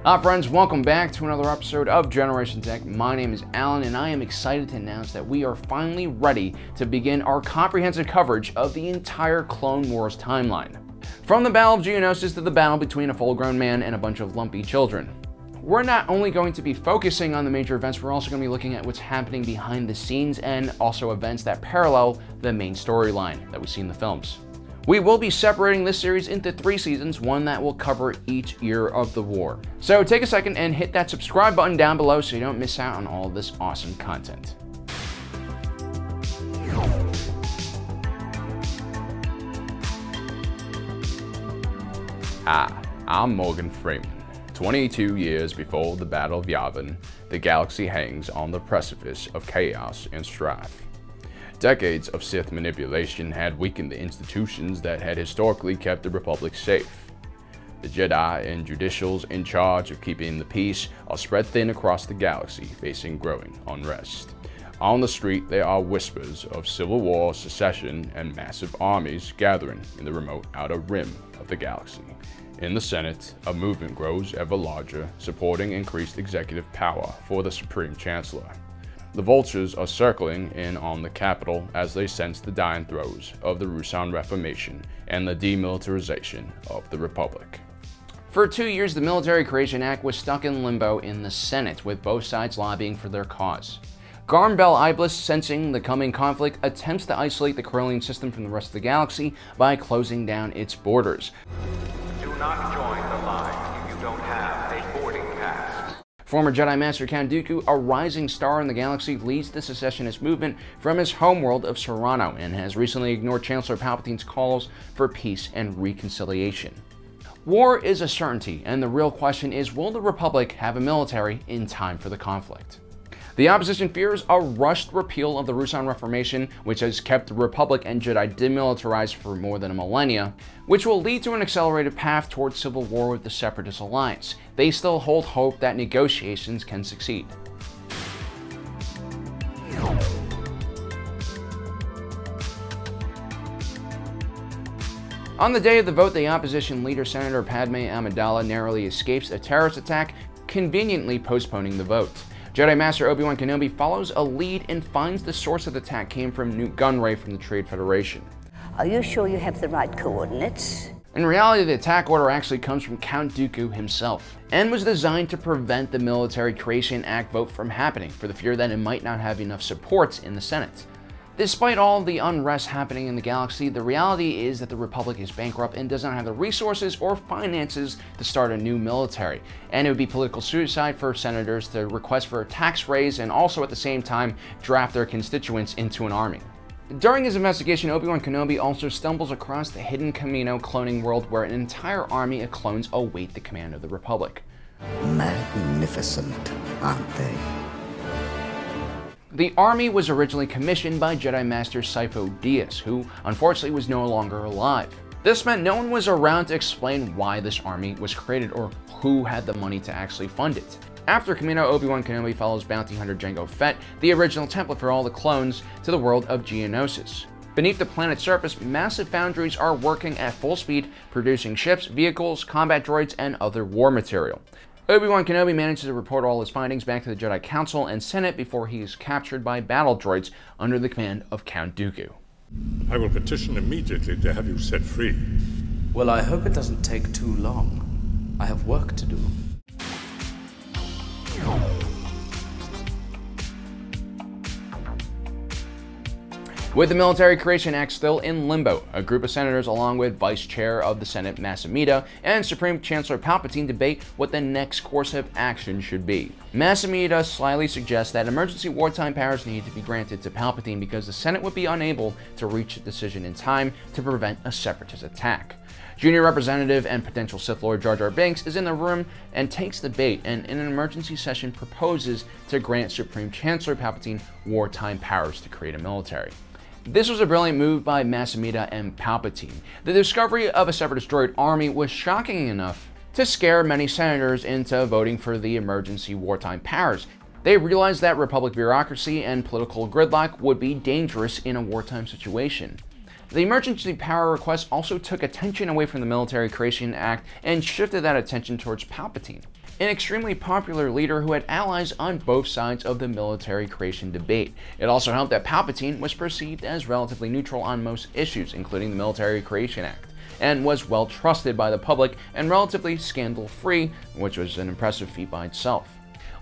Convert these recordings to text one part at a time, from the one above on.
Hi friends, welcome back to another episode of Generation Tech. My name is Alan and I am excited to announce that we are finally ready to begin our comprehensive coverage of the entire Clone Wars timeline. From the Battle of Geonosis to the battle between a full-grown man and a bunch of lumpy children. We're not only going to be focusing on the major events, we're also going to be looking at what's happening behind the scenes and also events that parallel the main storyline that we see in the films. We will be separating this series into 3 seasons, one that will cover each year of the war. So take a second and hit that subscribe button down below so you don't miss out on all of this awesome content. Hi, I'm Morgan Freeman. 22 years before the Battle of Yavin, the galaxy hangs on the precipice of chaos and strife. Decades of Sith manipulation had weakened the institutions that had historically kept the Republic safe. The Jedi and judicials in charge of keeping the peace are spread thin across the galaxy, facing growing unrest. On the street, there are whispers of civil war, secession, and massive armies gathering in the remote outer rim of the galaxy. In the Senate, a movement grows ever larger, supporting increased executive power for the Supreme Chancellor. The vultures are circling in on the Capitol as they sense the dying throes of the Ruusan Reformation and the demilitarization of the Republic. For 2 years, the Military Creation Act was stuck in limbo in the Senate, with both sides lobbying for their cause. Garm Bel Iblis, sensing the coming conflict, attempts to isolate the Corellian system from the rest of the galaxy by closing down its borders. Do not join the line if you don't have a boarding pass. Former Jedi Master Count Dooku, a rising star in the galaxy, leads the secessionist movement from his homeworld of Serrano and has recently ignored Chancellor Palpatine's calls for peace and reconciliation. War is a certainty, and the real question is, will the Republic have a military in time for the conflict? The opposition fears a rushed repeal of the Ruusan Reformation, which has kept the Republic and Jedi demilitarized for more than a millennia, which will lead to an accelerated path towards civil war with the Separatist Alliance. They still hold hope that negotiations can succeed. On the day of the vote, the opposition leader, Senator Padme Amidala, narrowly escapes a terrorist attack, conveniently postponing the vote. Jedi Master Obi-Wan Kenobi follows a lead and finds the source of the attack came from Newt Gunray from the Trade Federation. Are you sure you have the right coordinates? In reality, the attack order actually comes from Count Dooku himself, and was designed to prevent the Military Creation Act vote from happening, for the fear that it might not have enough support in the Senate. Despite all the unrest happening in the galaxy, the reality is that the Republic is bankrupt and does not have the resources or finances to start a new military. And it would be political suicide for senators to request for a tax raise and also at the same time draft their constituents into an army. During his investigation, Obi-Wan Kenobi also stumbles across the hidden Kamino cloning world where an entire army of clones await the command of the Republic. Magnificent, aren't they? The army was originally commissioned by Jedi Master Sifo Dyas, who unfortunately was no longer alive. This meant no one was around to explain why this army was created or who had the money to actually fund it. After Kamino, Obi-Wan Kenobi follows bounty hunter Jango Fett, the original template for all the clones, to the world of Geonosis. Beneath the planet's surface, massive foundries are working at full speed, producing ships, vehicles, combat droids, and other war material. Obi-Wan Kenobi manages to report all his findings back to the Jedi Council and Senate before he is captured by battle droids under the command of Count Dooku. I will petition immediately to have you set free. Well, I hope it doesn't take too long. I have work to do. With the Military Creation Act still in limbo, a group of senators along with Vice Chair of the Senate Masamida and Supreme Chancellor Palpatine debate what the next course of action should be. Masamida slyly suggests that emergency wartime powers need to be granted to Palpatine because the Senate would be unable to reach a decision in time to prevent a Separatist attack. Junior Representative and potential Sith Lord Jar Jar Binks is in the room and takes the bait, and in an emergency session proposes to grant Supreme Chancellor Palpatine wartime powers to create a military. This was a brilliant move by Masamida and Palpatine. The discovery of a Separatist droid army was shocking enough to scare many senators into voting for the emergency wartime powers. They realized that Republic bureaucracy and political gridlock would be dangerous in a wartime situation. The emergency power request also took attention away from the Military Creation Act and shifted that attention towards Palpatine. an extremely popular leader who had allies on both sides of the military creation debate. It also helped that Palpatine was perceived as relatively neutral on most issues, including the Military Creation Act, and was well trusted by the public and relatively scandal-free, which was an impressive feat by itself.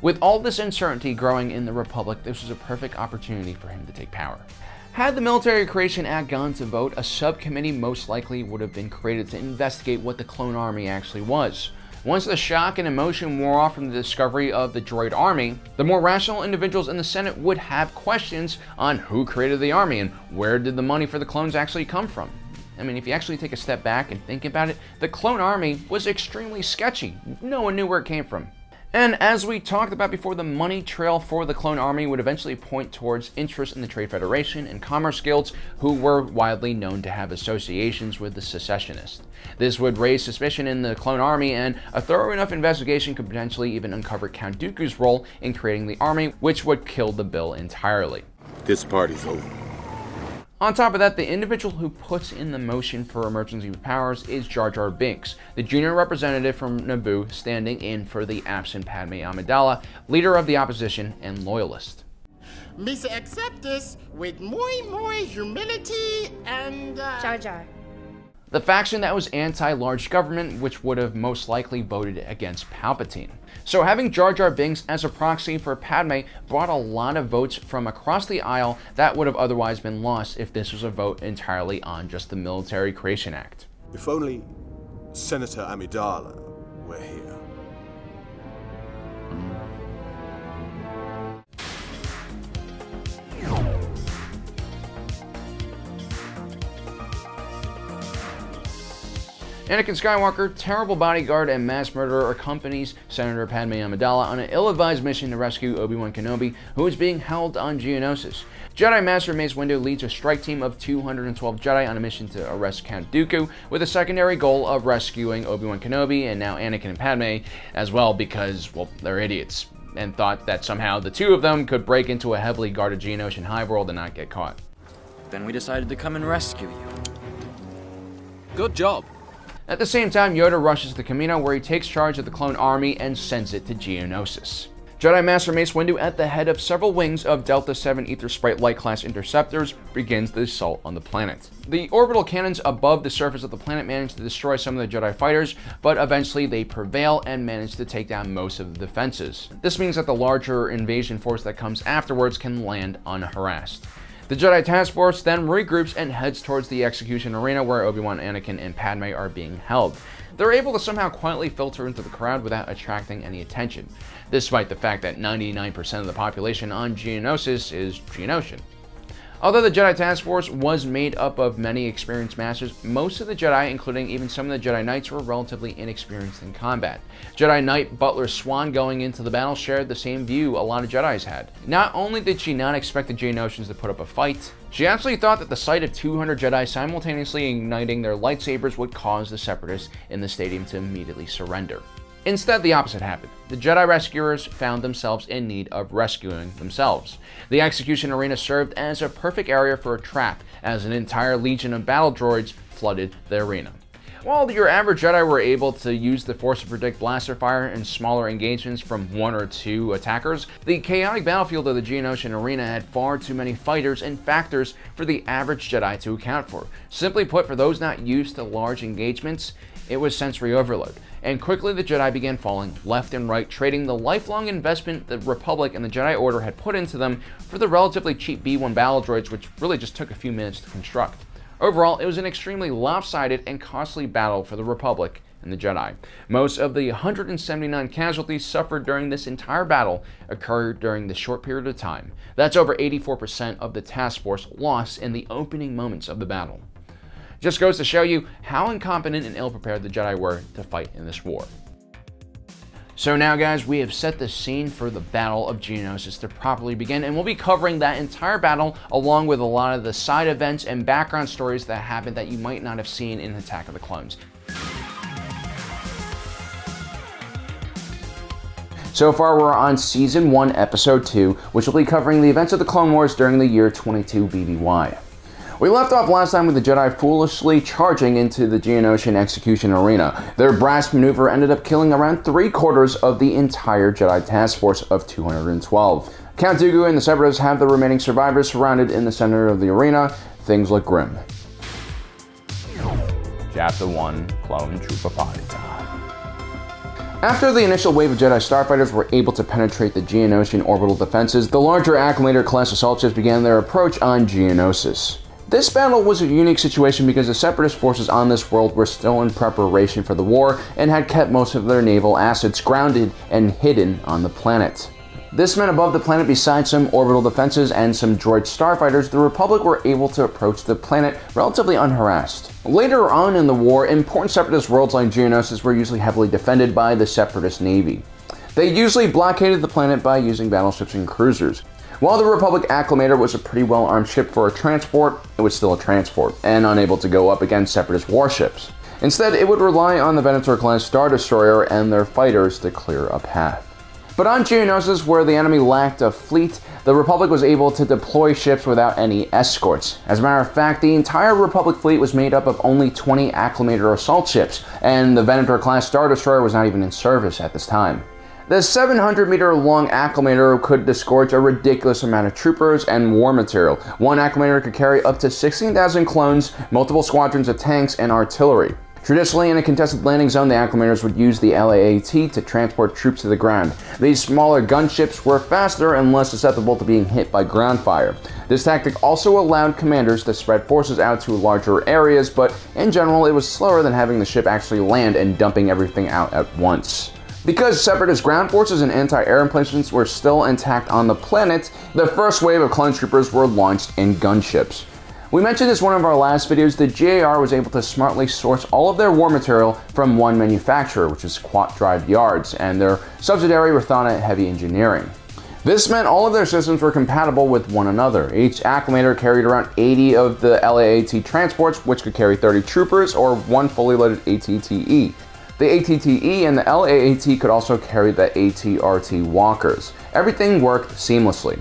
With all this uncertainty growing in the Republic, this was a perfect opportunity for him to take power. Had the Military Creation Act gone to vote, a subcommittee most likely would have been created to investigate what the clone army actually was. Once the shock and emotion wore off from the discovery of the droid army, the more rational individuals in the Senate would have questions on who created the army and where did the money for the clones actually come from. I mean, if you actually take a step back and think about it, the clone army was extremely sketchy. No one knew where it came from. And as we talked about before, the money trail for the clone army would eventually point towards interest in the Trade Federation and commerce guilds, who were widely known to have associations with the secessionists. This would raise suspicion in the clone army, and a thorough enough investigation could potentially even uncover Count Dooku's role in creating the army, which would kill the bill entirely. This party's over. On top of that, the individual who puts in the motion for emergency powers is Jar Jar Binks, the junior representative from Naboo standing in for the absent Padme Amidala, leader of the opposition and loyalist. Misa accept this with more humility and Jar Jar. The faction that was anti-large government, which would have most likely voted against Palpatine. So having Jar Jar Binks as a proxy for Padme brought a lot of votes from across the aisle that would have otherwise been lost if this was a vote entirely on just the Military Creation Act. If only Senator Amidala were here. Anakin Skywalker, terrible bodyguard and mass murderer, accompanies Senator Padme Amidala on an ill-advised mission to rescue Obi-Wan Kenobi, who is being held on Geonosis. Jedi Master Mace Windu leads a strike team of 212 Jedi on a mission to arrest Count Dooku, with a secondary goal of rescuing Obi-Wan Kenobi and now Anakin and Padme as well, because, well, they're idiots, and thought that somehow the two of them could break into a heavily guarded Geonosian hive world and not get caught. Then we decided to come and rescue you. Good job. At the same time, Yoda rushes the Camino, where he takes charge of the clone army and sends it to Geonosis. Jedi Master Mace Windu, at the head of several wings of Delta 7 Aether Sprite Light class interceptors, begins the assault on the planet. The orbital cannons above the surface of the planet manage to destroy some of the Jedi fighters, but eventually they prevail and manage to take down most of the defenses. This means that the larger invasion force that comes afterwards can land unharassed. The Jedi Task Force then regroups and heads towards the execution arena, where Obi-Wan, Anakin, and Padme are being held. They're able to somehow quietly filter into the crowd without attracting any attention, despite the fact that 99% of the population on Geonosis is Geonosian. Although the Jedi Task Force was made up of many experienced masters, most of the Jedi, including even some of the Jedi Knights, were relatively inexperienced in combat. Jedi Knight Butler Swan going into the battle shared the same view a lot of Jedis had. Not only did she not expect the Geonosians to put up a fight, she actually thought that the sight of 200 Jedi simultaneously igniting their lightsabers would cause the Separatists in the stadium to immediately surrender. Instead, the opposite happened. The Jedi rescuers found themselves in need of rescuing themselves. The execution arena served as a perfect area for a trap, as an entire legion of battle droids flooded the arena. While your average Jedi were able to use the Force to predict blaster fire in smaller engagements from 1 or 2 attackers, the chaotic battlefield of the Geonosian arena had far too many fighters and factors for the average Jedi to account for. Simply put, for those not used to large engagements, it was sensory overload, and quickly the Jedi began falling left and right, trading the lifelong investment the Republic and the Jedi Order had put into them for the relatively cheap B-1 battle droids, which really just took a few minutes to construct. Overall, it was an extremely lopsided and costly battle for the Republic and the Jedi. Most of the 179 casualties suffered during this entire battle occurred during the short period of time. That's over 84% of the task force lost in the opening moments of the battle. Just goes to show you how incompetent and ill-prepared the Jedi were to fight in this war. So now, guys, we have set the scene for the Battle of Geonosis to properly begin, and we'll be covering that entire battle along with a lot of the side events and background stories that happened that you might not have seen in Attack of the Clones. So far, we're on Season 1, Episode 2, which will be covering the events of the Clone Wars during the year 22 BBY. We left off last time with the Jedi foolishly charging into the Geonosian execution arena. Their brass maneuver ended up killing around 3/4 of the entire Jedi task force of 212. Count Dooku and the Separatists have the remaining survivors surrounded in the center of the arena. Things look grim. Chapter 1, Clone Trooper Party Time. After the initial wave of Jedi starfighters were able to penetrate the Geonosian orbital defenses, the larger Acclimator-class assault ships began their approach on Geonosis. This battle was a unique situation because the Separatist forces on this world were still in preparation for the war and had kept most of their naval assets grounded and hidden on the planet. This meant above the planet, besides some orbital defenses and some droid starfighters, the Republic were able to approach the planet relatively unharassed. Later on in the war, important Separatist worlds like Geonosis were usually heavily defended by the Separatist Navy. They usually blockaded the planet by using battleships and cruisers. While the Republic Acclimator was a pretty well-armed ship for a transport, it was still a transport, and unable to go up against Separatist warships. Instead, it would rely on the Venator-class Star Destroyer and their fighters to clear a path. But on Geonosis, where the enemy lacked a fleet, the Republic was able to deploy ships without any escorts. As a matter of fact, the entire Republic fleet was made up of only 20 Acclimator assault ships, and the Venator-class Star Destroyer was not even in service at this time. The 700-meter-long Acclimator could disgorge a ridiculous amount of troopers and war material. One Acclimator could carry up to 16,000 clones, multiple squadrons of tanks, and artillery. Traditionally, in a contested landing zone, the Acclimators would use the LAAT to transport troops to the ground. These smaller gunships were faster and less susceptible to being hit by ground fire. This tactic also allowed commanders to spread forces out to larger areas, but in general, it was slower than having the ship actually land and dumping everything out at once. Because Separatist ground forces and anti-air emplacements were still intact on the planet, the first wave of clone troopers were launched in gunships. We mentioned this in one of our last videos. The GAR was able to smartly source all of their war material from one manufacturer, which is Quat Drive Yards, and their subsidiary Rathana Heavy Engineering. This meant all of their systems were compatible with one another. Each Acclimator carried around 80 of the LAAT transports, which could carry 30 troopers, or one fully loaded ATTE. The ATTE and the LAAT could also carry the ATRT walkers. Everything worked seamlessly.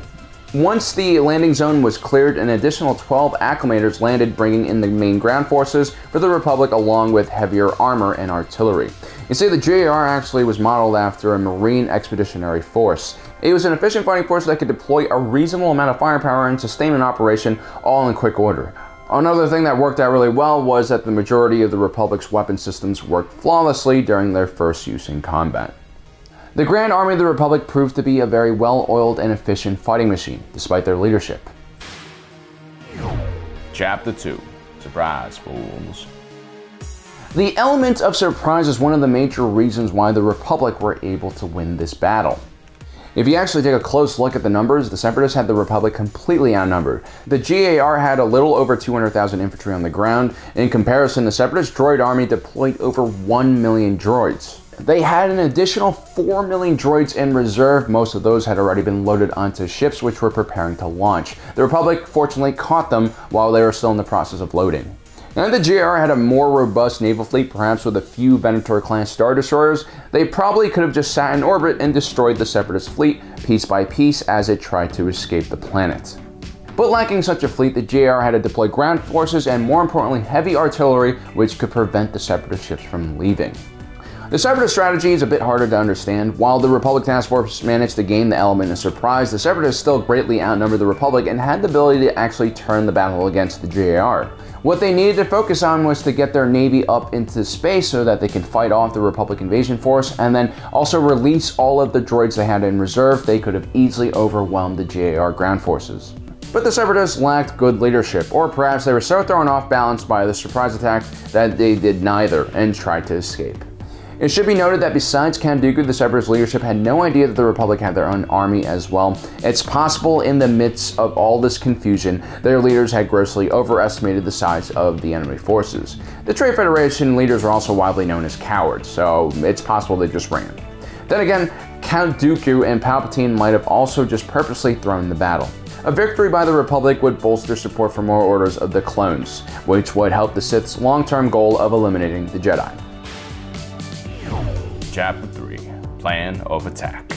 Once the landing zone was cleared, an additional 12 Acclimators landed, bringing in the main ground forces for the Republic along with heavier armor and artillery. You see, the GAR actually was modeled after a Marine Expeditionary Force. It was an efficient fighting force that could deploy a reasonable amount of firepower and sustain an operation all in quick order. Another thing that worked out really well was that the majority of the Republic's weapon systems worked flawlessly during their first use in combat. The Grand Army of the Republic proved to be a very well-oiled and efficient fighting machine, despite their leadership. Chapter 2, Surprise Fools. The element of surprise is one of the major reasons why the Republic were able to win this battle. If you actually take a close look at the numbers, the Separatists had the Republic completely outnumbered. The GAR had a little over 200,000 infantry on the ground. In comparison, the Separatist droid army deployed over 1 million droids. They had an additional 4 million droids in reserve. Most of those had already been loaded onto ships which were preparing to launch. The Republic fortunately caught them while they were still in the process of loading. And the GR had a more robust naval fleet, perhaps with a few Venator-class Star Destroyers. They probably could have just sat in orbit and destroyed the Separatist fleet piece by piece as it tried to escape the planet. But lacking such a fleet, the GR had to deploy ground forces and, more importantly, heavy artillery, which could prevent the Separatist ships from leaving. The Separatist strategy is a bit harder to understand. While the Republic Task Force managed to gain the element of surprise, the Separatists still greatly outnumbered the Republic and had the ability to actually turn the battle against the GAR. What they needed to focus on was to get their navy up into space so that they could fight off the Republic invasion force, and then also release all of the droids they had in reserve. They could have easily overwhelmed the GAR ground forces. But the Separatists lacked good leadership, or perhaps they were so thrown off balance by the surprise attack that they did neither and tried to escape. It should be noted that besides Count Dooku, the Separatist leadership had no idea that the Republic had their own army as well. It's possible in the midst of all this confusion, their leaders had grossly overestimated the size of the enemy forces. The Trade Federation leaders are also widely known as cowards, so it's possible they just ran. Then again, Count Dooku and Palpatine might have also just purposely thrown the battle. A victory by the Republic would bolster support for more orders of the clones, which would help the Sith's long-term goal of eliminating the Jedi. Chapter 3, Plan of Attack.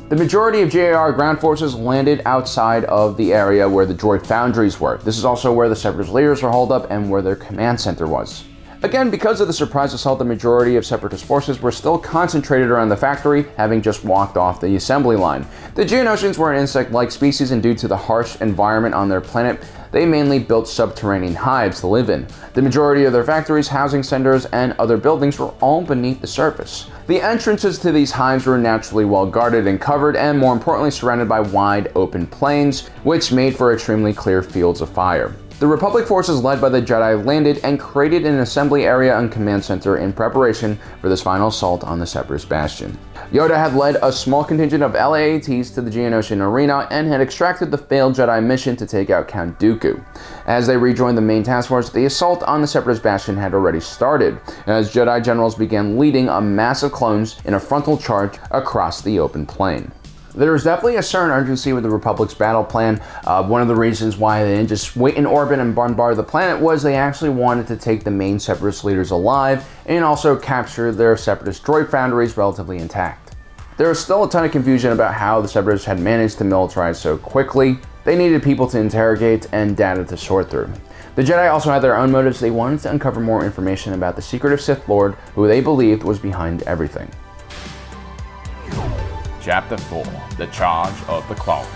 The majority of JAR ground forces landed outside of the area where the droid foundries were. This is also where the Separatist leaders were holed up and where their command center was. Again, because of the surprise assault, the majority of Separatist forces were still concentrated around the factory, having just walked off the assembly line. The Geonosians were an insect-like species, and due to the harsh environment on their planet, they mainly built subterranean hives to live in. The majority of their factories, housing centers, and other buildings were all beneath the surface. The entrances to these hives were naturally well guarded and covered, and more importantly surrounded by wide open plains, which made for extremely clear fields of fire. The Republic forces led by the Jedi landed and created an assembly area and command center in preparation for this final assault on the Separatist bastion. Yoda had led a small contingent of LAATs to the Geonosian arena and had extracted the failed Jedi mission to take out Count Dooku. As they rejoined the main task force, the assault on the Separatist bastion had already started, as Jedi generals began leading a mass of clones in a frontal charge across the open plain. There was definitely a certain urgency with the Republic's battle plan. One of the reasons why they didn't just wait in orbit and bombard the planet was they actually wanted to take the main Separatist leaders alive and also capture their Separatist droid foundries relatively intact. There was still a ton of confusion about how the Separatists had managed to militarize so quickly. They needed people to interrogate and data to sort through. The Jedi also had their own motives. They wanted to uncover more information about the secretive Sith Lord who they believed was behind everything. Chapter 4: The Charge of the Clones.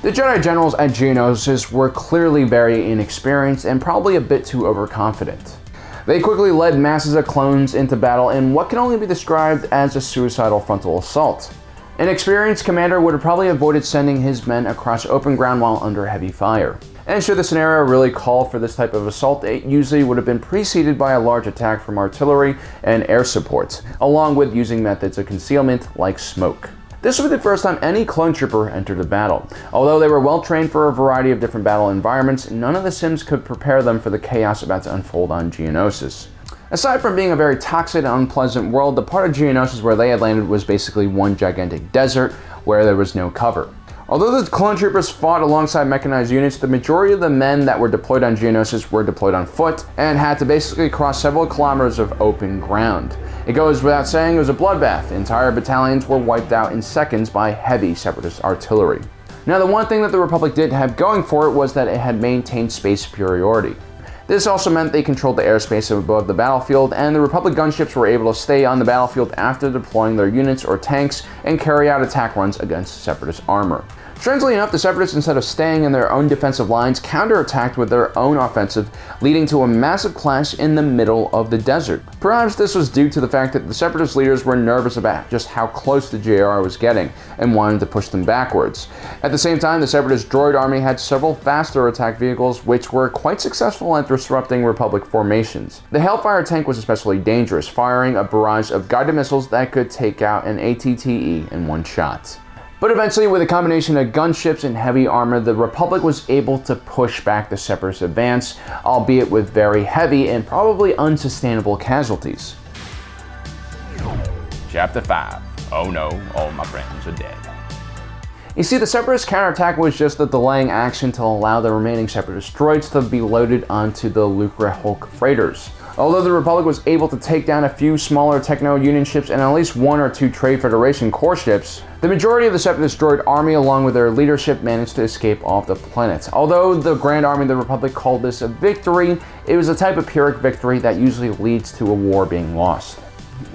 The Jedi generals at Geonosis were clearly very inexperienced and probably a bit too overconfident. They quickly led masses of clones into battle in what can only be described as a suicidal frontal assault. An experienced commander would have probably avoided sending his men across open ground while under heavy fire. And should the scenario really call for this type of assault, it usually would have been preceded by a large attack from artillery and air support, along with using methods of concealment like smoke. This would be the first time any clone trooper entered a battle. Although they were well trained for a variety of different battle environments, none of the sims could prepare them for the chaos about to unfold on Geonosis. Aside from being a very toxic and unpleasant world, the part of Geonosis where they had landed was basically one gigantic desert where there was no cover. Although the clone troopers fought alongside mechanized units, the majority of the men that were deployed on Geonosis were deployed on foot and had to basically cross several kilometers of open ground. It goes without saying it was a bloodbath. Entire battalions were wiped out in seconds by heavy Separatist artillery. Now, the one thing that the Republic did have going for it was that it had maintained space superiority. This also meant they controlled the airspace above the battlefield, and the Republic gunships were able to stay on the battlefield after deploying their units or tanks and carry out attack runs against Separatist armor. Strangely enough, the Separatists, instead of staying in their own defensive lines, counterattacked with their own offensive, leading to a massive clash in the middle of the desert. Perhaps this was due to the fact that the Separatist leaders were nervous about just how close the JR was getting and wanted to push them backwards. At the same time, the Separatist droid army had several faster attack vehicles which were quite successful at disrupting Republic formations. The Hellfire tank was especially dangerous, firing a barrage of guided missiles that could take out an ATTE in one shot. But eventually, with a combination of gunships and heavy armor, the Republic was able to push back the Separatist advance, albeit with very heavy and probably unsustainable casualties. Chapter 5: Oh no, all my friends are dead. You see, the Separatist counterattack was just a delaying action to allow the remaining Separatist droids to be loaded onto the Lucre Hulk freighters. Although the Republic was able to take down a few smaller Techno-Union ships and at least one or two Trade Federation core ships, the majority of the Separatist droid army along with their leadership managed to escape off the planet. Although the Grand Army of the Republic called this a victory, it was a type of Pyrrhic victory that usually leads to a war being lost.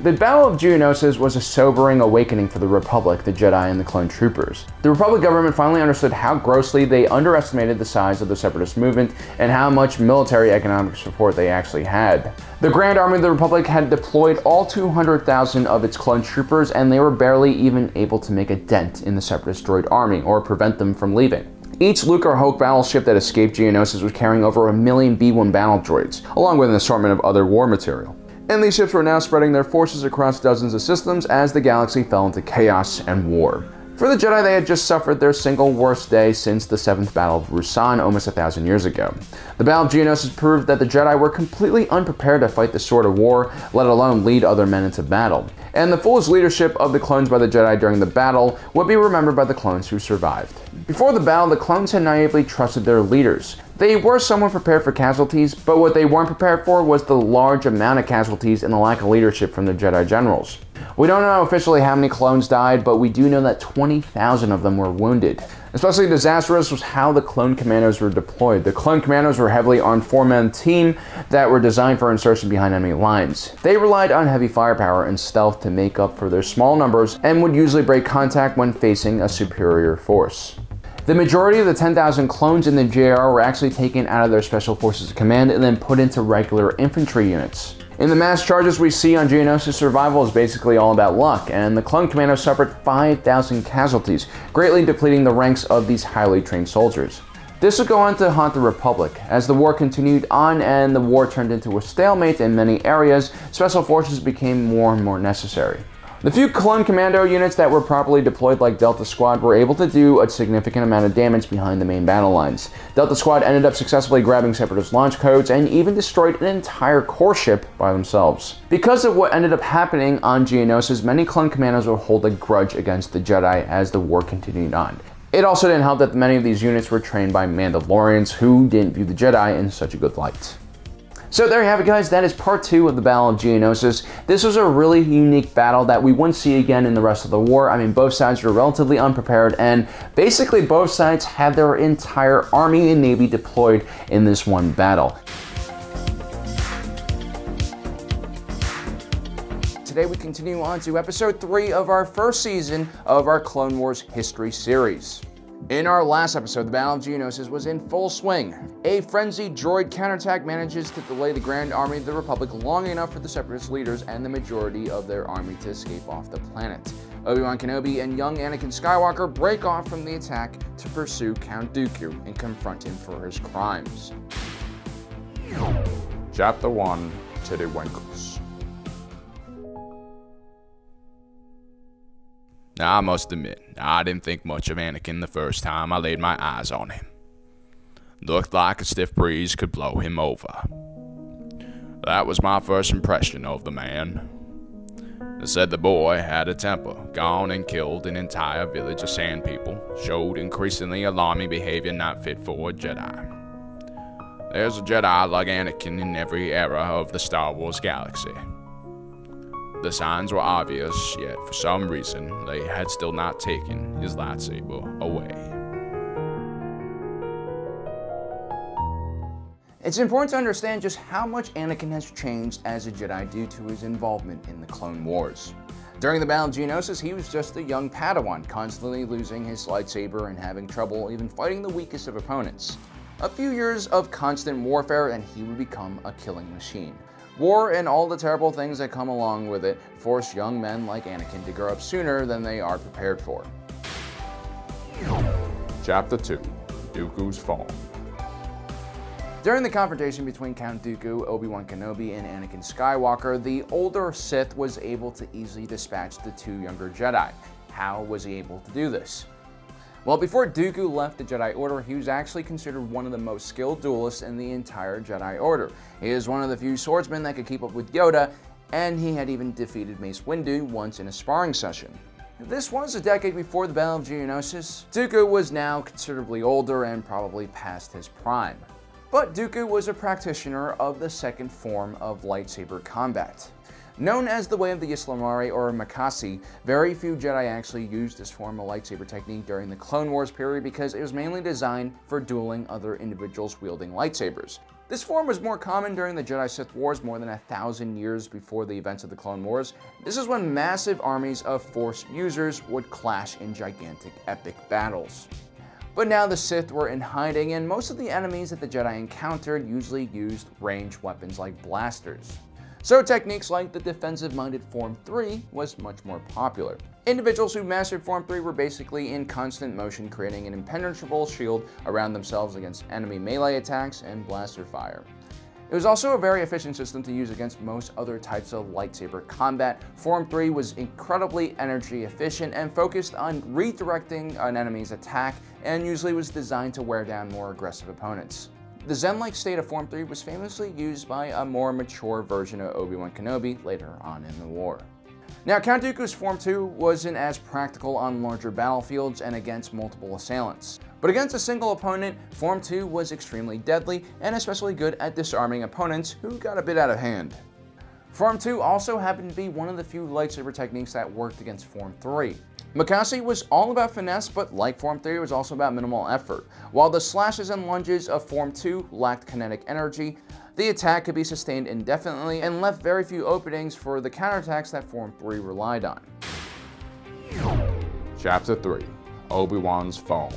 The Battle of Geonosis was a sobering awakening for the Republic, the Jedi, and the clone troopers. The Republic government finally understood how grossly they underestimated the size of the Separatist movement and how much military economic support they actually had. The Grand Army of the Republic had deployed all 200,000 of its clone troopers, and they were barely even able to make a dent in the Separatist droid army or prevent them from leaving. Each Lucre Hulk battleship that escaped Geonosis was carrying over 1 million B-1 battle droids, along with an assortment of other war material. And these ships were now spreading their forces across dozens of systems as the galaxy fell into chaos and war. For the Jedi, they had just suffered their single worst day since the 7th Battle of Ruusan almost 1,000 years ago. The Battle of Geonosis proved that the Jedi were completely unprepared to fight this sort of war, let alone lead other men into battle. And the foolish leadership of the clones by the Jedi during the battle would be remembered by the clones who survived. Before the battle, the clones had naively trusted their leaders. They were somewhat prepared for casualties, but what they weren't prepared for was the large amount of casualties and the lack of leadership from the Jedi generals. We don't know officially how many clones died, but we do know that 20,000 of them were wounded. Especially disastrous was how the clone commandos were deployed. The clone commandos were a heavily armed 4-man team that were designed for insertion behind enemy lines. They relied on heavy firepower and stealth to make up for their small numbers and would usually break contact when facing a superior force. The majority of the 10,000 clones in the JR were actually taken out of their Special Forces Command and then put into regular infantry units. In the mass charges we see on Geonosis, survival is basically all about luck, and the clone commandos suffered 5,000 casualties, greatly depleting the ranks of these highly trained soldiers. This would go on to haunt the Republic. As the war continued on and the war turned into a stalemate in many areas, Special Forces became more and more necessary. The few clone commando units that were properly deployed like Delta Squad were able to do a significant amount of damage behind the main battle lines. Delta Squad ended up successfully grabbing Separatist launch codes and even destroyed an entire core ship by themselves. Because of what ended up happening on Geonosis, many clone commandos would hold a grudge against the Jedi as the war continued on. It also didn't help that many of these units were trained by Mandalorians who didn't view the Jedi in such a good light. So there you have it, guys. That is part 2 of the Battle of Geonosis. This was a really unique battle that we wouldn't see again in the rest of the war. I mean, both sides were relatively unprepared, and basically both sides had their entire army and navy deployed in this one battle. Today we continue on to episode 3 of our first season of our Clone Wars history series. In our last episode, the Battle of Geonosis was in full swing. A frenzied droid counterattack manages to delay the Grand Army of the Republic long enough for the Separatist leaders and the majority of their army to escape off the planet. Obi-Wan Kenobi and young Anakin Skywalker break off from the attack to pursue Count Dooku and confront him for his crimes. Chapter 1, Tiddlywinkles. Now, I must admit, I didn't think much of Anakin the first time I laid my eyes on him. Looked like a stiff breeze could blow him over. That was my first impression of the man. They said the boy had a temper, gone and killed an entire village of sand people, showed increasingly alarming behavior not fit for a Jedi. There's a Jedi like Anakin in every era of the Star Wars galaxy. The signs were obvious, yet for some reason, they had still not taken his lightsaber away. It's important to understand just how much Anakin has changed as a Jedi due to his involvement in the Clone Wars. During the Battle of Geonosis, he was just a young Padawan, constantly losing his lightsaber and having trouble even fighting the weakest of opponents. A few years of constant warfare and he would become a killing machine. War and all the terrible things that come along with it force young men like Anakin to grow up sooner than they are prepared for. Chapter 2, Dooku's Fall. During the confrontation between Count Dooku, Obi-Wan Kenobi, and Anakin Skywalker, the older Sith was able to easily dispatch the two younger Jedi. How was he able to do this? Well, before Dooku left the Jedi Order, he was actually considered one of the most skilled duelists in the entire Jedi Order. He is one of the few swordsmen that could keep up with Yoda, and he had even defeated Mace Windu once in a sparring session. This was a decade before the Battle of Geonosis. Dooku was now considerably older and probably past his prime. But Dooku was a practitioner of the second form of lightsaber combat. Known as the Way of the Ysalamiri or Makasi, very few Jedi actually used this form of lightsaber technique during the Clone Wars period because it was mainly designed for dueling other individuals wielding lightsabers. This form was more common during the Jedi-Sith Wars more than 1,000 years before the events of the Clone Wars. This is when massive armies of Force users would clash in gigantic epic battles. But now the Sith were in hiding and most of the enemies that the Jedi encountered usually used ranged weapons like blasters. So techniques like the defensive-minded Form 3 was much more popular. Individuals who mastered Form 3 were basically in constant motion, creating an impenetrable shield around themselves against enemy melee attacks and blaster fire. It was also a very efficient system to use against most other types of lightsaber combat. Form 3 was incredibly energy efficient and focused on redirecting an enemy's attack, and usually was designed to wear down more aggressive opponents. The Zen-like state of Form 3 was famously used by a more mature version of Obi-Wan Kenobi later on in the war. Now, Count Dooku's Form 2 wasn't as practical on larger battlefields and against multiple assailants. But against a single opponent, Form 2 was extremely deadly and especially good at disarming opponents who got a bit out of hand. Form 2 also happened to be one of the few lightsaber techniques that worked against Form 3. Mikasa was all about finesse, but like Form 3, it was also about minimal effort. While the slashes and lunges of Form 2 lacked kinetic energy, the attack could be sustained indefinitely and left very few openings for the counterattacks that Form 3 relied on. Chapter 3, Obi-Wan's Phone.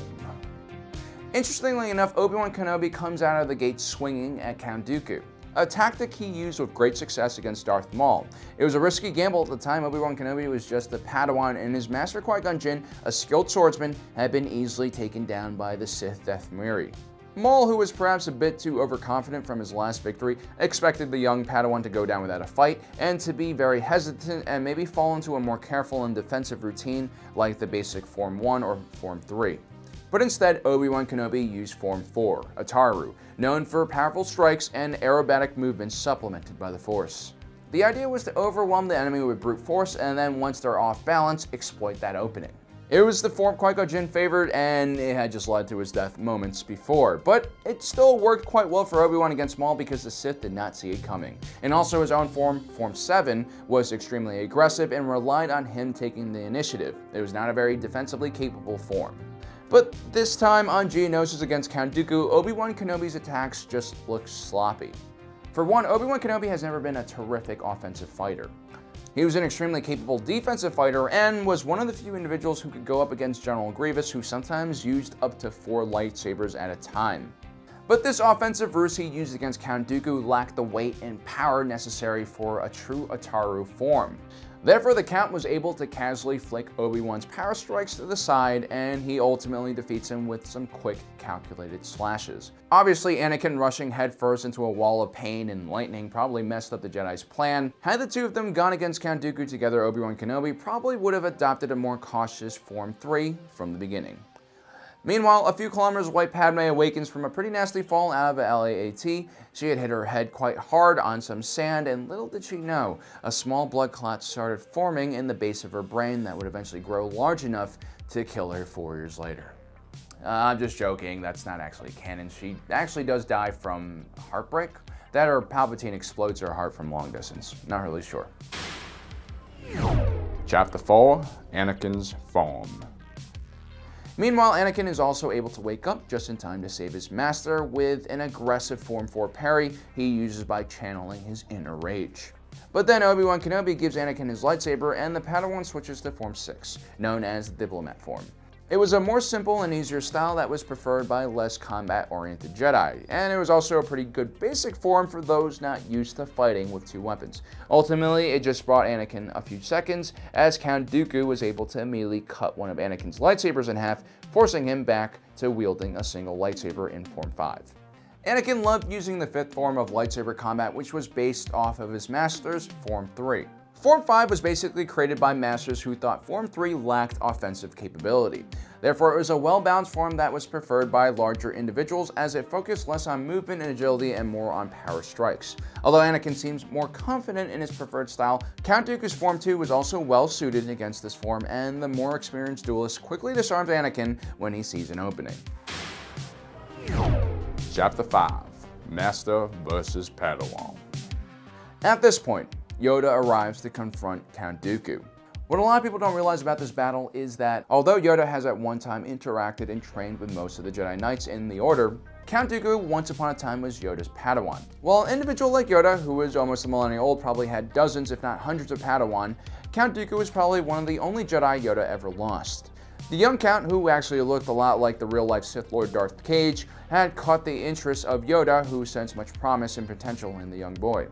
Interestingly enough, Obi-Wan Kenobi comes out of the gate swinging at Count Dooku, a tactic he used with great success against Darth Maul. It was a risky gamble at the time. Obi-Wan Kenobi was just a Padawan, and his master Qui-Gon Jinn, a skilled swordsman, had been easily taken down by the Sith Dathomiri. Maul, who was perhaps a bit too overconfident from his last victory, expected the young Padawan to go down without a fight and to be very hesitant and maybe fall into a more careful and defensive routine like the basic Form 1 or Form 3. But instead, Obi-Wan Kenobi used Form 4, Ataru, known for powerful strikes and aerobatic movements supplemented by the Force. The idea was to overwhelm the enemy with brute force and then once they're off balance, exploit that opening. It was the form Qui-Gon Jinn favored, and it had just led to his death moments before, but it still worked quite well for Obi-Wan against Maul because the Sith did not see it coming. And also his own form, Form 7, was extremely aggressive and relied on him taking the initiative. It was not a very defensively capable form. But this time on Geonosis against Count Dooku, Obi-Wan Kenobi's attacks just looked sloppy. For one, Obi-Wan Kenobi has never been a terrific offensive fighter. He was an extremely capable defensive fighter and was one of the few individuals who could go up against General Grievous, who sometimes used up to 4 lightsabers at a time. But this offensive ruse he used against Count Dooku lacked the weight and power necessary for a true Ataru form. Therefore, the Count was able to casually flick Obi-Wan's power strikes to the side, and he ultimately defeats him with some quick, calculated slashes. Obviously, Anakin rushing headfirst into a wall of pain and lightning probably messed up the Jedi's plan. Had the two of them gone against Count Dooku together, Obi-Wan Kenobi probably would have adopted a more cautious Form 3 from the beginning. Meanwhile, a few kilometers away, Padme awakens from a pretty nasty fall out of a LAAT. She had hit her head quite hard on some sand, and little did she know, a small blood clot started forming in the base of her brain that would eventually grow large enough to kill her 4 years later. I'm just joking, that's not actually canon. She actually does die from heartbreak. That or Palpatine explodes her heart from long distance. Not really sure. Chapter 4, Anakin's Form. Meanwhile, Anakin is also able to wake up just in time to save his master with an aggressive Form 4 parry he uses by channeling his inner rage. But then Obi-Wan Kenobi gives Anakin his lightsaber and the Padawan switches to Form 6, known as the Diplomat form. It was a more simple and easier style that was preferred by less combat-oriented Jedi, and it was also a pretty good basic form for those not used to fighting with 2 weapons. Ultimately, it just brought Anakin a few seconds, as Count Dooku was able to immediately cut one of Anakin's lightsabers in half, forcing him back to wielding a single lightsaber in Form 5. Anakin loved using the 5th form of lightsaber combat, which was based off of his master's Form 3. Form 5 was basically created by masters who thought Form 3 lacked offensive capability. Therefore, it was a well-balanced form that was preferred by larger individuals as it focused less on movement and agility and more on power strikes. Although Anakin seems more confident in his preferred style, Count Dooku's Form 2 was also well-suited against this form, and the more experienced duelist quickly disarms Anakin when he sees an opening. Chapter 5, Master vs. Padawan. At this point, Yoda arrives to confront Count Dooku. What a lot of people don't realize about this battle is that although Yoda has at one time interacted and trained with most of the Jedi Knights in the Order, Count Dooku once upon a time was Yoda's Padawan. While an individual like Yoda, who was almost a millennia old, probably had dozens if not hundreds of Padawan, Count Dooku was probably one of the only Jedi Yoda ever lost. The young Count, who actually looked a lot like the real-life Sith Lord Darth Cage, had caught the interest of Yoda, who sensed much promise and potential in the young boy.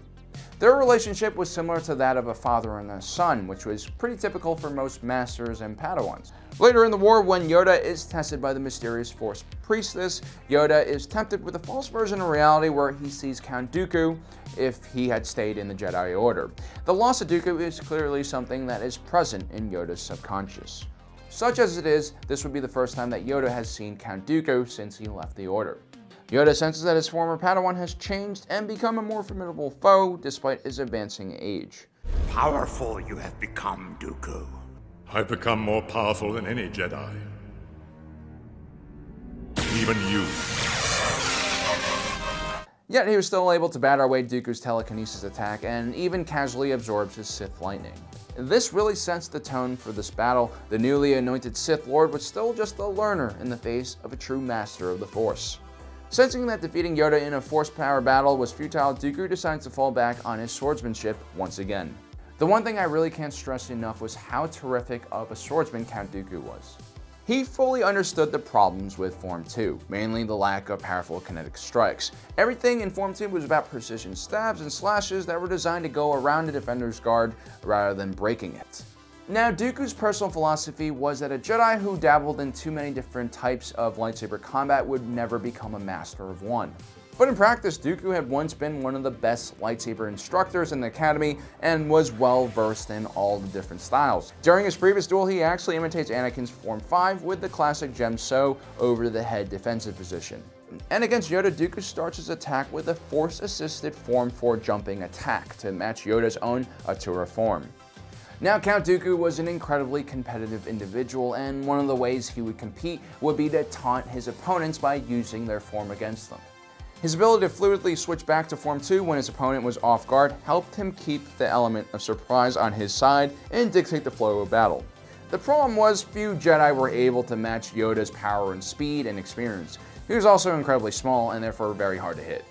Their relationship was similar to that of a father and a son, which was pretty typical for most masters and Padawans. Later in the war, when Yoda is tested by the mysterious Force Priestess, Yoda is tempted with a false version of reality where he sees Count Dooku if he had stayed in the Jedi Order. The loss of Dooku is clearly something that is present in Yoda's subconscious. Such as it is, this would be the first time that Yoda has seen Count Dooku since he left the Order. Yoda senses that his former Padawan has changed and become a more formidable foe despite his advancing age. powerful you have become, Dooku. I've become more powerful than any Jedi. Even you. Yet he was still able to bat away Dooku's telekinesis attack and even casually absorbs his Sith lightning. This really sets the tone for this battle. The newly anointed Sith Lord was still just a learner in the face of a true master of the Force. Sensing that defeating Yoda in a Force power battle was futile, Dooku decides to fall back on his swordsmanship once again. The one thing I really can't stress enough was how terrific of a swordsman Count Dooku was. He fully understood the problems with Form 2, mainly the lack of powerful kinetic strikes. Everything in Form 2 was about precision stabs and slashes that were designed to go around the defender's guard rather than breaking it. Now, Dooku's personal philosophy was that a Jedi who dabbled in too many different types of lightsaber combat would never become a master of one. But in practice, Dooku had once been one of the best lightsaber instructors in the academy and was well versed in all the different styles. During his previous duel, he actually imitates Anakin's Form 5 with the classic Gem So over the head defensive position. And against Yoda, Dooku starts his attack with a Force-assisted Form 4 jumping attack to match Yoda's own Atura form. Now, Count Dooku was an incredibly competitive individual, and one of the ways he would compete would be to taunt his opponents by using their form against them. His ability to fluidly switch back to Form 2 when his opponent was off guard helped him keep the element of surprise on his side and dictate the flow of battle. The problem was few Jedi were able to match Yoda's power and speed and experience. He was also incredibly small and therefore very hard to hit.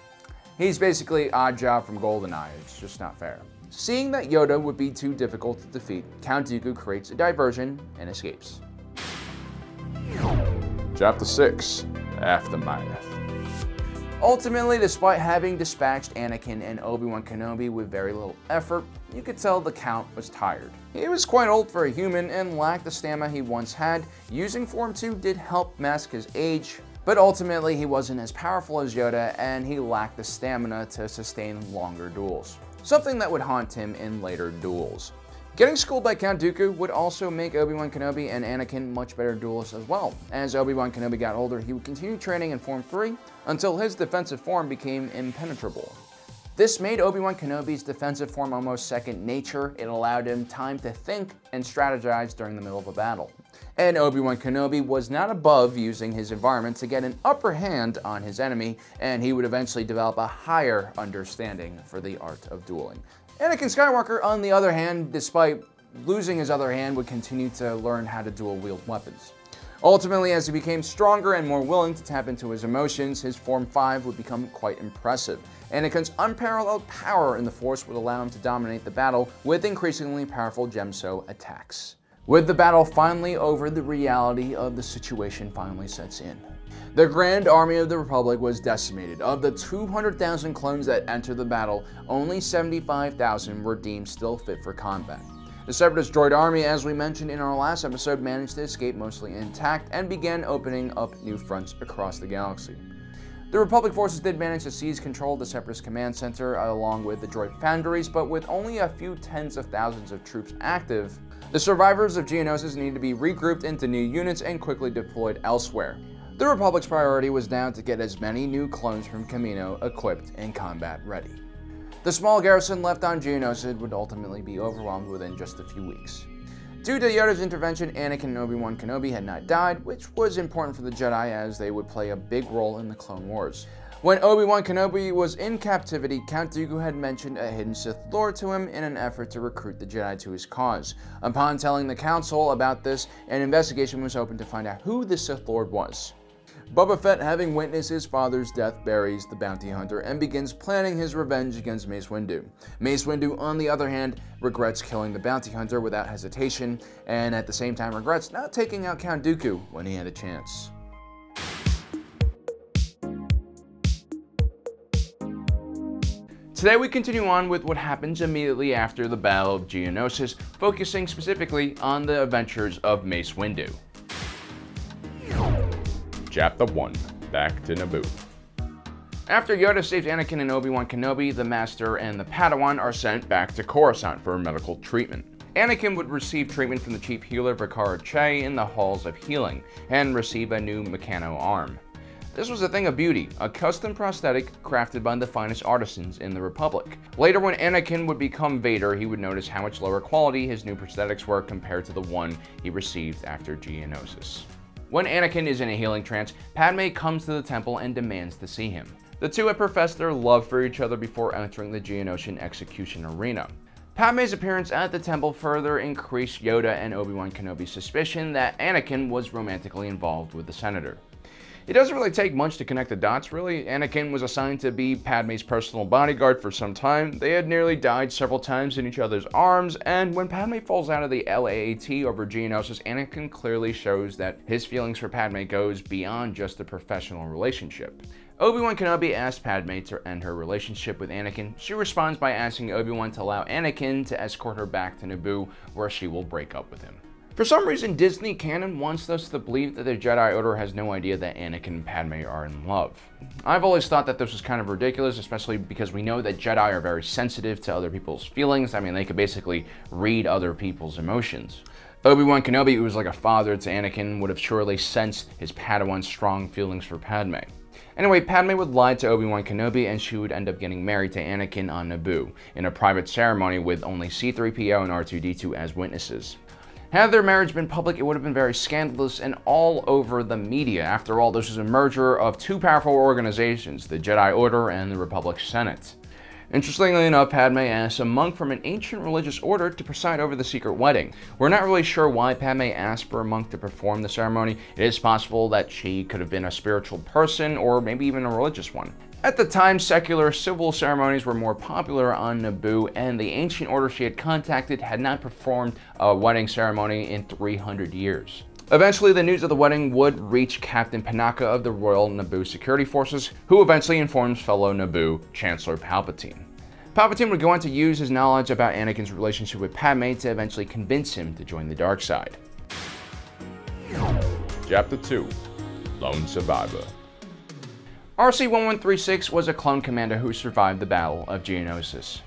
He's basically Oddjob from GoldenEye. It's just not fair. Seeing that Yoda would be too difficult to defeat, Count Dooku creates a diversion and escapes. Chapter 6, Aftermath. Ultimately, despite having dispatched Anakin and Obi-Wan Kenobi with very little effort, you could tell the Count was tired. He was quite old for a human and lacked the stamina he once had. Using Form 2 did help mask his age, but ultimately he wasn't as powerful as Yoda and he lacked the stamina to sustain longer duels, something that would haunt him in later duels. Getting schooled by Count Dooku would also make Obi-Wan Kenobi and Anakin much better duelists as well. As Obi-Wan Kenobi got older, he would continue training in Form 3 until his defensive form became impenetrable. This made Obi-Wan Kenobi's defensive form almost second nature. It allowed him time to think and strategize during the middle of a battle. And Obi-Wan Kenobi was not above using his environment to get an upper hand on his enemy, and he would eventually develop a higher understanding for the art of dueling. Anakin Skywalker, on the other hand, despite losing his other hand, would continue to learn how to dual-wield weapons. Ultimately, as he became stronger and more willing to tap into his emotions, his Form 5 would become quite impressive. Anakin's unparalleled power in the Force would allow him to dominate the battle with increasingly powerful Gem So attacks. With the battle finally over, the reality of the situation finally sets in. The Grand Army of the Republic was decimated. Of the 200,000 clones that entered the battle, only 75,000 were deemed still fit for combat. The Separatist droid army, as we mentioned in our last episode, managed to escape mostly intact and began opening up new fronts across the galaxy. The Republic forces did manage to seize control of the Separatist command center along with the droid foundries, but with only a few tens of thousands of troops active, the survivors of Geonosis needed to be regrouped into new units and quickly deployed elsewhere. The Republic's priority was now to get as many new clones from Kamino equipped and combat ready. The small garrison left on Geonosis would ultimately be overwhelmed within just a few weeks. Due to Yoda's intervention, Anakin and Obi-Wan Kenobi had not died, which was important for the Jedi as they would play a big role in the Clone Wars. When Obi-Wan Kenobi was in captivity, Count Dooku had mentioned a hidden Sith Lord to him in an effort to recruit the Jedi to his cause. Upon telling the Council about this, an investigation was opened to find out who the Sith Lord was. Boba Fett, having witnessed his father's death, buries the bounty hunter and begins planning his revenge against Mace Windu. Mace Windu, on the other hand, regrets killing the bounty hunter without hesitation, and at the same time regrets not taking out Count Dooku when he had a chance. Today we continue on with what happens immediately after the Battle of Geonosis, focusing specifically on the adventures of Mace Windu. Chapter 1, Back to Naboo. After Yoda saves Anakin and Obi-Wan Kenobi, the Master and the Padawan are sent back to Coruscant for medical treatment. Anakin would receive treatment from the chief healer Vakara Che in the Halls of Healing, and receive a new Meccano arm. This was a thing of beauty, a custom prosthetic crafted by the finest artisans in the Republic. Later, when Anakin would become Vader, he would notice how much lower quality his new prosthetics were compared to the one he received after Geonosis. When Anakin is in a healing trance, Padme comes to the temple and demands to see him. The two had professed their love for each other before entering the Geonosian execution arena. Padme's appearance at the temple further increased Yoda and Obi-Wan Kenobi's suspicion that Anakin was romantically involved with the Senator. It doesn't really take much to connect the dots, really. Anakin was assigned to be Padme's personal bodyguard for some time. They had nearly died several times in each other's arms, and when Padme falls out of the LAAT over Geonosis, Anakin clearly shows that his feelings for Padme goes beyond just a professional relationship. Obi-Wan Kenobi asked Padme to end her relationship with Anakin. She responds by asking Obi-Wan to allow Anakin to escort her back to Naboo, where she will break up with him. For some reason, Disney canon wants us to believe that the Jedi Order has no idea that Anakin and Padme are in love. I've always thought that this was kind of ridiculous, especially because we know that Jedi are very sensitive to other people's feelings. I mean, they could basically read other people's emotions. Obi-Wan Kenobi, who was like a father to Anakin, would have surely sensed his Padawan's strong feelings for Padme. Anyway, Padme would lie to Obi-Wan Kenobi and she would end up getting married to Anakin on Naboo in a private ceremony with only C-3PO and R2-D2 as witnesses. Had their marriage been public, it would have been very scandalous and all over the media. After all, this was a merger of two powerful organizations, the Jedi Order and the Republic Senate. Interestingly enough, Padme asked a monk from an ancient religious order to preside over the secret wedding. We're not really sure why Padme asked for a monk to perform the ceremony. It is possible that she could have been a spiritual person or maybe even a religious one. At the time, secular civil ceremonies were more popular on Naboo, and the ancient order she had contacted had not performed a wedding ceremony in 300 years. Eventually, the news of the wedding would reach Captain Panaka of the Royal Naboo Security Forces, who eventually informs fellow Naboo Chancellor Palpatine. Palpatine would go on to use his knowledge about Anakin's relationship with Padme to eventually convince him to join the dark side. Chapter 2: Lone Survivor. RC-1136 was a clone commander who survived the Battle of Geonosis.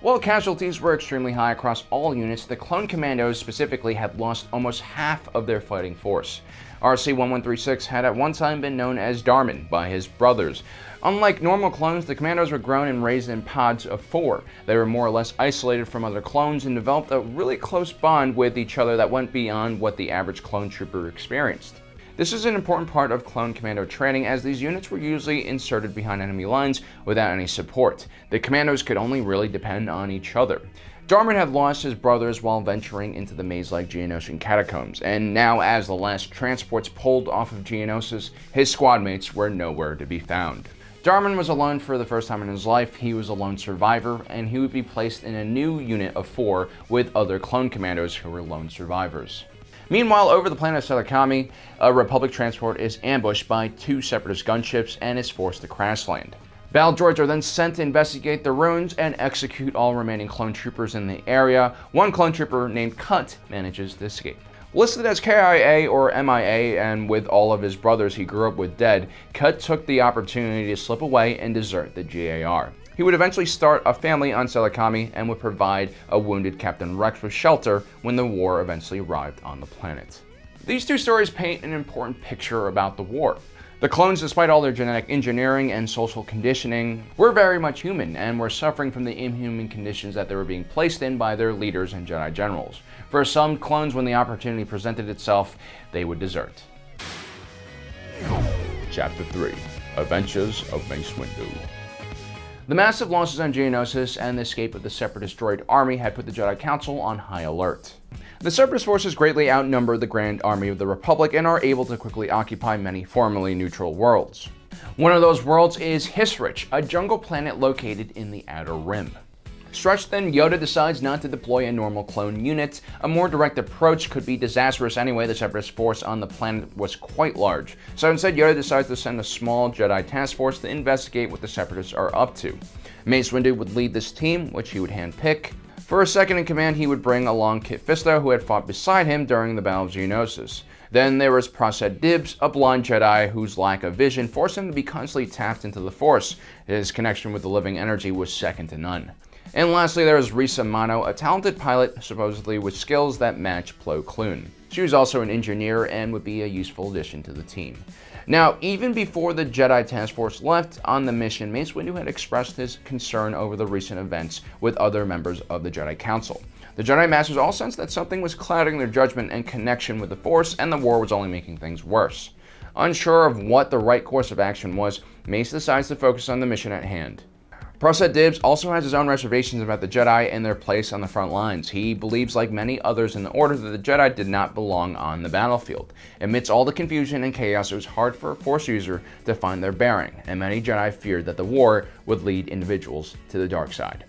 While casualties were extremely high across all units, the clone commandos specifically had lost almost half of their fighting force. RC-1136 had at one time been known as Darman by his brothers. Unlike normal clones, the commandos were grown and raised in pods of 4. They were more or less isolated from other clones and developed a really close bond with each other that went beyond what the average clone trooper experienced. This is an important part of clone commando training, as these units were usually inserted behind enemy lines without any support. The commandos could only really depend on each other. Darman had lost his brothers while venturing into the maze-like Geonosian catacombs, and now as the last transports pulled off of Geonosis, his squad mates were nowhere to be found. Darman was alone for the first time in his life. He was a lone survivor, and he would be placed in a new unit of 4 with other clone commandos who were lone survivors. Meanwhile, over the planet of Selekami, a Republic transport is ambushed by 2 separatist gunships and is forced to crash land. Battle droids are then sent to investigate the ruins and execute all remaining clone troopers in the area. One clone trooper named Cut manages to escape. Listed as KIA or MIA, and with all of his brothers he grew up with dead, Cut took the opportunity to slip away and desert the GAR. He would eventually start a family on Selekami and would provide a wounded Captain Rex with shelter when the war eventually arrived on the planet. These 2 stories paint an important picture about the war. The clones, despite all their genetic engineering and social conditioning, were very much human and were suffering from the inhuman conditions that they were being placed in by their leaders and Jedi generals. For some clones, when the opportunity presented itself, they would desert. Chapter 3: Adventures of Mace Windu. The massive losses on Geonosis and the escape of the Separatist droid army had put the Jedi Council on high alert. The Separatist forces greatly outnumber the Grand Army of the Republic and are able to quickly occupy many formerly neutral worlds. One of those worlds is Hisrich, a jungle planet located in the Outer Rim. Stretched thin, Yoda decides not to deploy a normal clone unit. A more direct approach could be disastrous anyway. The Separatist force on the planet was quite large. So instead, Yoda decides to send a small Jedi task force to investigate what the Separatists are up to. Mace Windu would lead this team, which he would handpick. For a second in command, he would bring along Kit Fisto, who had fought beside him during the Battle of Geonosis. Then there was Prasad Dibs, a blind Jedi whose lack of vision forced him to be constantly tapped into the Force. His connection with the living energy was second to none. And lastly, there is Risa Mano, a talented pilot, supposedly with skills that match Plo Koon. She was also an engineer and would be a useful addition to the team. Now, even before the Jedi Task Force left on the mission, Mace Windu had expressed his concern over the recent events with other members of the Jedi Council. The Jedi Masters all sensed that something was clouding their judgment and connection with the Force, and the war was only making things worse. Unsure of what the right course of action was, Mace decides to focus on the mission at hand. Proset Dibs also has his own reservations about the Jedi and their place on the front lines. He believes, like many others in the Order, that the Jedi did not belong on the battlefield. Amidst all the confusion and chaos, it was hard for a Force user to find their bearing, and many Jedi feared that the war would lead individuals to the dark side.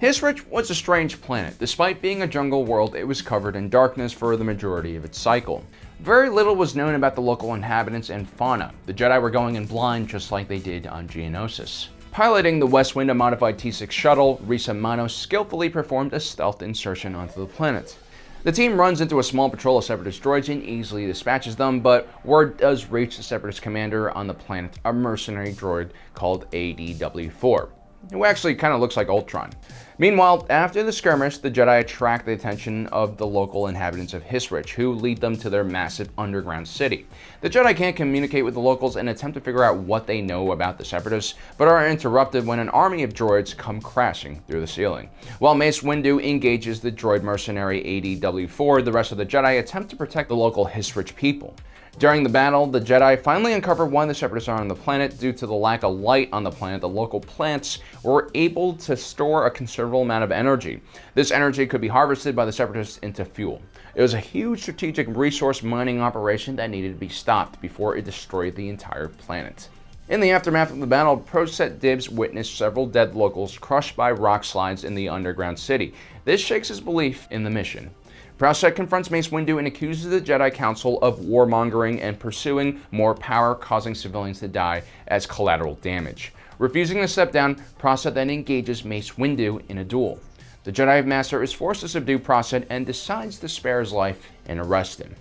Hisrich was a strange planet. Despite being a jungle world, it was covered in darkness for the majority of its cycle. Very little was known about the local inhabitants and fauna. The Jedi were going in blind just like they did on Geonosis. Piloting the West Wind modified T6 shuttle, Risa Mano skillfully performed a stealth insertion onto the planet. The team runs into a small patrol of Separatist droids and easily dispatches them, but word does reach the Separatist commander on the planet, a mercenary droid called ADW4, who actually kind of looks like Ultron. Meanwhile, after the skirmish, the Jedi attract the attention of the local inhabitants of Hisrich, who lead them to their massive underground city. The Jedi can't communicate with the locals and attempt to figure out what they know about the Separatists, but are interrupted when an army of droids come crashing through the ceiling. While Mace Windu engages the droid mercenary ADW4, the rest of the Jedi attempt to protect the local Hisrich people. During the battle, the Jedi finally uncover why the Separatists are on the planet. Due to the lack of light on the planet, the local plants were able to store a considerable amount of energy. This energy could be harvested by the Separatists into fuel. It was a huge strategic resource mining operation that needed to be stopped before it destroyed the entire planet. In the aftermath of the battle, Proset Dibs witnessed several dead locals crushed by rock slides in the underground city. This shakes his belief in the mission. Proset confronts Mace Windu and accuses the Jedi Council of warmongering and pursuing more power, causing civilians to die as collateral damage. Refusing to step down, Proset then engages Mace Windu in a duel. The Jedi Master is forced to subdue Proset and decides to spare his life and arrest him.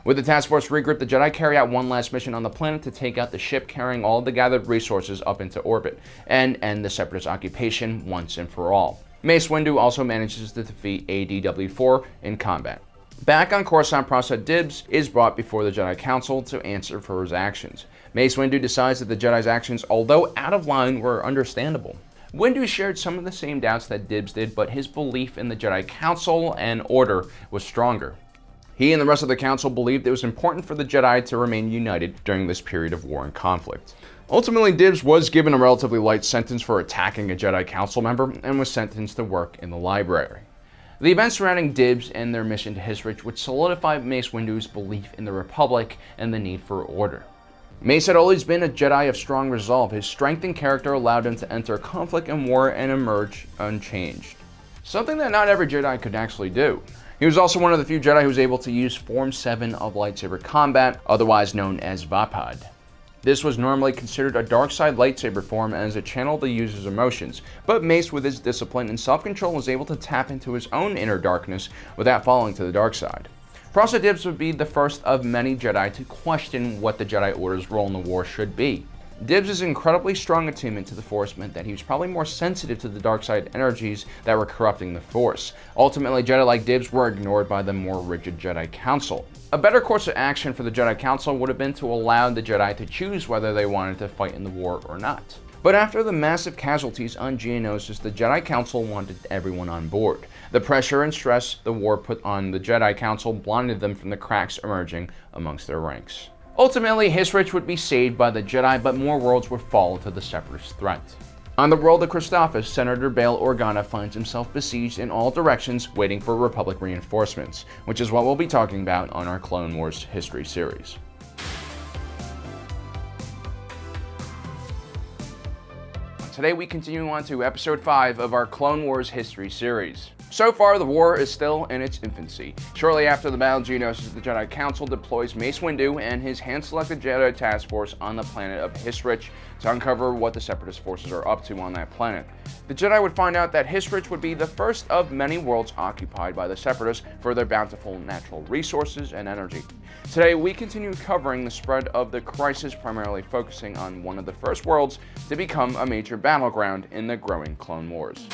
With the task force regroup, the Jedi carry out one last mission on the planet to take out the ship carrying all the gathered resources up into orbit and end the Separatist occupation once and for all. Mace Windu also manages to defeat ADW4 in combat. Back on Coruscant, Proset Dibs is brought before the Jedi Council to answer for his actions. Mace Windu decides that the Jedi's actions, although out of line, were understandable. Windu shared some of the same doubts that Dibs did, but his belief in the Jedi Council and Order was stronger. He and the rest of the Council believed it was important for the Jedi to remain united during this period of war and conflict. Ultimately, Dibs was given a relatively light sentence for attacking a Jedi Council member and was sentenced to work in the library. The events surrounding Dibs and their mission to Hisrich would solidify Mace Windu's belief in the Republic and the need for order. Mace had always been a Jedi of strong resolve. His strength and character allowed him to enter conflict and war and emerge unchanged. Something that not every Jedi could actually do. He was also one of the few Jedi who was able to use Form 7 of lightsaber combat, otherwise known as Vapad. This was normally considered a dark side lightsaber form as it channeled the user's emotions, but Mace, with his discipline and self-control, was able to tap into his own inner darkness without falling to the dark side. Proset Dibs would be the first of many Jedi to question what the Jedi Order's role in the war should be. Dibs' incredibly strong attunement to the Force meant that he was probably more sensitive to the dark side energies that were corrupting the Force. Ultimately, Jedi like Dibs were ignored by the more rigid Jedi Council. A better course of action for the Jedi Council would have been to allow the Jedi to choose whether they wanted to fight in the war or not. But after the massive casualties on Geonosis, the Jedi Council wanted everyone on board. The pressure and stress the war put on the Jedi Council blinded them from the cracks emerging amongst their ranks. Ultimately, Hisrich would be saved by the Jedi, but more worlds would fall to the Separatist threat. On the world of Christophsis, Senator Bail Organa finds himself besieged in all directions, waiting for Republic reinforcements, which is what we'll be talking about on our Clone Wars history series. Today we continue on to episode 5 of our Clone Wars history series. So far, the war is still in its infancy. Shortly after the Battle of Geonosis, the Jedi Council deploys Mace Windu and his hand-selected Jedi Task Force on the planet of Hisrich to uncover what the Separatist forces are up to on that planet. The Jedi would find out that Hisrich would be the first of many worlds occupied by the Separatists for their bountiful natural resources and energy. Today, we continue covering the spread of the crisis, primarily focusing on one of the first worlds to become a major battleground in the growing Clone Wars.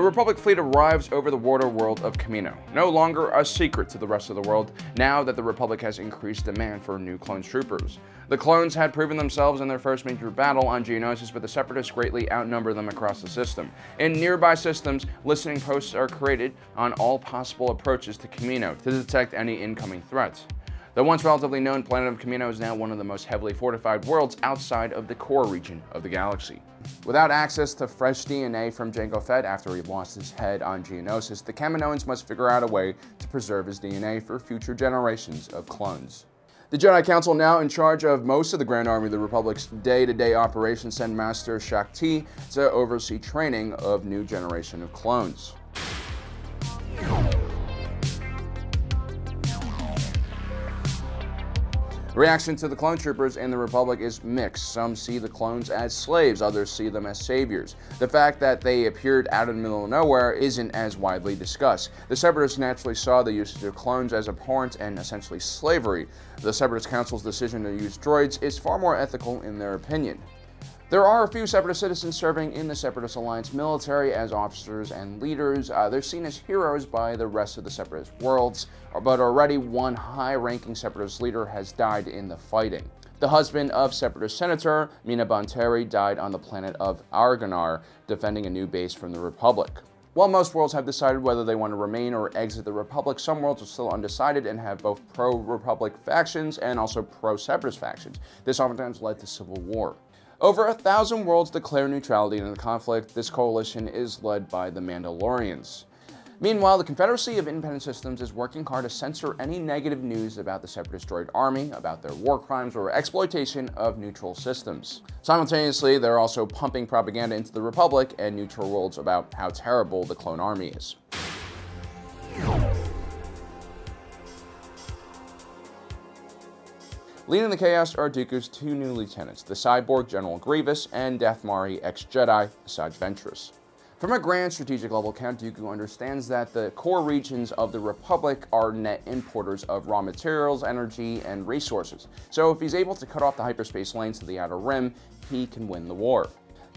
A Republic fleet arrives over the water world of Kamino, no longer a secret to the rest of the world now that the Republic has increased demand for new clone troopers. The clones had proven themselves in their first major battle on Geonosis, but the Separatists greatly outnumber them across the system. In nearby systems, listening posts are created on all possible approaches to Kamino to detect any incoming threats. The once relatively known planet of Kamino is now one of the most heavily fortified worlds outside of the core region of the galaxy. Without access to fresh DNA from Jango Fett after he lost his head on Geonosis, the Kaminoans must figure out a way to preserve his DNA for future generations of clones. The Jedi Council, now in charge of most of the Grand Army of the Republic's day-to-day operations, send Master Shakti to oversee training of new generation of clones. Reaction to the clone troopers in the Republic is mixed. Some see the clones as slaves, others see them as saviors. The fact that they appeared out in the middle of nowhere isn't as widely discussed. The Separatists naturally saw the usage of clones as abhorrent and essentially slavery. The Separatist Council's decision to use droids is far more ethical in their opinion. There are a few Separatist citizens serving in the Separatist Alliance military as officers and leaders. They're seen as heroes by the rest of the Separatist worlds, but already one high-ranking Separatist leader has died in the fighting. The husband of Separatist Senator Mina Bonteri died on the planet of Argonar, defending a new base from the Republic. While most worlds have decided whether they want to remain or exit the Republic, some worlds are still undecided and have both pro-Republic factions and also pro-Separatist factions. This oftentimes led to civil war. Over 1,000 worlds declare neutrality in the conflict. This coalition is led by the Mandalorians. Meanwhile, the Confederacy of Independent Systems is working hard to censor any negative news about the Separatist droid army, about their war crimes, or exploitation of neutral systems. Simultaneously, they're also pumping propaganda into the Republic and neutral worlds about how terrible the clone army is. Leading the chaos are Dooku's two new lieutenants, the cyborg General Grievous and Dathmari ex-Jedi Asajj Ventress. From a grand strategic level, Count Dooku understands that the core regions of the Republic are net importers of raw materials, energy, and resources. So if he's able to cut off the hyperspace lanes to the Outer Rim, he can win the war.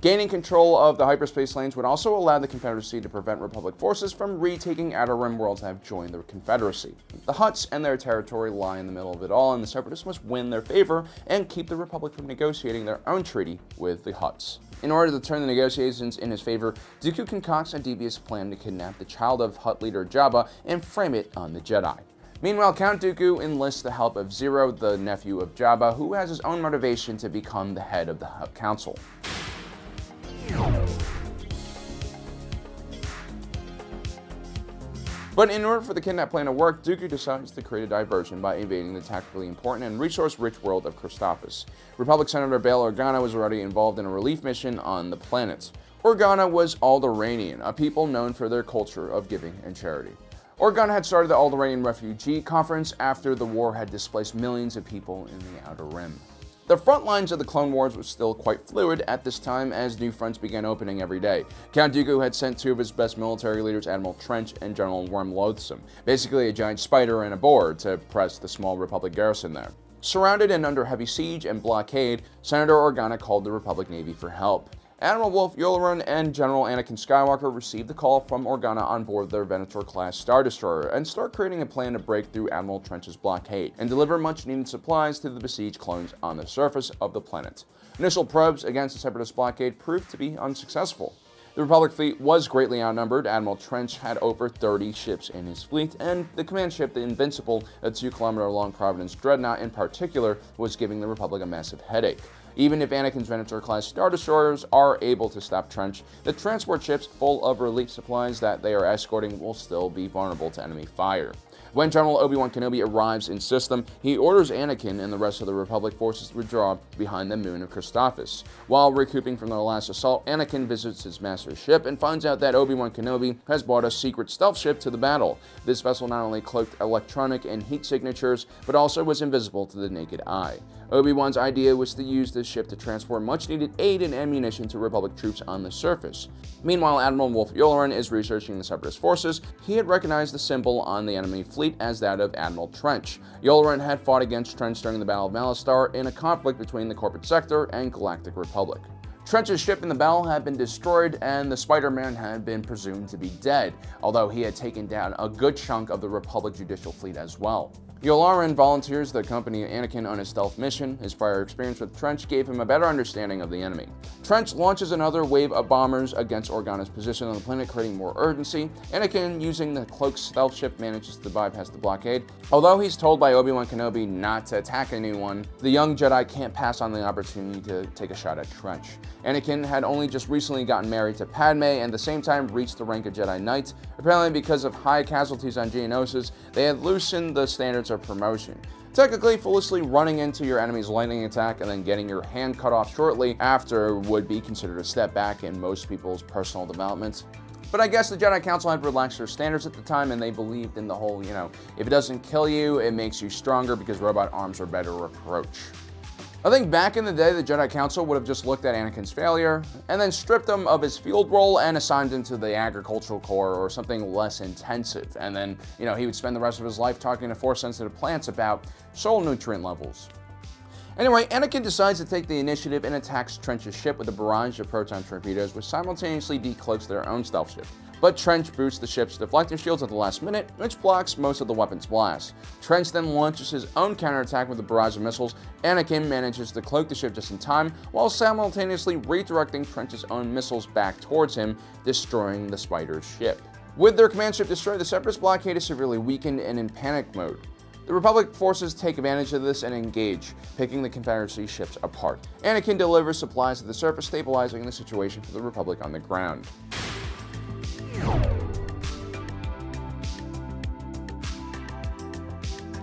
Gaining control of the hyperspace lanes would also allow the Confederacy to prevent Republic forces from retaking Outer Rim worlds that have joined the Confederacy. The Hutts and their territory lie in the middle of it all, and the Separatists must win their favor and keep the Republic from negotiating their own treaty with the Hutts. In order to turn the negotiations in his favor, Dooku concocts a devious plan to kidnap the child of Hutt leader Jabba and frame it on the Jedi. Meanwhile, Count Dooku enlists the help of Zero, the nephew of Jabba, who has his own motivation to become the head of the Hutt Council. But in order for the kidnap plan to work, Dooku decides to create a diversion by invading the tactically important and resource-rich world of Christophsis. Republic Senator Bail Organa was already involved in a relief mission on the planet. Organa was Alderaanian, a people known for their culture of giving and charity. Organa had started the Alderaanian Refugee Conference after the war had displaced millions of people in the Outer Rim. The front lines of the Clone Wars was still quite fluid at this time as new fronts began opening every day. Count Dooku had sent two of his best military leaders, Admiral Trench and General Worm Loathsome, basically a giant spider and a boar, to press the small Republic garrison there. Surrounded and under heavy siege and blockade, Senator Organa called the Republic Navy for help. Admiral Wolf Yularen and General Anakin Skywalker received the call from Organa on board their Venator-class Star Destroyer and start creating a plan to break through Admiral Trench's blockade and deliver much-needed supplies to the besieged clones on the surface of the planet. Initial probes against the Separatist blockade proved to be unsuccessful. The Republic fleet was greatly outnumbered. Admiral Trench had over 30 ships in his fleet, and the command ship, the Invincible, a 2-kilometer-long Providence Dreadnought in particular, was giving the Republic a massive headache. Even if Anakin's Venator-class Star Destroyers are able to stop Trench, the transport ships full of relief supplies that they are escorting will still be vulnerable to enemy fire. When General Obi-Wan Kenobi arrives in system, he orders Anakin and the rest of the Republic forces to withdraw behind the moon of Christophsis. While recouping from their last assault, Anakin visits his master's ship and finds out that Obi-Wan Kenobi has brought a secret stealth ship to the battle. This vessel not only cloaked electronic and heat signatures, but also was invisible to the naked eye. Obi-Wan's idea was to use this ship to transport much-needed aid and ammunition to Republic troops on the surface. Meanwhile, Admiral Wolf Yularen is researching the Separatist forces. He had recognized the symbol on the enemy fleet as that of Admiral Trench. Yularen had fought against Trench during the Battle of Malastare in a conflict between the Corporate Sector and Galactic Republic. Trench's ship in the battle had been destroyed, and the Spider-Man had been presumed to be dead, although he had taken down a good chunk of the Republic judicial fleet as well. Yularen volunteers to accompany Anakin on his stealth mission. His prior experience with Trench gave him a better understanding of the enemy. Trench launches another wave of bombers against Organa's position on the planet, creating more urgency. Anakin, using the cloak's stealth ship, manages to bypass the blockade. Although he's told by Obi-Wan Kenobi not to attack anyone, the young Jedi can't pass on the opportunity to take a shot at Trench. Anakin had only just recently gotten married to Padme and at the same time reached the rank of Jedi Knight. Apparently, because of high casualties on Geonosis, they had loosened the standards of promotion. Technically, foolishly running into your enemy's lightning attack and then getting your hand cut off shortly after would be considered a step back in most people's personal development. But I guess the Jedi Council had relaxed their standards at the time, and they believed in the whole, if it doesn't kill you, it makes you stronger because robot arms are better approach. I think back in the day, the Jedi Council would have just looked at Anakin's failure and then stripped him of his field role and assigned him to the agricultural corps or something less intensive. And then, he would spend the rest of his life talking to Force-sensitive plants about soil nutrient levels. Anyway, Anakin decides to take the initiative and attacks Trench's ship with a barrage of proton torpedoes, which simultaneously decloaks their own stealth ship. But Trench boosts the ship's deflector shields at the last minute, which blocks most of the weapon's blast. Trench then launches his own counterattack with a barrage of missiles. Anakin manages to cloak the ship just in time, while simultaneously redirecting Trench's own missiles back towards him, destroying the Spider's ship. With their command ship destroyed, the Separatist blockade is severely weakened and in panic mode. The Republic forces take advantage of this and engage, picking the Confederacy ships apart. Anakin delivers supplies to the surface, stabilizing the situation for the Republic on the ground.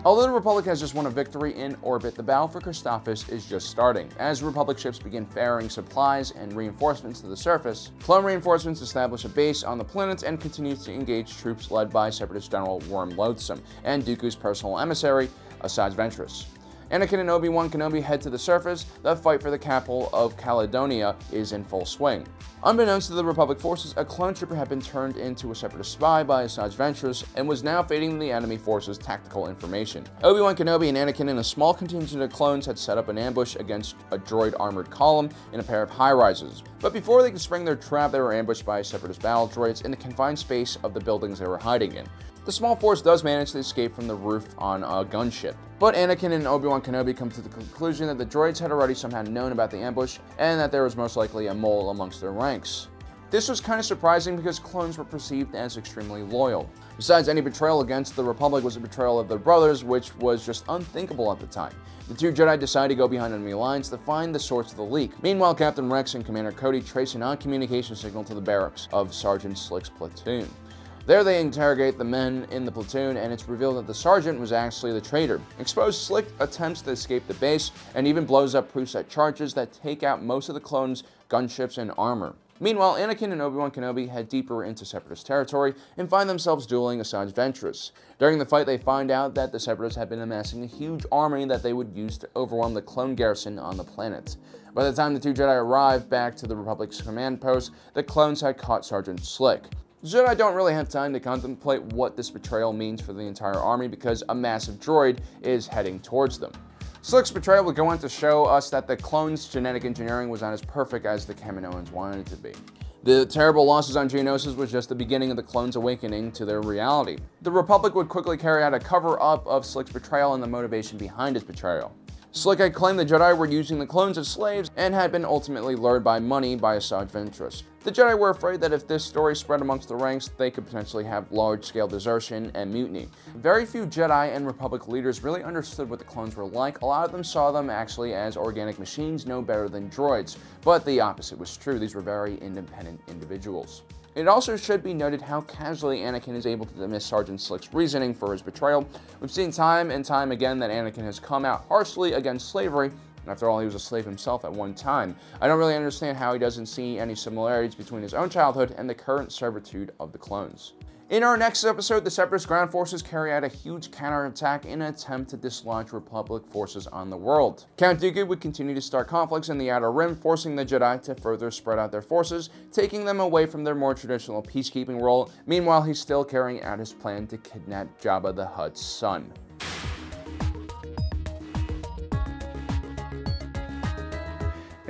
Although the Republic has just won a victory in orbit, the battle for Christophsis is just starting. As Republic ships begin ferrying supplies and reinforcements to the surface, clone reinforcements establish a base on the planet and continue to engage troops led by Separatist General Worm Loathsome and Dooku's personal emissary, Asajj Ventress. Anakin and Obi-Wan Kenobi head to the surface. The fight for the capital of Caledonia is in full swing. Unbeknownst to the Republic forces, a clone trooper had been turned into a Separatist spy by Asajj Ventress and was now feeding the enemy forces tactical information. Obi-Wan Kenobi and Anakin and a small contingent of clones had set up an ambush against a droid armored column in a pair of high-rises. But before they could spring their trap, they were ambushed by Separatist battle droids in the confined space of the buildings they were hiding in. The small force does manage to escape from the roof on a gunship, but Anakin and Obi-Wan Kenobi come to the conclusion that the droids had already somehow known about the ambush and that there was most likely a mole amongst their ranks. This was kind of surprising because clones were perceived as extremely loyal. Besides, any betrayal against the Republic was a betrayal of their brothers, which was just unthinkable at the time. The two Jedi decide to go behind enemy lines to find the source of the leak. Meanwhile, Captain Rex and Commander Cody trace a non-communication signal to the barracks of Sergeant Slick's platoon. There they interrogate the men in the platoon, and it's revealed that the sergeant was actually the traitor. Exposed, Slick attempts to escape the base and even blows up preset charges that take out most of the clones' gunships and armor. Meanwhile, Anakin and Obi-Wan Kenobi head deeper into Separatist territory and find themselves dueling Asajj Ventress. During the fight, they find out that the Separatists had been amassing a huge army that they would use to overwhelm the clone garrison on the planet. By the time the two Jedi arrive back to the Republic's command post, the clones had caught Sergeant Slick. The Jedi don't really have time to contemplate what this betrayal means for the entire army because a massive droid is heading towards them. Slick's betrayal would go on to show us that the clones' genetic engineering was not as perfect as the Kaminoans wanted it to be. The terrible losses on Geonosis was just the beginning of the clones' awakening to their reality. The Republic would quickly carry out a cover-up of Slick's betrayal and the motivation behind his betrayal. Slick had claimed the Jedi were using the clones as slaves and had been ultimately lured by money by Asajj Ventress. The Jedi were afraid that if this story spread amongst the ranks, they could potentially have large-scale desertion and mutiny. Very few Jedi and Republic leaders really understood what the clones were like. A lot of them saw them actually as organic machines no better than droids, but the opposite was true. These were very independent individuals. It also should be noted how casually Anakin is able to dismiss Sergeant Slick's reasoning for his betrayal. We've seen time and time again that Anakin has come out harshly against slavery. After all, he was a slave himself at one time. I don't really understand how he doesn't see any similarities between his own childhood and the current servitude of the clones. In our next episode, the Separatist ground forces carry out a huge counterattack in an attempt to dislodge Republic forces on the world. Count Dooku would continue to start conflicts in the Outer Rim, forcing the Jedi to further spread out their forces, taking them away from their more traditional peacekeeping role. Meanwhile, he's still carrying out his plan to kidnap Jabba the Hutt's son.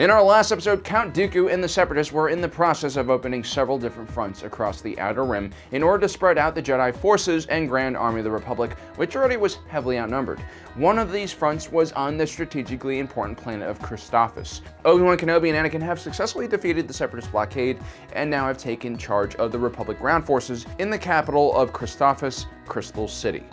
In our last episode, Count Dooku and the Separatists were in the process of opening several different fronts across the Outer Rim in order to spread out the Jedi forces and Grand Army of the Republic, which already was heavily outnumbered. One of these fronts was on the strategically important planet of Christophsis. Obi-Wan Kenobi and Anakin have successfully defeated the Separatist blockade and now have taken charge of the Republic ground forces in the capital of Christophsis, Crystal City.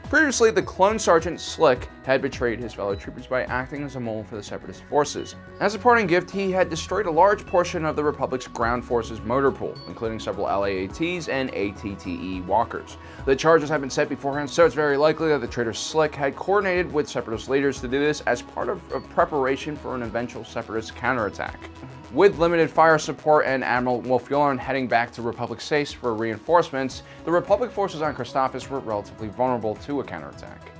Previously, the clone sergeant Slick had betrayed his fellow troopers by acting as a mole for the Separatist forces. As a parting gift, he had destroyed a large portion of the Republic's ground forces motor pool, including several LAATs and ATTE walkers. The charges had been set beforehand, so it's very likely that the traitor Slick had coordinated with Separatist leaders to do this as part of a preparation for an eventual Separatist counterattack. With limited fire support and Admiral Wolf Yularen heading back to Republic Base for reinforcements, the Republic forces on Christophsis were relatively vulnerable to a counterattack.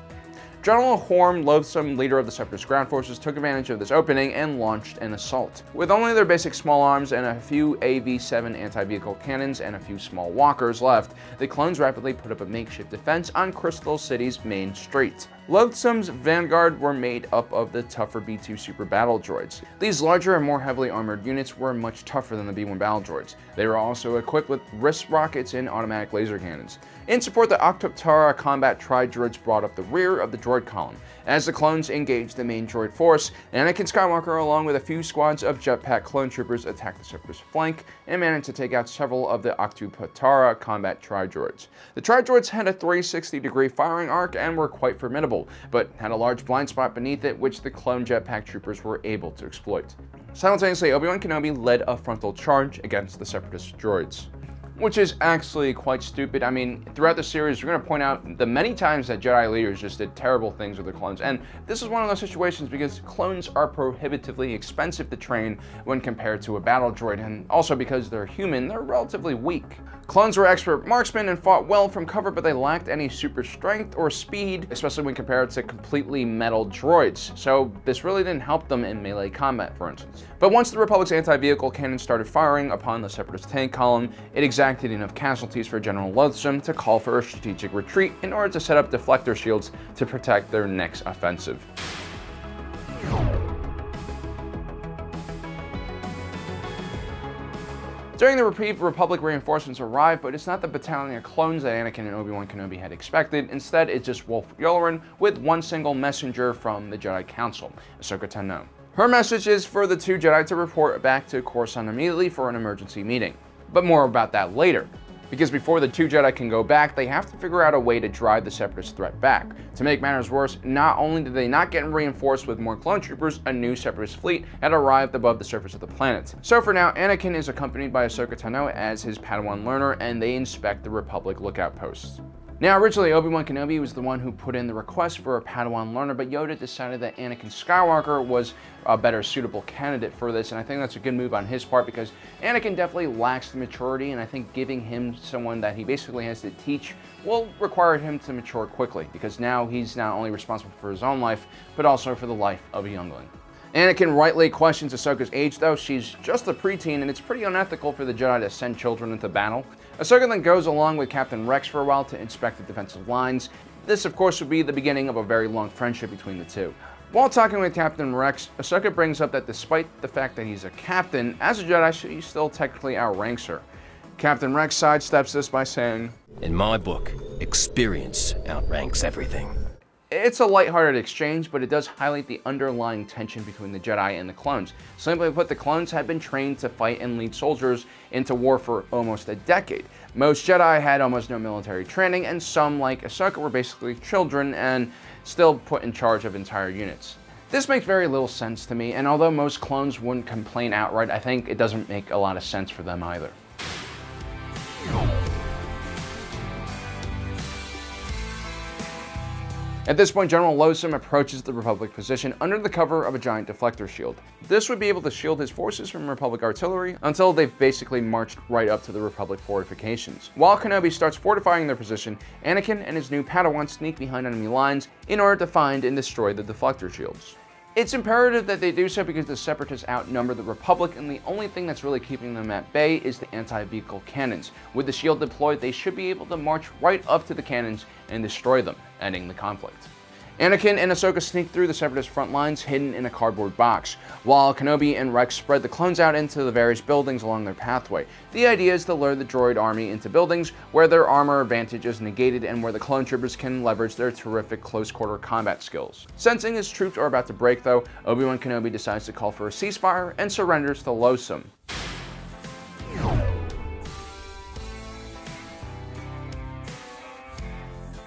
General Horm, loathsome leader of the Separatist ground forces, took advantage of this opening and launched an assault. With only their basic small arms and a few AV-7 anti-vehicle cannons and a few small walkers left, the clones rapidly put up a makeshift defense on Crystal City's main street. Loathsome's vanguard were made up of the tougher B-2 super battle droids. These larger and more heavily armored units were much tougher than the B-1 battle droids. They were also equipped with wrist rockets and automatic laser cannons. In support, the Octoptara combat tri-droids brought up the rear of the droid column. As the clones engaged the main droid force, Anakin Skywalker along with a few squads of jetpack clone troopers attacked the Separatist flank and managed to take out several of the Octoptara combat tri-droids. The tri-droids had a 360-degree firing arc and were quite formidable, but had a large blind spot beneath it which the clone jetpack troopers were able to exploit. Simultaneously, Obi-Wan Kenobi led a frontal charge against the Separatist droids, which is actually quite stupid. I mean, throughout the series, we're going to point out the many times that Jedi leaders just did terrible things with their clones, and this is one of those situations because clones are prohibitively expensive to train when compared to a battle droid, and also because they're human, they're relatively weak. Clones were expert marksmen and fought well from cover, but they lacked any super strength or speed, especially when compared to completely metal droids, so this really didn't help them in melee combat, for instance. But once the Republic's anti-vehicle cannons started firing upon the Separatist tank column, it exacted enough casualties for General Loathsome to call for a strategic retreat in order to set up deflector shields to protect their next offensive. During the reprieve, Republic reinforcements arrived, but it's not the battalion of clones that Anakin and Obi-Wan Kenobi had expected. Instead, it's just Wolf Yularen with one single messenger from the Jedi Council, Ahsoka Tano. Her message is for the two Jedi to report back to Coruscant immediately for an emergency meeting. But more about that later, because before the two Jedi can go back, they have to figure out a way to drive the Separatist threat back. To make matters worse, not only did they not get reinforced with more clone troopers, a new Separatist fleet had arrived above the surface of the planet. So for now, Anakin is accompanied by Ahsoka Tano as his Padawan learner, and they inspect the Republic lookout posts. Now, originally, Obi-Wan Kenobi was the one who put in the request for a Padawan learner, but Yoda decided that Anakin Skywalker was a better suitable candidate for this, and I think that's a good move on his part because Anakin definitely lacks the maturity, and I think giving him someone that he basically has to teach will require him to mature quickly, because now he's not only responsible for his own life, but also for the life of a youngling. Anakin rightly questions Ahsoka's age, though. She's just a preteen, and it's pretty unethical for the Jedi to send children into battle. Ahsoka then goes along with Captain Rex for a while to inspect the defensive lines. This, of course, would be the beginning of a very long friendship between the two. While talking with Captain Rex, Ahsoka brings up that despite the fact that he's a captain, as a Jedi, she still technically outranks her. Captain Rex sidesteps this by saying, "In my book, experience outranks everything." It's a lighthearted exchange, but it does highlight the underlying tension between the Jedi and the clones. Simply put, the clones had been trained to fight and lead soldiers into war for almost a decade. Most Jedi had almost no military training, and some, like Ahsoka, were basically children and still put in charge of entire units. This makes very little sense to me, and although most clones wouldn't complain outright, I think it doesn't make a lot of sense for them either. At this point, General Loathsome approaches the Republic position under the cover of a giant deflector shield. This would be able to shield his forces from Republic artillery until they've basically marched right up to the Republic fortifications. While Kenobi starts fortifying their position, Anakin and his new Padawan sneak behind enemy lines in order to find and destroy the deflector shields. It's imperative that they do so because the Separatists outnumber the Republic, and the only thing that's really keeping them at bay is the anti-vehicle cannons. With the shield deployed, they should be able to march right up to the cannons and destroy them, ending the conflict. Anakin and Ahsoka sneak through the Separatist front lines hidden in a cardboard box, while Kenobi and Rex spread the clones out into the various buildings along their pathway. The idea is to lure the droid army into buildings where their armor advantage is negated and where the clone troopers can leverage their terrific close-quarter combat skills. Sensing his troops are about to break though, Obi-Wan Kenobi decides to call for a ceasefire and surrenders to Lothsum.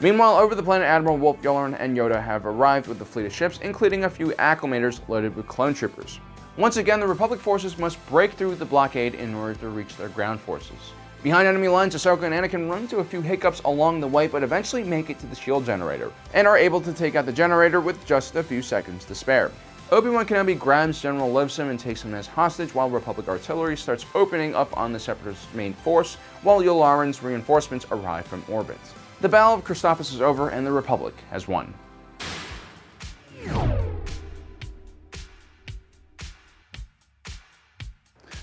Meanwhile, over the planet, Admiral Wolf Yularen and Yoda have arrived with a fleet of ships, including a few acclimators loaded with clone troopers. Once again, the Republic forces must break through the blockade in order to reach their ground forces. Behind enemy lines, Ahsoka and Anakin run into a few hiccups along the way, but eventually make it to the shield generator, and are able to take out the generator with just a few seconds to spare. Obi-Wan Kenobi grabs General Lothsum and takes him as hostage while Republic artillery starts opening up on the Separatist main force, while Yularen's reinforcements arrive from orbit. The Battle of Christophsis is over and the Republic has won.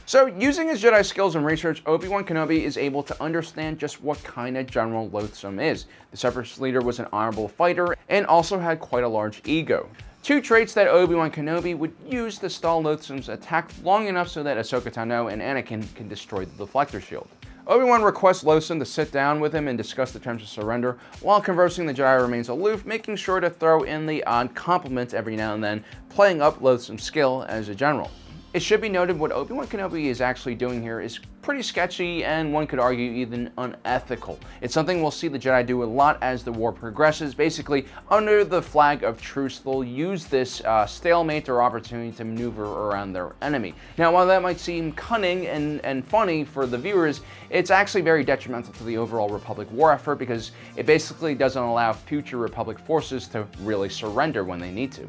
So, using his Jedi skills and research, Obi-Wan Kenobi is able to understand just what kind of General Lothsum is. The Separatist leader was an honorable fighter and also had quite a large ego. Two traits that Obi-Wan Kenobi would use to stall Lothsum's attack long enough so that Ahsoka Tano and Anakin can destroy the deflector shield. Obi-Wan requests Lothsum to sit down with him and discuss the terms of surrender. While conversing, the Jedi remains aloof, making sure to throw in the odd compliments every now and then, playing up Lothsum's skill as a general. It should be noted what Obi-Wan Kenobi is actually doing here is pretty sketchy and one could argue even unethical. It's something we'll see the Jedi do a lot as the war progresses. Basically, under the flag of truce, they'll use this stalemate or opportunity to maneuver around their enemy. Now, while that might seem cunning and funny for the viewers, it's actually very detrimental to the overall Republic war effort because it basically doesn't allow future Republic forces to really surrender when they need to.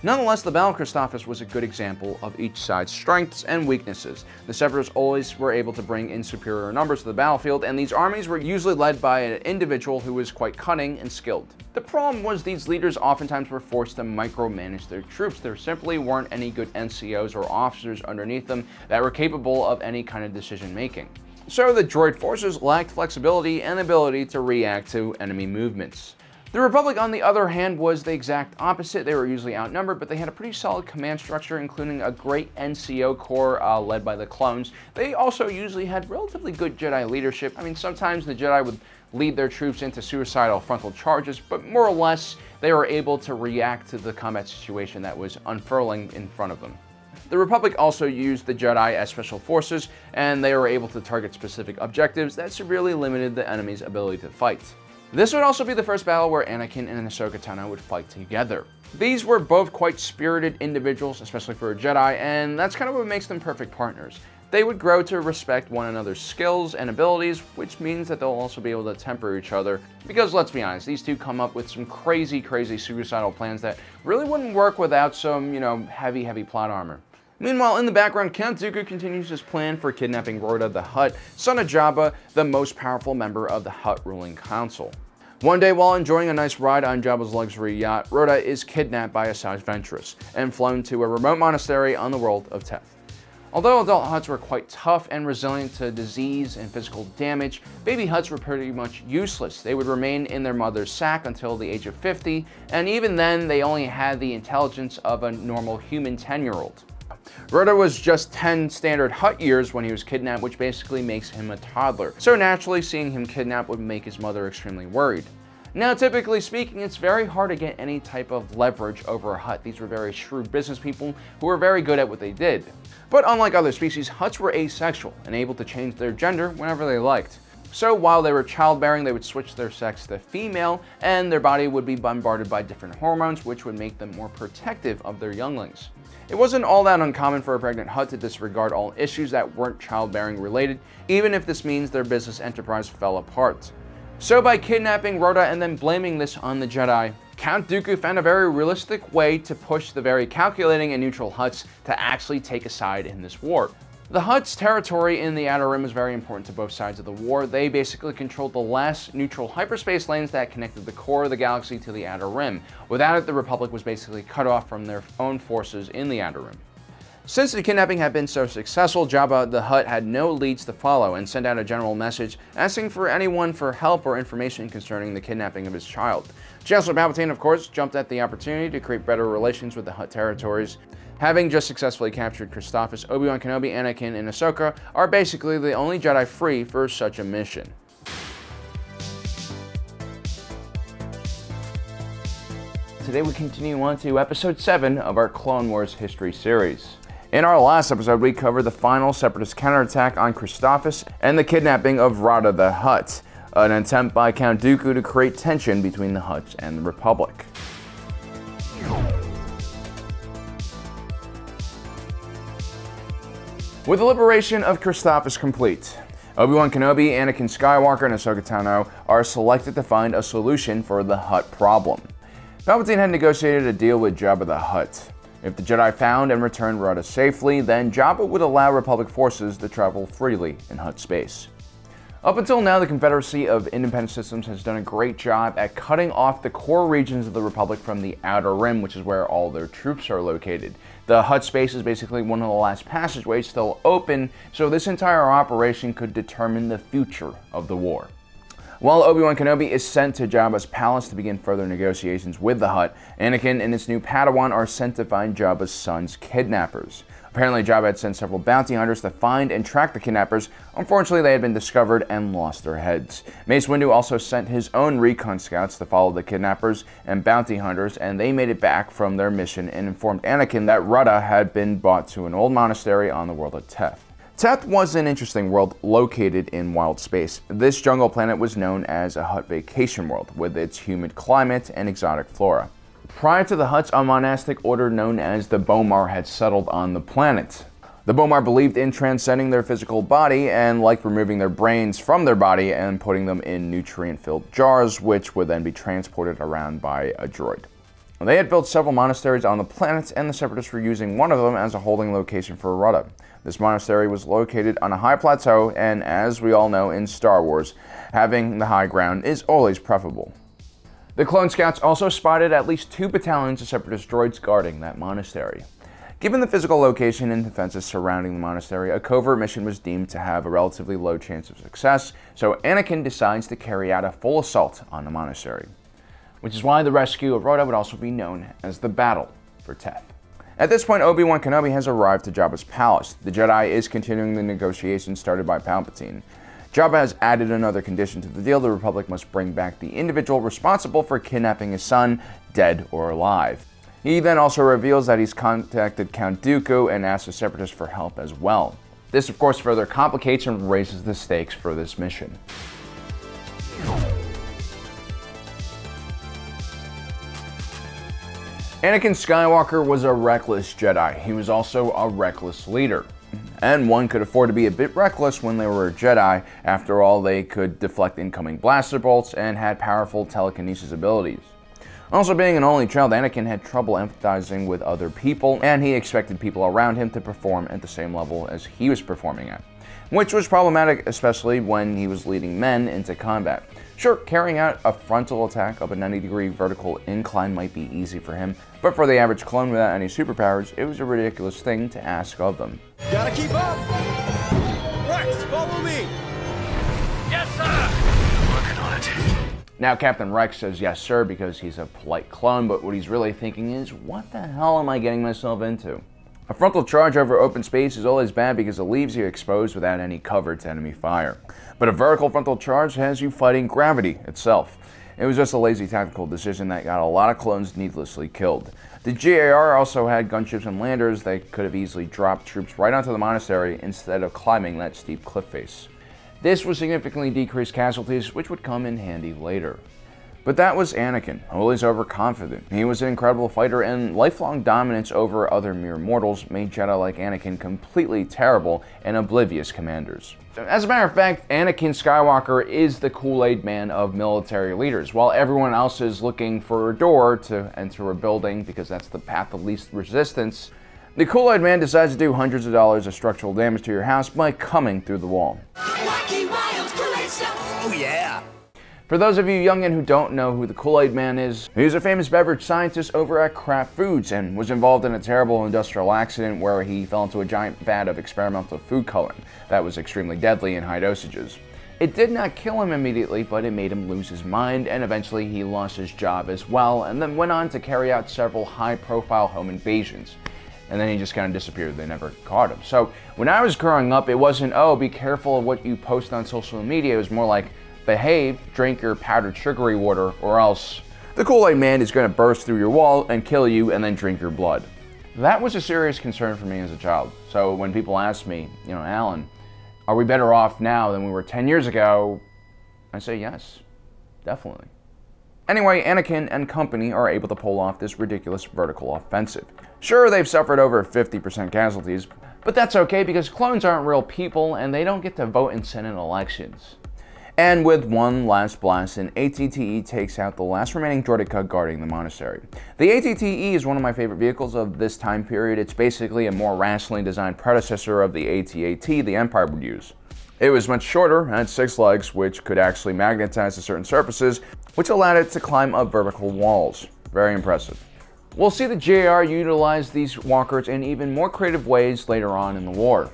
Nonetheless, the Battle of Christophsis was a good example of each side's strengths and weaknesses. The Separatists always were able to bring in superior numbers to the battlefield, and these armies were usually led by an individual who was quite cunning and skilled. The problem was these leaders oftentimes were forced to micromanage their troops. There simply weren't any good NCOs or officers underneath them that were capable of any kind of decision making. So the droid forces lacked flexibility and ability to react to enemy movements. The Republic, on the other hand, was the exact opposite. They were usually outnumbered, but they had a pretty solid command structure, including a great NCO corps led by the clones. They also usually had relatively good Jedi leadership. I mean, sometimes the Jedi would lead their troops into suicidal frontal charges, but more or less, they were able to react to the combat situation that was unfurling in front of them. The Republic also used the Jedi as special forces, and they were able to target specific objectives that severely limited the enemy's ability to fight. This would also be the first battle where Anakin and Ahsoka Tano would fight together. These were both quite spirited individuals, especially for a Jedi, and that's kind of what makes them perfect partners. They would grow to respect one another's skills and abilities, which means that they'll also be able to temper each other. Because let's be honest, these two come up with some crazy suicidal plans that really wouldn't work without some, heavy plot armor. Meanwhile, in the background, Count Dooku continues his plan for kidnapping Rhoda the Hutt, son of Jabba, the most powerful member of the Hutt ruling council. One day, while enjoying a nice ride on Jabba's luxury yacht, Rhoda is kidnapped by Asajj Ventress and flown to a remote monastery on the world of Teth. Although adult Hutts were quite tough and resilient to disease and physical damage, baby Hutts were pretty much useless. They would remain in their mother's sack until the age of 50, and even then, they only had the intelligence of a normal human 10-year-old. Rhoda was just 10 standard Hutt years when he was kidnapped, which basically makes him a toddler. So naturally, seeing him kidnapped would make his mother extremely worried. Now, typically speaking, it's very hard to get any type of leverage over a Hutt. These were very shrewd business people who were very good at what they did. But unlike other species, Hutts were asexual and able to change their gender whenever they liked. So while they were childbearing, they would switch their sex to female, and their body would be bombarded by different hormones, which would make them more protective of their younglings. It wasn't all that uncommon for a pregnant Hutt to disregard all issues that weren't childbearing related, even if this means their business enterprise fell apart. So by kidnapping Rhoda and then blaming this on the Jedi, Count Dooku found a very realistic way to push the very calculating and neutral Hutts to actually take a side in this war. The Hutt's territory in the Outer Rim was very important to both sides of the war. They basically controlled the last neutral hyperspace lanes that connected the core of the galaxy to the Outer Rim. Without it, the Republic was basically cut off from their own forces in the Outer Rim. Since the kidnapping had been so successful, Jabba the Hutt had no leads to follow and sent out a general message asking for anyone for help or information concerning the kidnapping of his child. Chancellor Palpatine, of course, jumped at the opportunity to create better relations with the Hutt territories. Having just successfully captured Christophas, Obi-Wan Kenobi, Anakin, and Ahsoka are basically the only Jedi free for such a mission. Today we continue on to episode 7 of our Clone Wars history series. In our last episode, we covered the final Separatist counterattack on Christophas and the kidnapping of Rada the Hutt, an attempt by Count Dooku to create tension between the Hutts and the Republic. With the liberation of Christophas complete, Obi-Wan Kenobi, Anakin Skywalker, and Ahsoka Tano are selected to find a solution for the Hutt problem. Palpatine had negotiated a deal with Jabba the Hutt. If the Jedi found and returned Rada safely, then Jabba would allow Republic forces to travel freely in Hutt space. Up until now, the Confederacy of Independent Systems has done a great job at cutting off the core regions of the Republic from the Outer Rim, which is where all their troops are located. The Hutt space is basically one of the last passageways still open, so this entire operation could determine the future of the war. While Obi-Wan Kenobi is sent to Jabba's palace to begin further negotiations with the Hutt, Anakin and his new Padawan are sent to find Jabba's son's kidnappers. Apparently, Jabba had sent several bounty hunters to find and track the kidnappers. Unfortunately, they had been discovered and lost their heads. Mace Windu also sent his own recon scouts to follow the kidnappers and bounty hunters, and they made it back from their mission and informed Anakin that Rada had been brought to an old monastery on the world of Teth. Teth was an interesting world located in wild space. This jungle planet was known as a Hutt vacation world, with its humid climate and exotic flora. Prior to the Hutts, a monastic order known as the Bomar had settled on the planet. The Bomar believed in transcending their physical body and liked removing their brains from their body and putting them in nutrient-filled jars, which would then be transported around by a droid. They had built several monasteries on the planet, and the Separatists were using one of them as a holding location for Rada. This monastery was located on a high plateau, and as we all know in Star Wars, having the high ground is always preferable. The Clone Scouts also spotted at least 2 battalions of Separatist droids guarding that monastery. Given the physical location and defenses surrounding the monastery, a covert mission was deemed to have a relatively low chance of success, so Anakin decides to carry out a full assault on the monastery, which is why the rescue of Rada would also be known as the Battle for Teth. At this point, Obi-Wan Kenobi has arrived to Jabba's palace. The Jedi is continuing the negotiations started by Palpatine. Jabba has added another condition to the deal: the Republic must bring back the individual responsible for kidnapping his son, dead or alive. He then also reveals that he's contacted Count Dooku and asked the Separatists for help as well. This, of course, further complicates and raises the stakes for this mission. Anakin Skywalker was a reckless Jedi. He was also a reckless leader. And one could afford to be a bit reckless when they were a Jedi. After all, they could deflect incoming blaster bolts and had powerful telekinesis abilities. Also, being an only child, Anakin had trouble empathizing with other people, and he expected people around him to perform at the same level as he was performing at, which was problematic, especially when he was leading men into combat. Sure, carrying out a frontal attack up a 90-degree vertical incline might be easy for him, but for the average clone without any superpowers, it was a ridiculous thing to ask of them. Gotta keep up! Rex, follow me! Yes, sir! I'm working on it. Now, Captain Rex says yes, sir, because he's a polite clone, but what he's really thinking is, what the hell am I getting myself into? A frontal charge over open space is always bad because it leaves you exposed without any cover to enemy fire. But a vertical frontal charge has you fighting gravity itself. It was just a lazy tactical decision that got a lot of clones needlessly killed. The GAR also had gunships and landers that could have easily dropped troops right onto the monastery instead of climbing that steep cliff face. This would significantly decrease casualties, which would come in handy later. But that was Anakin, always overconfident. He was an incredible fighter, and lifelong dominance over other mere mortals made Jedi like Anakin completely terrible and oblivious commanders. As a matter of fact, Anakin Skywalker is the Kool-Aid man of military leaders. While everyone else is looking for a door to enter a building because that's the path of least resistance, The Kool-Aid Man decides to do hundreds of dollars of structural damage to your house by coming through the wall. Oh, yeah. For those of you youngin' who don't know who the Kool-Aid Man is, he's a famous beverage scientist over at Kraft Foods and was involved in a terrible industrial accident where he fell into a giant vat of experimental food coloring that was extremely deadly in high dosages. It did not kill him immediately, but it made him lose his mind, and eventually he lost his job as well, and then went on to carry out several high-profile home invasions. And then he just kind of disappeared. They never caught him. So when I was growing up, it wasn't, oh, be careful of what you post on social media. It was more like, behave, drink your powdered sugary water, or else the Kool-Aid Man is going to burst through your wall and kill you and then drink your blood. That was a serious concern for me as a child. So when people ask me, you know, Alan, are we better off now than we were 10 years ago? I say yes, definitely. Anyway, Anakin and company are able to pull off this ridiculous vertical offensive. Sure, they've suffered over 50% casualties, but that's okay because clones aren't real people and they don't get to vote in Senate elections. And with one last blast, an ATTE takes out the last remaining droideka guarding the monastery. The ATTE is one of my favorite vehicles of this time period. It's basically a more rationally designed predecessor of the AT-AT the Empire would use. It was much shorter, had 6 legs, which could actually magnetize to certain surfaces, which allowed it to climb up vertical walls. Very impressive. We'll see the JR utilize these walkers in even more creative ways later on in the war.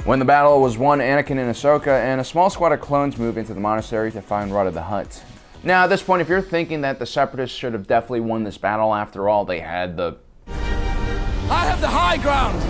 When the battle was won, Anakin and Ahsoka and a small squad of clones move into the monastery to find Rudda the Hutt. Now at this point, if you're thinking that the Separatists should have definitely won this battle, after all, they had the... I have the high ground!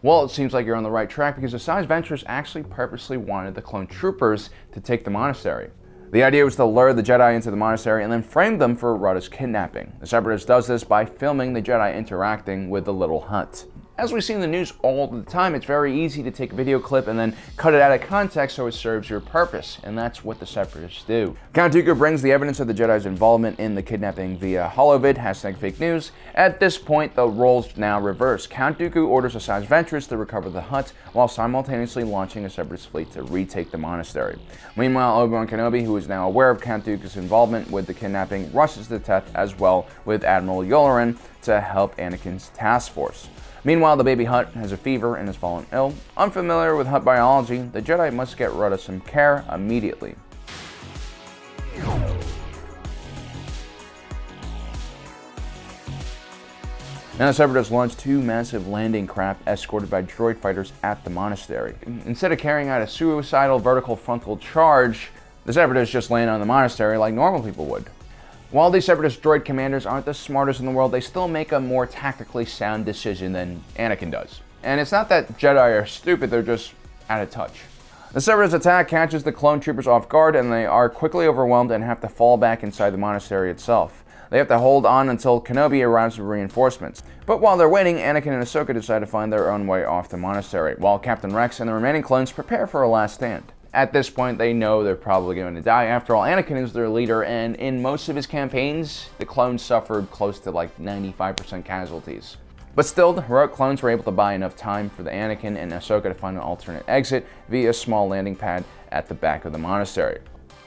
Well, it seems like you're on the right track because the Asajj Ventress actually purposely wanted the clone troopers to take the monastery. The idea was to lure the Jedi into the monastery and then frame them for Rudda's kidnapping. The Separatist does this by filming the Jedi interacting with the little Hutt. As we see in the news all the time, it's very easy to take a video clip and then cut it out of context so it serves your purpose, and that's what the Separatists do. Count Dooku brings the evidence of the Jedi's involvement in the kidnapping via holovid, #fake news. At this point, the roles now reverse. Count Dooku orders Asajj Ventress to recover the Hutt while simultaneously launching a Separatist fleet to retake the monastery. Meanwhile, Obi-Wan Kenobi, who is now aware of Count Dooku's involvement with the kidnapping, rushes to death as well with Admiral Yularen to help Anakin's task force. Meanwhile, the baby Hutt has a fever and has fallen ill. Unfamiliar with Hutt biology, the Jedi must get Rudda some care immediately. Now the Separatists launch 2 massive landing craft escorted by droid fighters at the monastery. Instead of carrying out a suicidal vertical frontal charge, the Separatists just land on the monastery like normal people would. While these Separatist droid commanders aren't the smartest in the world, they still make a more tactically sound decision than Anakin does. And it's not that Jedi are stupid, they're just out of touch. The Separatist attack catches the clone troopers off guard and they are quickly overwhelmed and have to fall back inside the monastery itself. They have to hold on until Kenobi arrives with reinforcements. But while they're waiting, Anakin and Ahsoka decide to find their own way off the monastery, while Captain Rex and the remaining clones prepare for a last stand. At this point, they know they're probably going to die. After all, Anakin is their leader, and in most of his campaigns, the clones suffered close to like 95% casualties. But still, the heroic clones were able to buy enough time for the Anakin and Ahsoka to find an alternate exit via a small landing pad at the back of the monastery.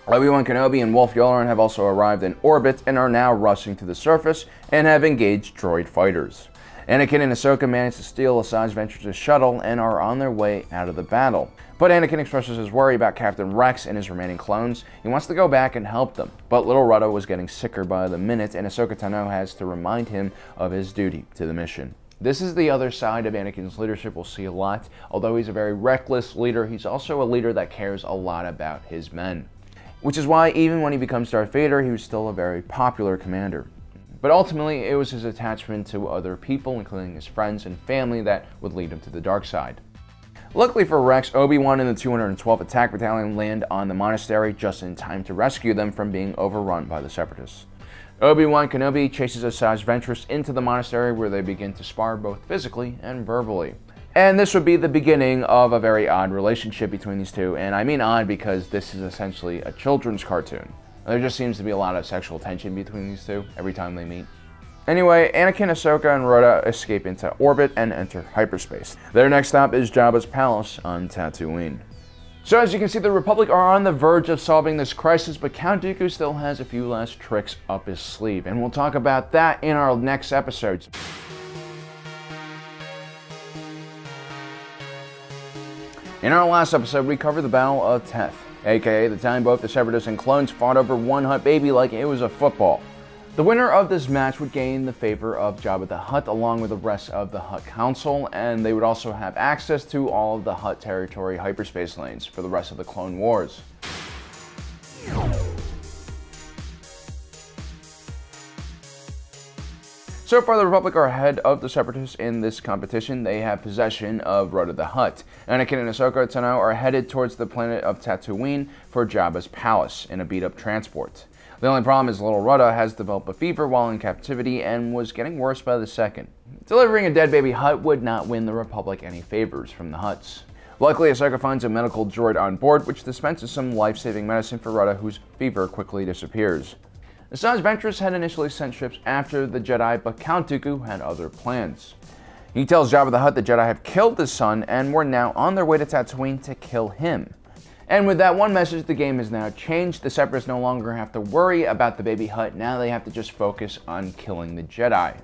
Obi-Wan Kenobi and Wolf Yularen have also arrived in orbit and are now rushing to the surface and have engaged droid fighters. Anakin and Ahsoka manage to steal Asajj Ventress' shuttle and are on their way out of the battle. But Anakin expresses his worry about Captain Rex and his remaining clones. He wants to go back and help them. But little Rudda was getting sicker by the minute, and Ahsoka Tano has to remind him of his duty to the mission. This is the other side of Anakin's leadership we'll see a lot. Although he's a very reckless leader, he's also a leader that cares a lot about his men. Which is why even when he becomes Darth Vader, he was still a very popular commander. But ultimately, it was his attachment to other people, including his friends and family, that would lead him to the dark side. Luckily for Rex, Obi-Wan and the 212th Attack Battalion land on the monastery just in time to rescue them from being overrun by the Separatists. Obi-Wan Kenobi chases Asajj Ventress into the monastery where they begin to spar both physically and verbally. And this would be the beginning of a very odd relationship between these two, and I mean odd because this is essentially a children's cartoon. There just seems to be a lot of sexual tension between these two every time they meet. Anyway, Anakin, Ahsoka, and Rudda escape into orbit and enter hyperspace. Their next stop is Jabba's palace on Tatooine. So as you can see, the Republic are on the verge of solving this crisis, but Count Dooku still has a few last tricks up his sleeve, and we'll talk about that in our next episodes. In our last episode, we covered the Battle of Teth, aka the time both the Separatists and clones fought over one Hutt baby like it was a football. The winner of this match would gain the favor of Jabba the Hutt along with the rest of the Hutt Council, and they would also have access to all of the Hutt territory hyperspace lanes for the rest of the Clone Wars. So far, the Republic are ahead of the Separatists in this competition. They have possession of Rhoda the Hutt. Anakin and Ahsoka Tano are headed towards the planet of Tatooine for Jabba's palace in a beat-up transport. The only problem is little Rhoda has developed a fever while in captivity and was getting worse by the second. Delivering a dead baby Hutt would not win the Republic any favors from the Hutts. Luckily, Ahsoka finds a medical droid on board, which dispenses some life-saving medicine for Rhoda, whose fever quickly disappears. The Asajj Ventress had initially sent ships after the Jedi, but Count Dooku had other plans. He tells Jabba the Hutt the Jedi have killed his son and were now on their way to Tatooine to kill him. And with that one message, the game has now changed. The Separatists no longer have to worry about the baby Hutt. Now they have to just focus on killing the Jedi.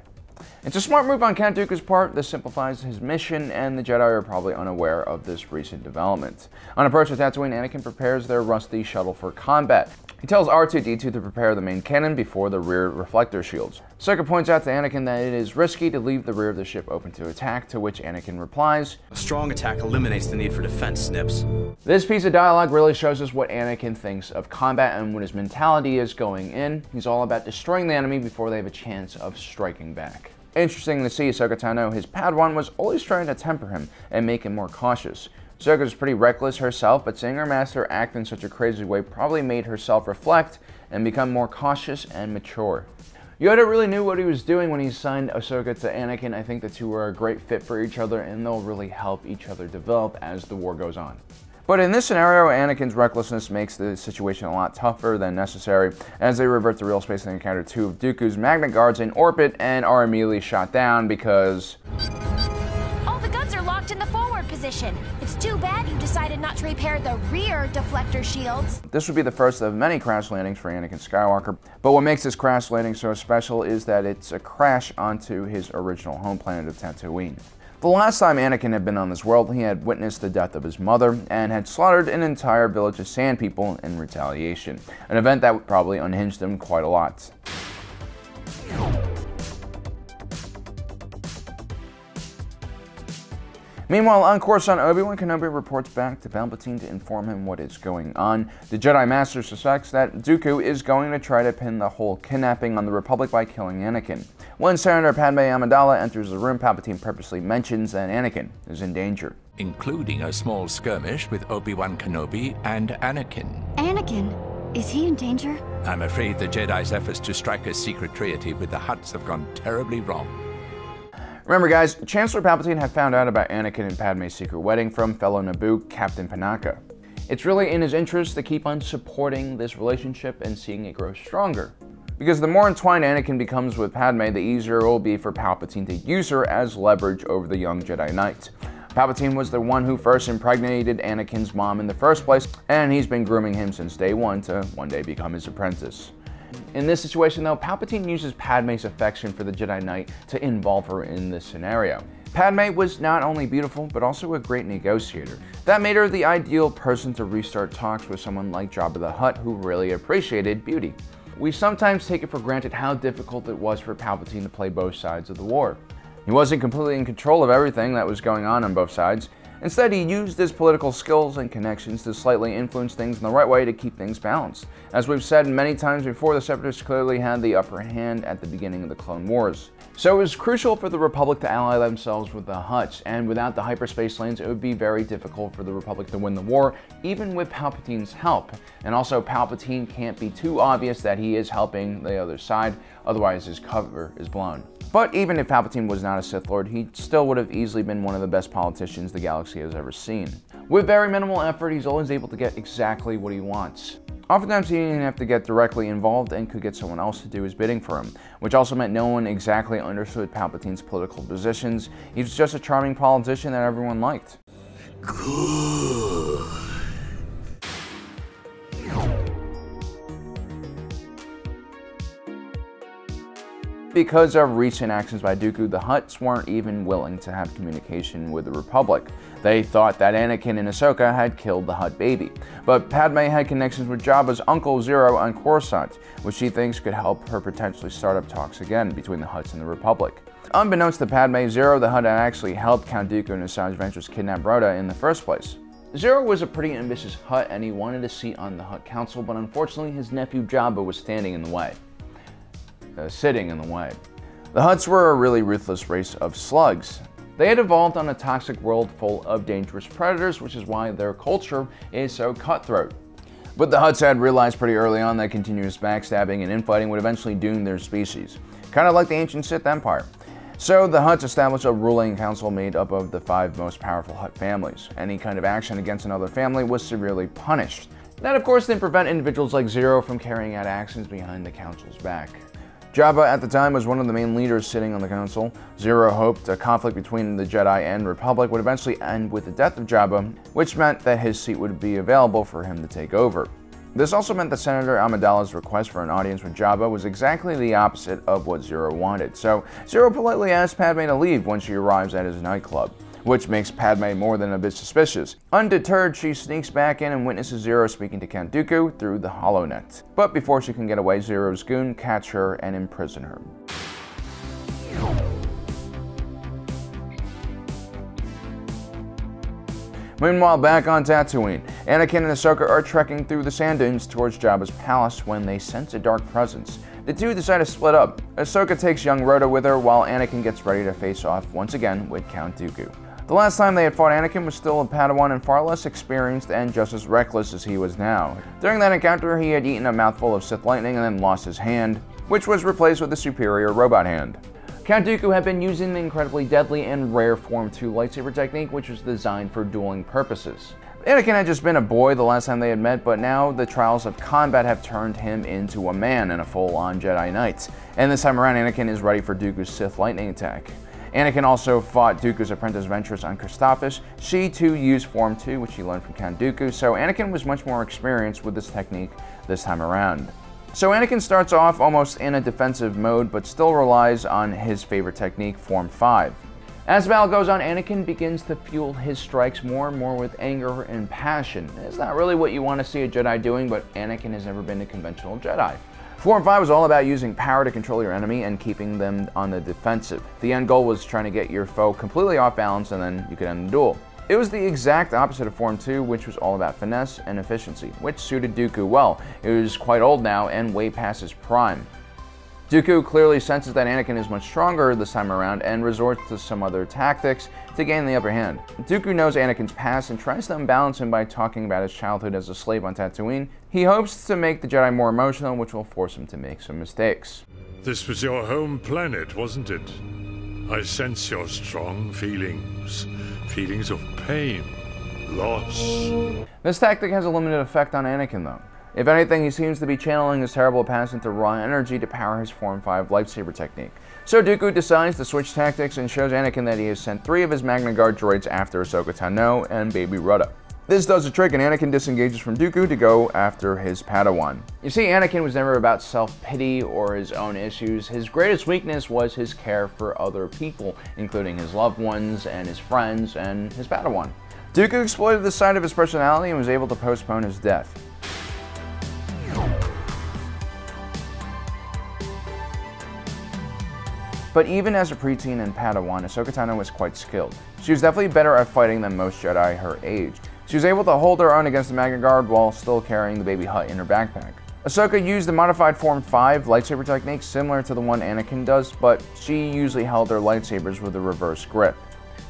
It's a smart move on Count Dooku's part. This simplifies his mission, and the Jedi are probably unaware of this recent development. On approach to Tatooine, Anakin prepares their rusty shuttle for combat. He tells R2-D2 to prepare the main cannon before the rear reflector shields. Ahsoka points out to Anakin that it is risky to leave the rear of the ship open to attack, to which Anakin replies, "A strong attack eliminates the need for defense, Snips." This piece of dialogue really shows us what Anakin thinks of combat and what his mentality is going in. He's all about destroying the enemy before they have a chance of striking back. Interesting to see Ahsoka Tano, his Padawan, was always trying to temper him and make him more cautious. Ahsoka was pretty reckless herself, but seeing her master act in such a crazy way probably made her self-reflect and become more cautious and mature. Yoda really knew what he was doing when he signed Ahsoka to Anakin. I think the two are a great fit for each other, and they'll really help each other develop as the war goes on. But in this scenario, Anakin's recklessness makes the situation a lot tougher than necessary, as they revert to real space and encounter two of Dooku's Magna Guards in orbit and are immediately shot down because all the guns are locked in the forward position. It's too bad you decided not to repair the rear deflector shields. This would be the first of many crash landings for Anakin Skywalker, but what makes this crash landing so special is that it's a crash onto his original home planet of Tatooine. The last time Anakin had been on this world, he had witnessed the death of his mother and had slaughtered an entire village of sand people in retaliation, an event that probably unhinged him quite a lot. Meanwhile, on Coruscant, Obi-Wan Kenobi reports back to Palpatine to inform him what is going on. The Jedi Master suspects that Dooku is going to try to pin the whole kidnapping on the Republic by killing Anakin. When Senator Padme Amidala enters the room, Palpatine purposely mentions that Anakin is in danger, including a small skirmish with Obi-Wan Kenobi and Anakin. Anakin? Is he in danger? I'm afraid the Jedi's efforts to strike a secret treaty with the Hutts have gone terribly wrong. Remember guys, Chancellor Palpatine had found out about Anakin and Padme's secret wedding from fellow Naboo Captain Panaka. It's really in his interest to keep on supporting this relationship and seeing it grow stronger. Because the more entwined Anakin becomes with Padme, the easier it will be for Palpatine to use her as leverage over the young Jedi Knight. Palpatine was the one who first impregnated Anakin's mom in the first place, and he's been grooming him since day one to one day become his apprentice. In this situation though, Palpatine uses Padme's affection for the Jedi Knight to involve her in this scenario. Padme was not only beautiful, but also a great negotiator. That made her the ideal person to restart talks with someone like Jabba the Hutt, who really appreciated beauty. We sometimes take it for granted how difficult it was for Palpatine to play both sides of the war. He wasn't completely in control of everything that was going on both sides. Instead, he used his political skills and connections to slightly influence things in the right way to keep things balanced. As we've said many times before, the Separatists clearly had the upper hand at the beginning of the Clone Wars. So it was crucial for the Republic to ally themselves with the Hutts, and without the hyperspace lanes, it would be very difficult for the Republic to win the war, even with Palpatine's help. And also, Palpatine can't be too obvious that he is helping the other side, otherwise his cover is blown. But even if Palpatine was not a Sith Lord, he still would have easily been one of the best politicians the galaxy has ever seen. With very minimal effort, he's always able to get exactly what he wants. Oftentimes he didn't have to get directly involved and could get someone else to do his bidding for him, which also meant no one exactly understood Palpatine's political positions. He was just a charming politician that everyone liked. Good. because of recent actions by Dooku, the Hutts weren't even willing to have communication with the Republic. They thought that Anakin and Ahsoka had killed the Hutt baby, but Padme had connections with Jabba's Uncle Zero on Coruscant, which she thinks could help her potentially start up talks again between the Hutts and the Republic. Unbeknownst to Padme, Zero the Hutt had actually helped Count Dooku and Asajj Ventress kidnap Rhoda in the first place. Zero was a pretty ambitious Hutt and he wanted a seat on the Hutt Council, but unfortunately his nephew Jabba was standing in the way. Sitting in the way. The Hutts were a really ruthless race of slugs. They had evolved on a toxic world full of dangerous predators, which is why their culture is so cutthroat. But the Hutts had realized pretty early on that continuous backstabbing and infighting would eventually doom their species, kind of like the ancient Sith Empire. So the Hutts established a ruling council made up of the 5 most powerful Hutt families. Any kind of action against another family was severely punished. That of course didn't prevent individuals like Zero from carrying out actions behind the council's back. Jabba at the time was one of the main leaders sitting on the council. Zero hoped a conflict between the Jedi and Republic would eventually end with the death of Jabba, which meant that his seat would be available for him to take over. This also meant that Senator Amidala's request for an audience with Jabba was exactly the opposite of what Zero wanted, so Zero politely asked Padme to leave when she arrives at his nightclub, which makes Padme more than a bit suspicious. Undeterred, she sneaks back in and witnesses Zero speaking to Count Dooku through the HoloNet. But before she can get away, Zero's goon catch her and imprison her. Meanwhile, back on Tatooine, Anakin and Ahsoka are trekking through the sand dunes towards Jabba's palace when they sense a dark presence. The two decide to split up. Ahsoka takes young Rhoda with her while Anakin gets ready to face off once again with Count Dooku. The last time they had fought, Anakin was still a Padawan and far less experienced and just as reckless as he was now. During that encounter, he had eaten a mouthful of Sith lightning and then lost his hand, which was replaced with a superior robot hand. Count Dooku had been using the incredibly deadly and rare Form 2 lightsaber technique, which was designed for dueling purposes. Anakin had just been a boy the last time they had met, but now the trials of combat have turned him into a man and a full-on Jedi Knight. And this time around, Anakin is ready for Dooku's Sith lightning attack. Anakin also fought Dooku's apprentice Ventress on Christophsis. She too used Form 2, which he learned from Count Dooku, so Anakin was much more experienced with this technique this time around. So Anakin starts off almost in a defensive mode, but still relies on his favorite technique, Form 5. As the battle goes on, Anakin begins to fuel his strikes more and more with anger and passion. It's not really what you want to see a Jedi doing, but Anakin has never been a conventional Jedi. Form 5 was all about using power to control your enemy and keeping them on the defensive. The end goal was trying to get your foe completely off balance and then you could end the duel. It was the exact opposite of Form 2, which was all about finesse and efficiency, which suited Dooku well. He was quite old now and way past his prime. Dooku clearly senses that Anakin is much stronger this time around and resorts to some other tactics to gain the upper hand. Dooku knows Anakin's past and tries to unbalance him by talking about his childhood as a slave on Tatooine. He hopes to make the Jedi more emotional, which will force him to make some mistakes. This was your home planet, wasn't it? I sense your strong feelings. Feelings of pain, loss. This tactic has a limited effect on Anakin though. If anything, he seems to be channeling his terrible past into raw energy to power his Form 5 lightsaber technique. So Dooku decides to switch tactics and shows Anakin that he has sent 3 of his Magna Guard droids after Ahsoka Tano and Baby Rhoda. This does the trick and Anakin disengages from Dooku to go after his Padawan. You see, Anakin was never about self-pity or his own issues. His greatest weakness was his care for other people, including his loved ones and his friends and his Padawan. Dooku exploited this side of his personality and was able to postpone his death. But even as a preteen and Padawan, Ahsoka Tano was quite skilled. She was definitely better at fighting than most Jedi her age. She was able to hold her own against the Magna Guard while still carrying the baby Hutt in her backpack. Ahsoka used the modified Form 5 lightsaber technique similar to the one Anakin does, but she usually held her lightsabers with a reverse grip.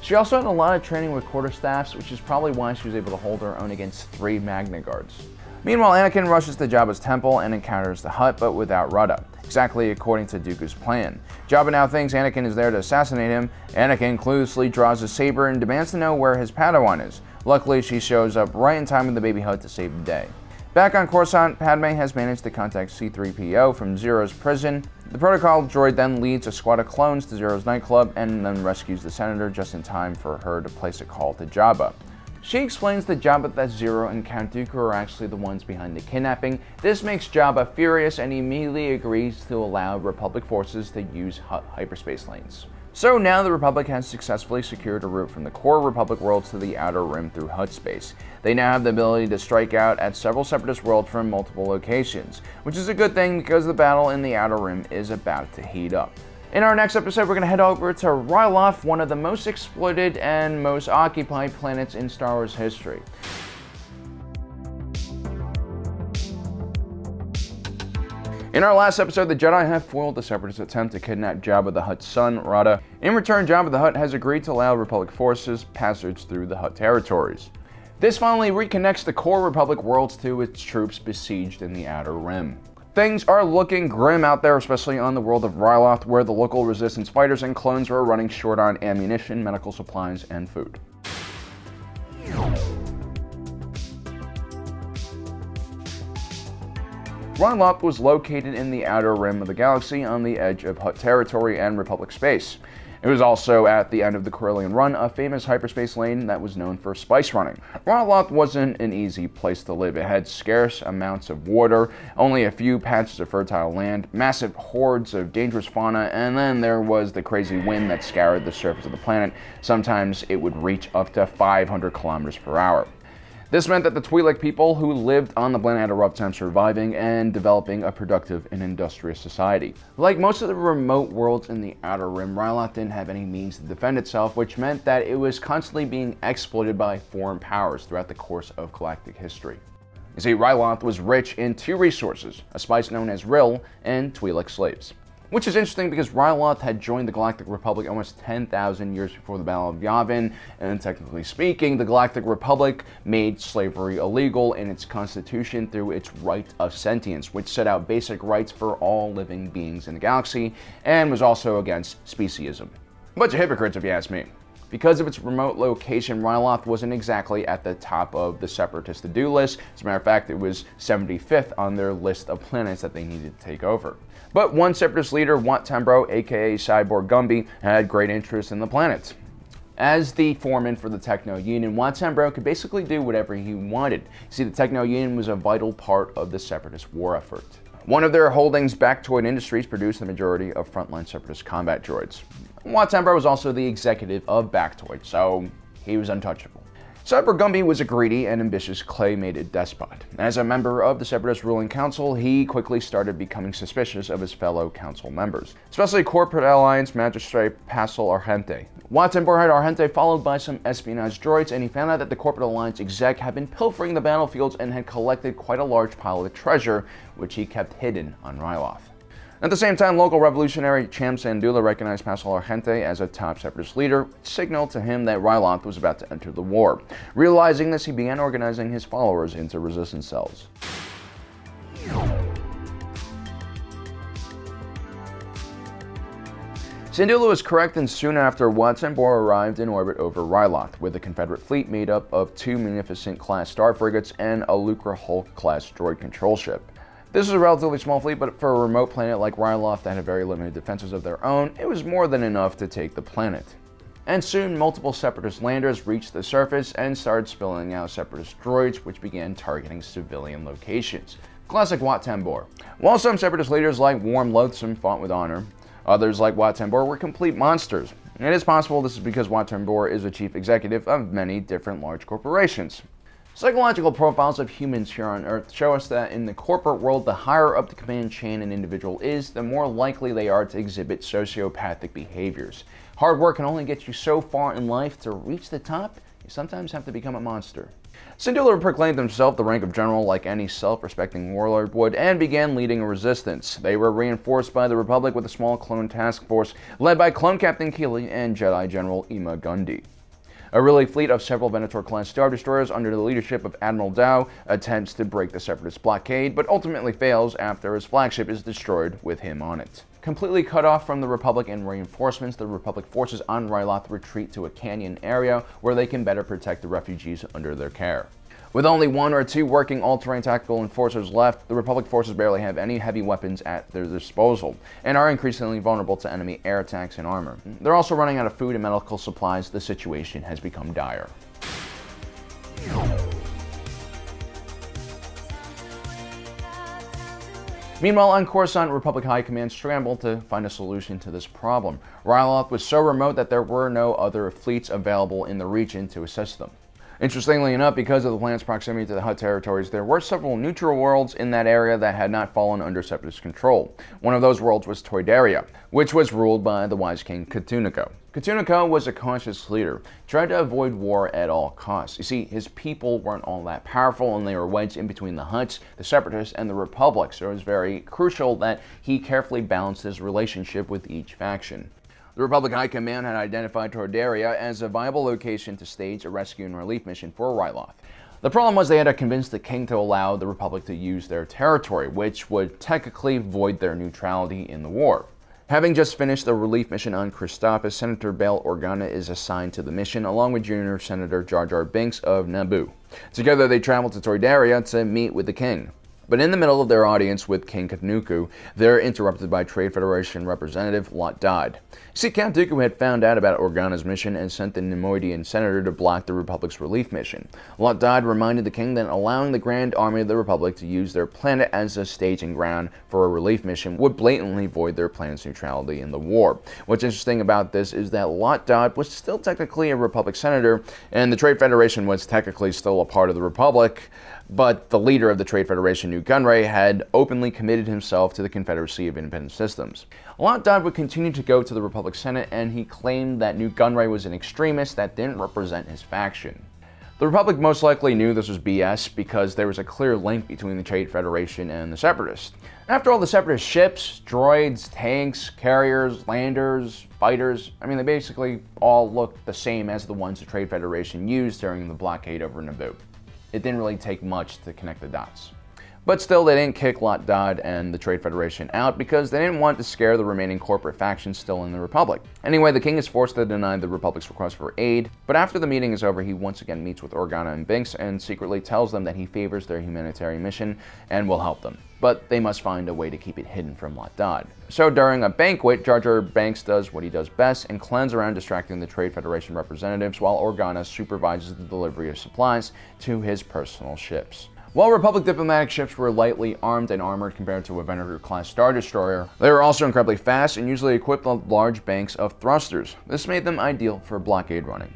She also had a lot of training with quarterstaffs, which is probably why she was able to hold her own against 3 Magna Guards. Meanwhile, Anakin rushes to Jabba's temple and encounters the Hutt, but without Rhoda, exactly according to Dooku's plan. Jabba now thinks Anakin is there to assassinate him. Anakin cluelessly draws a saber and demands to know where his Padawan is. Luckily, she shows up right in time with the baby Hutt to save the day. Back on Coruscant, Padme has managed to contact C-3PO from Zero's prison. The protocol droid then leads a squad of clones to Zero's nightclub and then rescues the senator just in time for her to place a call to Jabba. She explains that Jabba, that Zero, and Count Dooku are actually the ones behind the kidnapping. This makes Jabba furious and he immediately agrees to allow Republic forces to use Hutt hyperspace lanes. So now the Republic has successfully secured a route from the core Republic worlds to the Outer Rim through Hutt space. They now have the ability to strike out at several Separatist worlds from multiple locations, which is a good thing because the battle in the Outer Rim is about to heat up. In our next episode, we're going to head over to Ryloth, one of the most exploited and most occupied planets in Star Wars history. In our last episode, the Jedi have foiled the Separatist attempt to kidnap Jabba the Hutt's son, Rada. In return, Jabba the Hutt has agreed to allow Republic forces passage through the Hutt territories. This finally reconnects the core Republic worlds to its troops besieged in the Outer Rim. Things are looking grim out there, especially on the world of Ryloth, where the local resistance fighters and clones are running short on ammunition, medical supplies, and food. Ryloth was located in the outer rim of the galaxy on the edge of Hutt territory and Republic space. It was also at the end of the Corellian Run, a famous hyperspace lane that was known for spice running. Ryloth wasn't an easy place to live. It had scarce amounts of water, only a few patches of fertile land, massive hordes of dangerous fauna, and then there was the crazy wind that scoured the surface of the planet. Sometimes it would reach up to 500 kilometers per hour. This meant that the Twi'lek people who lived on the planet had a rough time surviving and developing a productive and industrious society. Like most of the remote worlds in the Outer Rim, Ryloth didn't have any means to defend itself, which meant that it was constantly being exploited by foreign powers throughout the course of galactic history. You see, Ryloth was rich in two resources, a spice known as Rill and Twi'lek slaves. Which is interesting because Ryloth had joined the Galactic Republic almost 10,000 years before the Battle of Yavin, and technically speaking, the Galactic Republic made slavery illegal in its constitution through its right of sentience, which set out basic rights for all living beings in the galaxy, and was also against speciesism. A bunch of hypocrites if you ask me. Because of its remote location, Ryloth wasn't exactly at the top of the Separatist to-do list. As a matter of fact, it was 75th on their list of planets that they needed to take over. But one Separatist leader, Wat Tambro, aka Cyborg Gumby, had great interest in the planet. As the foreman for the Techno Union, Wat Tambro could basically do whatever he wanted. See, the Techno Union was a vital part of the Separatist war effort. One of their holdings, Bactoid Industries, produced the majority of frontline Separatist combat droids. Wat Tambro was also the executive of Bactoid, so he was untouchable. Cyborg Gumby was a greedy and ambitious clay-mated despot. As a member of the Separatist ruling council, he quickly started becoming suspicious of his fellow council members, especially Corporate Alliance Magistrate Pascal Argente. Wat Tambro had Argente followed by some espionage droids, and he found out that the Corporate Alliance exec had been pilfering the battlefields and had collected quite a large pile of treasure, which he kept hidden on Ryloth. At the same time, local revolutionary Cham Syndulla recognized Pascal Argente as a top Separatist leader, which signaled to him that Ryloth was about to enter the war. Realizing this, he began organizing his followers into resistance cells. Syndulla was correct, and soon after, Wat Tambro arrived in orbit over Ryloth, with a Confederate fleet made up of two Munificent-class star frigates and a Lucre Hulk-class droid control ship. This was a relatively small fleet, but for a remote planet like Ryloth that had very limited defenses of their own, it was more than enough to take the planet. And soon, multiple Separatist landers reached the surface and started spilling out Separatist droids, which began targeting civilian locations. Classic Wat Tambro. While some Separatist leaders like Warm Loathsome fought with honor, others like Wat Tambro were complete monsters. It is possible this is because Wat Tambro is a chief executive of many different large corporations. Psychological profiles of humans here on Earth show us that in the corporate world, the higher up the command chain an individual is, the more likely they are to exhibit sociopathic behaviors. Hard work can only get you so far in life. To reach the top, you sometimes have to become a monster. Syndulla proclaimed himself the rank of general like any self-respecting warlord would, and began leading a resistance. They were reinforced by the Republic with a small clone task force led by Clone Captain Keeley and Jedi General Ima Gundy. A really fleet of several Venator-class Star Destroyers under the leadership of Admiral Dow attempts to break the Separatist blockade, but ultimately fails after his flagship is destroyed with him on it. Completely cut off from the Republic and reinforcements, the Republic forces on Ryloth retreat to a canyon area where they can better protect the refugees under their care. With only one or two working all-terrain tactical enforcers left, the Republic forces barely have any heavy weapons at their disposal, and are increasingly vulnerable to enemy air attacks and armor. They're also running out of food and medical supplies. The situation has become dire. Meanwhile, on Coruscant, Republic High Command scrambled to find a solution to this problem. Ryloth was so remote that there were no other fleets available in the region to assist them. Interestingly enough, because of the planet's proximity to the Hutt territories, there were several neutral worlds in that area that had not fallen under Separatist control. One of those worlds was Toydaria, which was ruled by the wise king Cthulhu. Cthulhu was a cautious leader, tried to avoid war at all costs. You see, his people weren't all that powerful, and they were wedged in between the Hutts, the Separatists, and the Republic, so it was very crucial that he carefully balanced his relationship with each faction. The Republic High Command had identified Toydaria as a viable location to stage a rescue and relief mission for Ryloth. The problem was they had to convince the king to allow the Republic to use their territory, which would technically void their neutrality in the war. Having just finished the relief mission on Christophsis, Senator Bail Organa is assigned to the mission, along with Junior Senator Jar Jar Binks of Naboo. Together they travel to Toydaria to meet with the king. But in the middle of their audience with King Cthulhu, they're interrupted by Trade Federation representative Lot Dodd. See, Count Dooku had found out about Organa's mission and sent the Neimoidian senator to block the Republic's relief mission. Lot Dodd reminded the king that allowing the Grand Army of the Republic to use their planet as a staging ground for a relief mission would blatantly void their planet's neutrality in the war. What's interesting about this is that Lot Dodd was still technically a Republic senator, and the Trade Federation was technically still a part of the Republic, but the leader of the Trade Federation, Newt Gunray, had openly committed himself to the Confederacy of Independent Systems. Lot Dodd would continue to go to the Republic Senate, and he claimed that Newt Gunray was an extremist that didn't represent his faction. The Republic most likely knew this was BS because there was a clear link between the Trade Federation and the Separatists. After all, the Separatist ships, droids, tanks, carriers, landers, fighters, they basically all looked the same as the ones the Trade Federation used during the blockade over Naboo. It didn't really take much to connect the dots. But still, they didn't kick Lot Dodd and the Trade Federation out because they didn't want to scare the remaining corporate factions still in the Republic. Anyway, the king is forced to deny the Republic's request for aid, but after the meeting is over, he once again meets with Organa and Binks and secretly tells them that he favors their humanitarian mission and will help them. But they must find a way to keep it hidden from Lot Dodd. So during a banquet, Jar Jar Binks does what he does best and clowns around distracting the Trade Federation representatives while Organa supervises the delivery of supplies to his personal ships. While Republic diplomatic ships were lightly armed and armored compared to a Venator-class Star Destroyer, they were also incredibly fast and usually equipped with large banks of thrusters. This made them ideal for blockade running.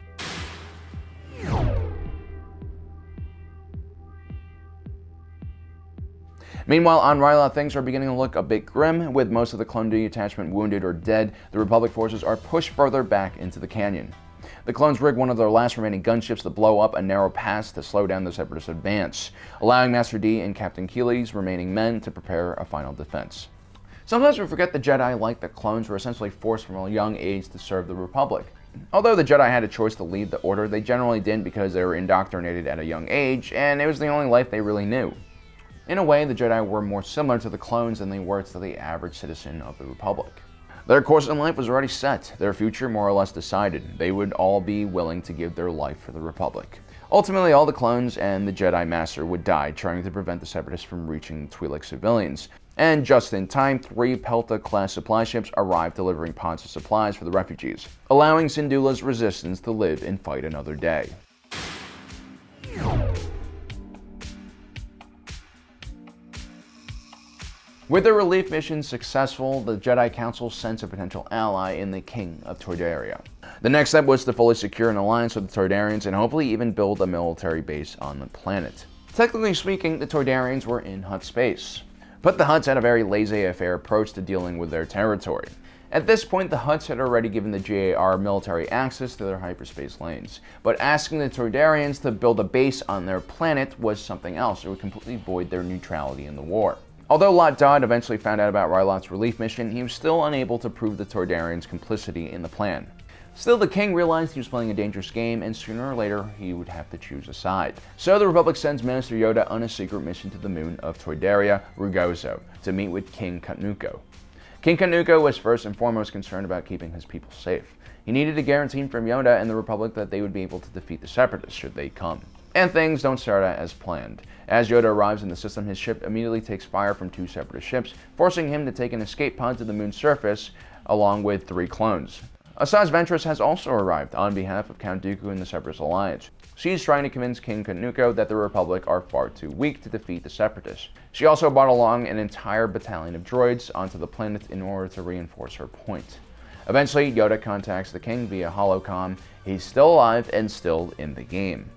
Meanwhile, on Ryloth, things are beginning to look a bit grim. With most of the clone detachment wounded or dead, the Republic forces are pushed further back into the canyon. The clones rig one of their last remaining gunships to blow up a narrow pass to slow down the Separatist advance, allowing Master D and Captain Keeley's remaining men to prepare a final defense. Sometimes we forget the Jedi, like the clones, were essentially forced from a young age to serve the Republic. Although the Jedi had a choice to lead the Order, they generally didn't because they were indoctrinated at a young age, and it was the only life they really knew. In a way, the Jedi were more similar to the clones than they were to the average citizen of the Republic. Their course in life was already set, their future more or less decided. They would all be willing to give their life for the Republic. Ultimately, all the clones and the Jedi Master would die, trying to prevent the Separatists from reaching the Twi'lek civilians. And just in time, 3 Pelta-class supply ships arrived delivering pods of supplies for the refugees, allowing Syndulla's resistance to live and fight another day. With their relief mission successful, the Jedi Council sends a potential ally in the King of Toydaria. The next step was to fully secure an alliance with the Toydarians and hopefully even build a military base on the planet. Technically speaking, the Toydarians were in Hutt space, but the Hutts had a very laissez-faire approach to dealing with their territory. At this point, the Hutts had already given the JAR military access to their hyperspace lanes, but asking the Toydarians to build a base on their planet was something else. It would completely void their neutrality in the war. Although Lot Dodd eventually found out about Ryloth's relief mission, he was still unable to prove the Toydarians' complicity in the plan. Still, the king realized he was playing a dangerous game, and sooner or later, he would have to choose a side. So the Republic sends Minister Yoda on a secret mission to the moon of Toydaria, Rugozo, to meet with King Cthulhu. King Cthulhu was first and foremost concerned about keeping his people safe. He needed a guarantee from Yoda and the Republic that they would be able to defeat the Separatists should they come. And things don't start out as planned. As Yoda arrives in the system, his ship immediately takes fire from 2 Separatist ships, forcing him to take an escape pod to the moon's surface, along with 3 clones. Asajj Ventress has also arrived on behalf of Count Dooku and the Separatist Alliance. She's trying to convince King Kanuko that the Republic are far too weak to defeat the Separatists. She also brought along an entire battalion of droids onto the planet in order to reinforce her point. Eventually, Yoda contacts the King via holocom. He's still alive and still in the game.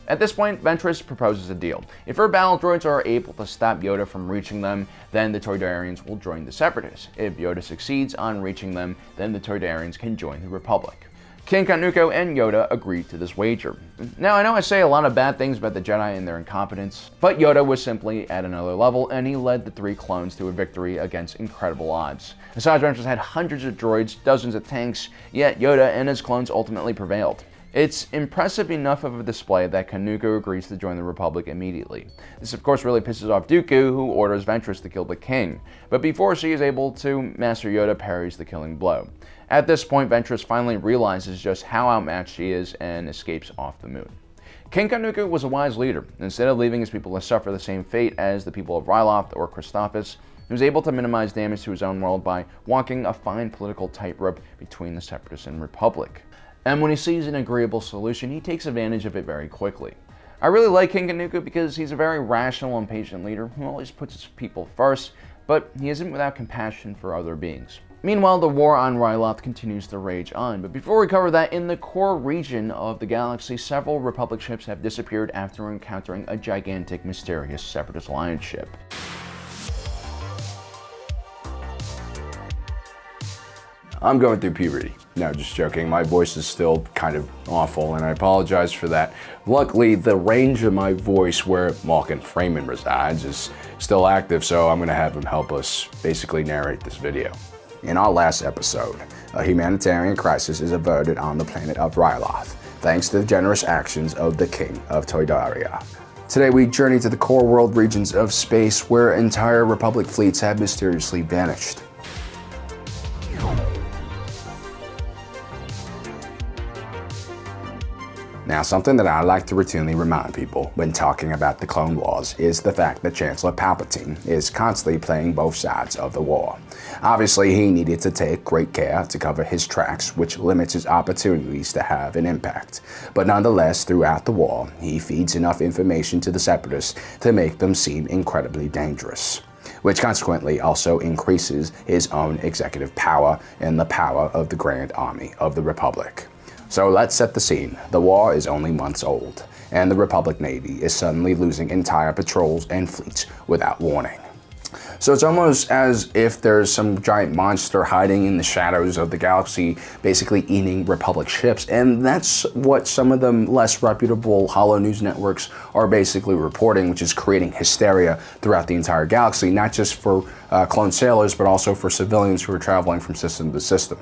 At this point, Ventress proposes a deal. If her battle droids are able to stop Yoda from reaching them, then the Toydarians will join the Separatists. If Yoda succeeds on reaching them, then the Toydarians can join the Republic. King Kanuko and Yoda agree to this wager. Now, I know I say a lot of bad things about the Jedi and their incompetence, but Yoda was simply at another level, and he led the 3 clones to a victory against incredible odds. Asajj Ventress had hundreds of droids, dozens of tanks, yet Yoda and his clones ultimately prevailed. It's impressive enough of a display that Kanuko agrees to join the Republic immediately. This of course really pisses off Dooku, who orders Ventress to kill the King, but before she is able to, Master Yoda parries the killing blow. At this point, Ventress finally realizes just how outmatched she is and escapes off the moon. King Kanuko was a wise leader. Instead of leaving his people to suffer the same fate as the people of Ryloth or Christophsis, he was able to minimize damage to his own world by walking a fine political tightrope between the Separatists and Republic. And when he sees an agreeable solution, he takes advantage of it very quickly. I really like King Kanuko because he's a very rational and patient leader who always puts his people first, but he isn't without compassion for other beings. Meanwhile, the war on Ryloth continues to rage on, but before we cover that, in the core region of the galaxy, several Republic ships have disappeared after encountering a gigantic, mysterious Separatist Alliance ship. I'm going through puberty. No, just joking. My voice is still kind of awful, and I apologize for that. Luckily, the range of my voice where Morgan Freeman resides is still active, so I'm going to have him help us basically narrate this video. In our last episode, a humanitarian crisis is averted on the planet of Ryloth, thanks to the generous actions of the King of Toydaria. Today we journey to the core world regions of space where entire Republic fleets have mysteriously vanished. Now, something that I like to routinely remind people when talking about the Clone Wars is the fact that Chancellor Palpatine is constantly playing both sides of the war. Obviously, he needed to take great care to cover his tracks, which limits his opportunities to have an impact. But nonetheless, throughout the war, he feeds enough information to the Separatists to make them seem incredibly dangerous, which consequently also increases his own executive power and the power of the Grand Army of the Republic. So let's set the scene. The war is only months old, and the Republic Navy is suddenly losing entire patrols and fleets without warning. So it's almost as if there's some giant monster hiding in the shadows of the galaxy, basically eating Republic ships, and that's what some of the less reputable Holo News networks are basically reporting, which is creating hysteria throughout the entire galaxy, not just for clone sailors, but also for civilians who are traveling from system to system.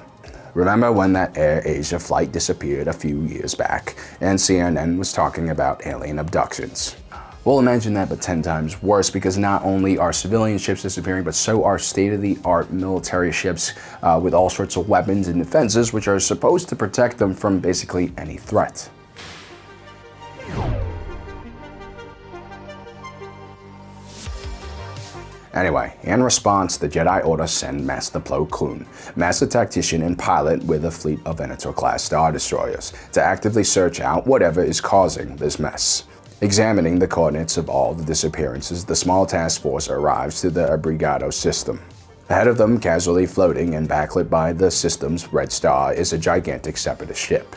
Remember when that Air Asia flight disappeared a few years back, and CNN was talking about alien abductions? Well, imagine that, but 10 times worse, because not only are civilian ships disappearing, but so are state-of-the-art military ships with all sorts of weapons and defenses, which are supposed to protect them from basically any threat. Anyway, in response, the Jedi Order send Master Plo Koon, Master Tactician and pilot with a fleet of Venator-class Star Destroyers, to actively search out whatever is causing this mess. Examining the coordinates of all the disappearances, the small task force arrives to the Abrigado system. Ahead of them, casually floating and backlit by the system's red star, is a gigantic Separatist ship.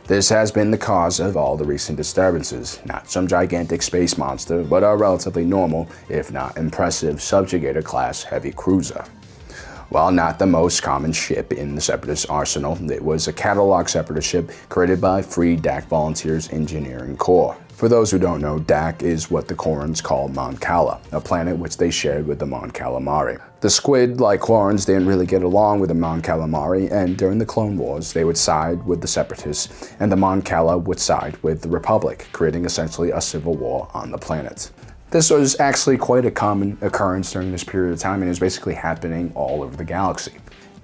This has been the cause of all the recent disturbances, not some gigantic space monster, but a relatively normal, if not impressive, subjugator-class heavy cruiser. While not the most common ship in the Separatist arsenal, it was a catalog Separatist ship created by Free DAC Volunteers Engineering Corps. For those who don't know, DAC is what the Quarrens call Mon Cala, a planet which they shared with the Mon Calamari. The squid, like Quarrens, didn't really get along with the Mon Calamari, and during the Clone Wars, they would side with the Separatists, and the Mon Cala would side with the Republic, creating essentially a civil war on the planet. This was actually quite a common occurrence during this period of time, and it was basically happening all over the galaxy.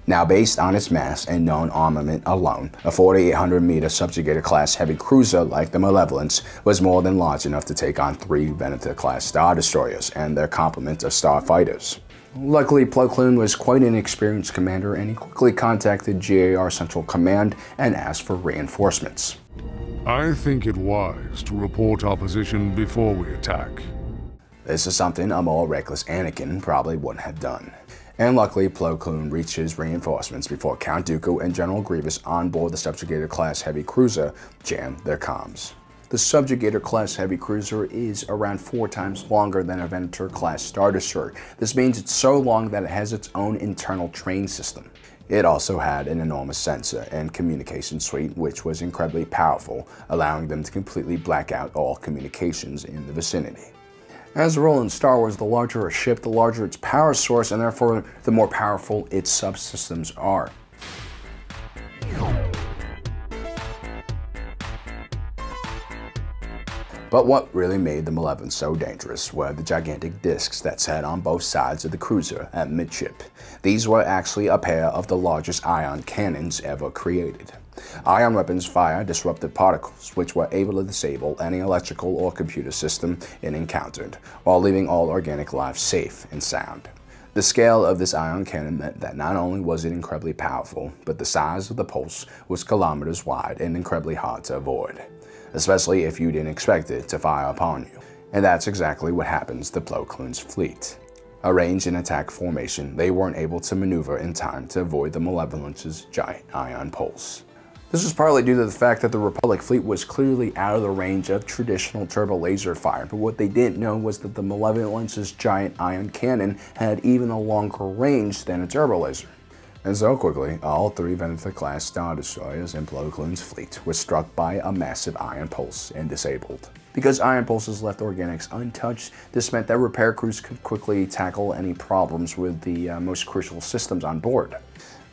Now, based on its mass and known armament alone, a 4,800-meter subjugator-class heavy cruiser like the Malevolence was more than large enough to take on 3 Venator-class Star Destroyers and their complement of starfighters. Luckily, Plo Koon was quite an experienced commander, and he quickly contacted GAR Central Command and asked for reinforcements. I think it wise to report our position before we attack. This is something a more reckless Anakin probably wouldn't have done. And luckily, Plo Koon reached his reinforcements before Count Dooku and General Grievous on board the Subjugator-class heavy cruiser jammed their comms. The Subjugator-class heavy cruiser is around 4 times longer than a Venator-class Star Destroyer. This means it's so long that it has its own internal train system. It also had an enormous sensor and communication suite, which was incredibly powerful, allowing them to completely black out all communications in the vicinity. As a rule in Star Wars, the larger a ship, the larger its power source, and therefore the more powerful its subsystems are. But what really made the Malevolence so dangerous were the gigantic discs that sat on both sides of the cruiser at midship. These were actually a pair of the largest ion cannons ever created. Ion weapons fire disruptive particles, which were able to disable any electrical or computer system it encountered, while leaving all organic life safe and sound. The scale of this ion cannon meant that not only was it incredibly powerful, but the size of the pulse was kilometers wide and incredibly hard to avoid, especially if you didn't expect it to fire upon you. And that's exactly what happens to Plo Koon's fleet. Arranged in attack formation, they weren't able to maneuver in time to avoid the Malevolence's giant ion pulse. This was partly due to the fact that the Republic fleet was clearly out of the range of traditional turbo laser fire, but what they didn't know was that the Malevolence's giant ion cannon had even a longer range than a turbo laser. And so quickly, all 3 Venator-class Star Destroyers in Plo Koon's fleet were struck by a massive ion pulse and disabled. Because ion pulses left organics untouched, this meant that repair crews could quickly tackle any problems with the most crucial systems on board.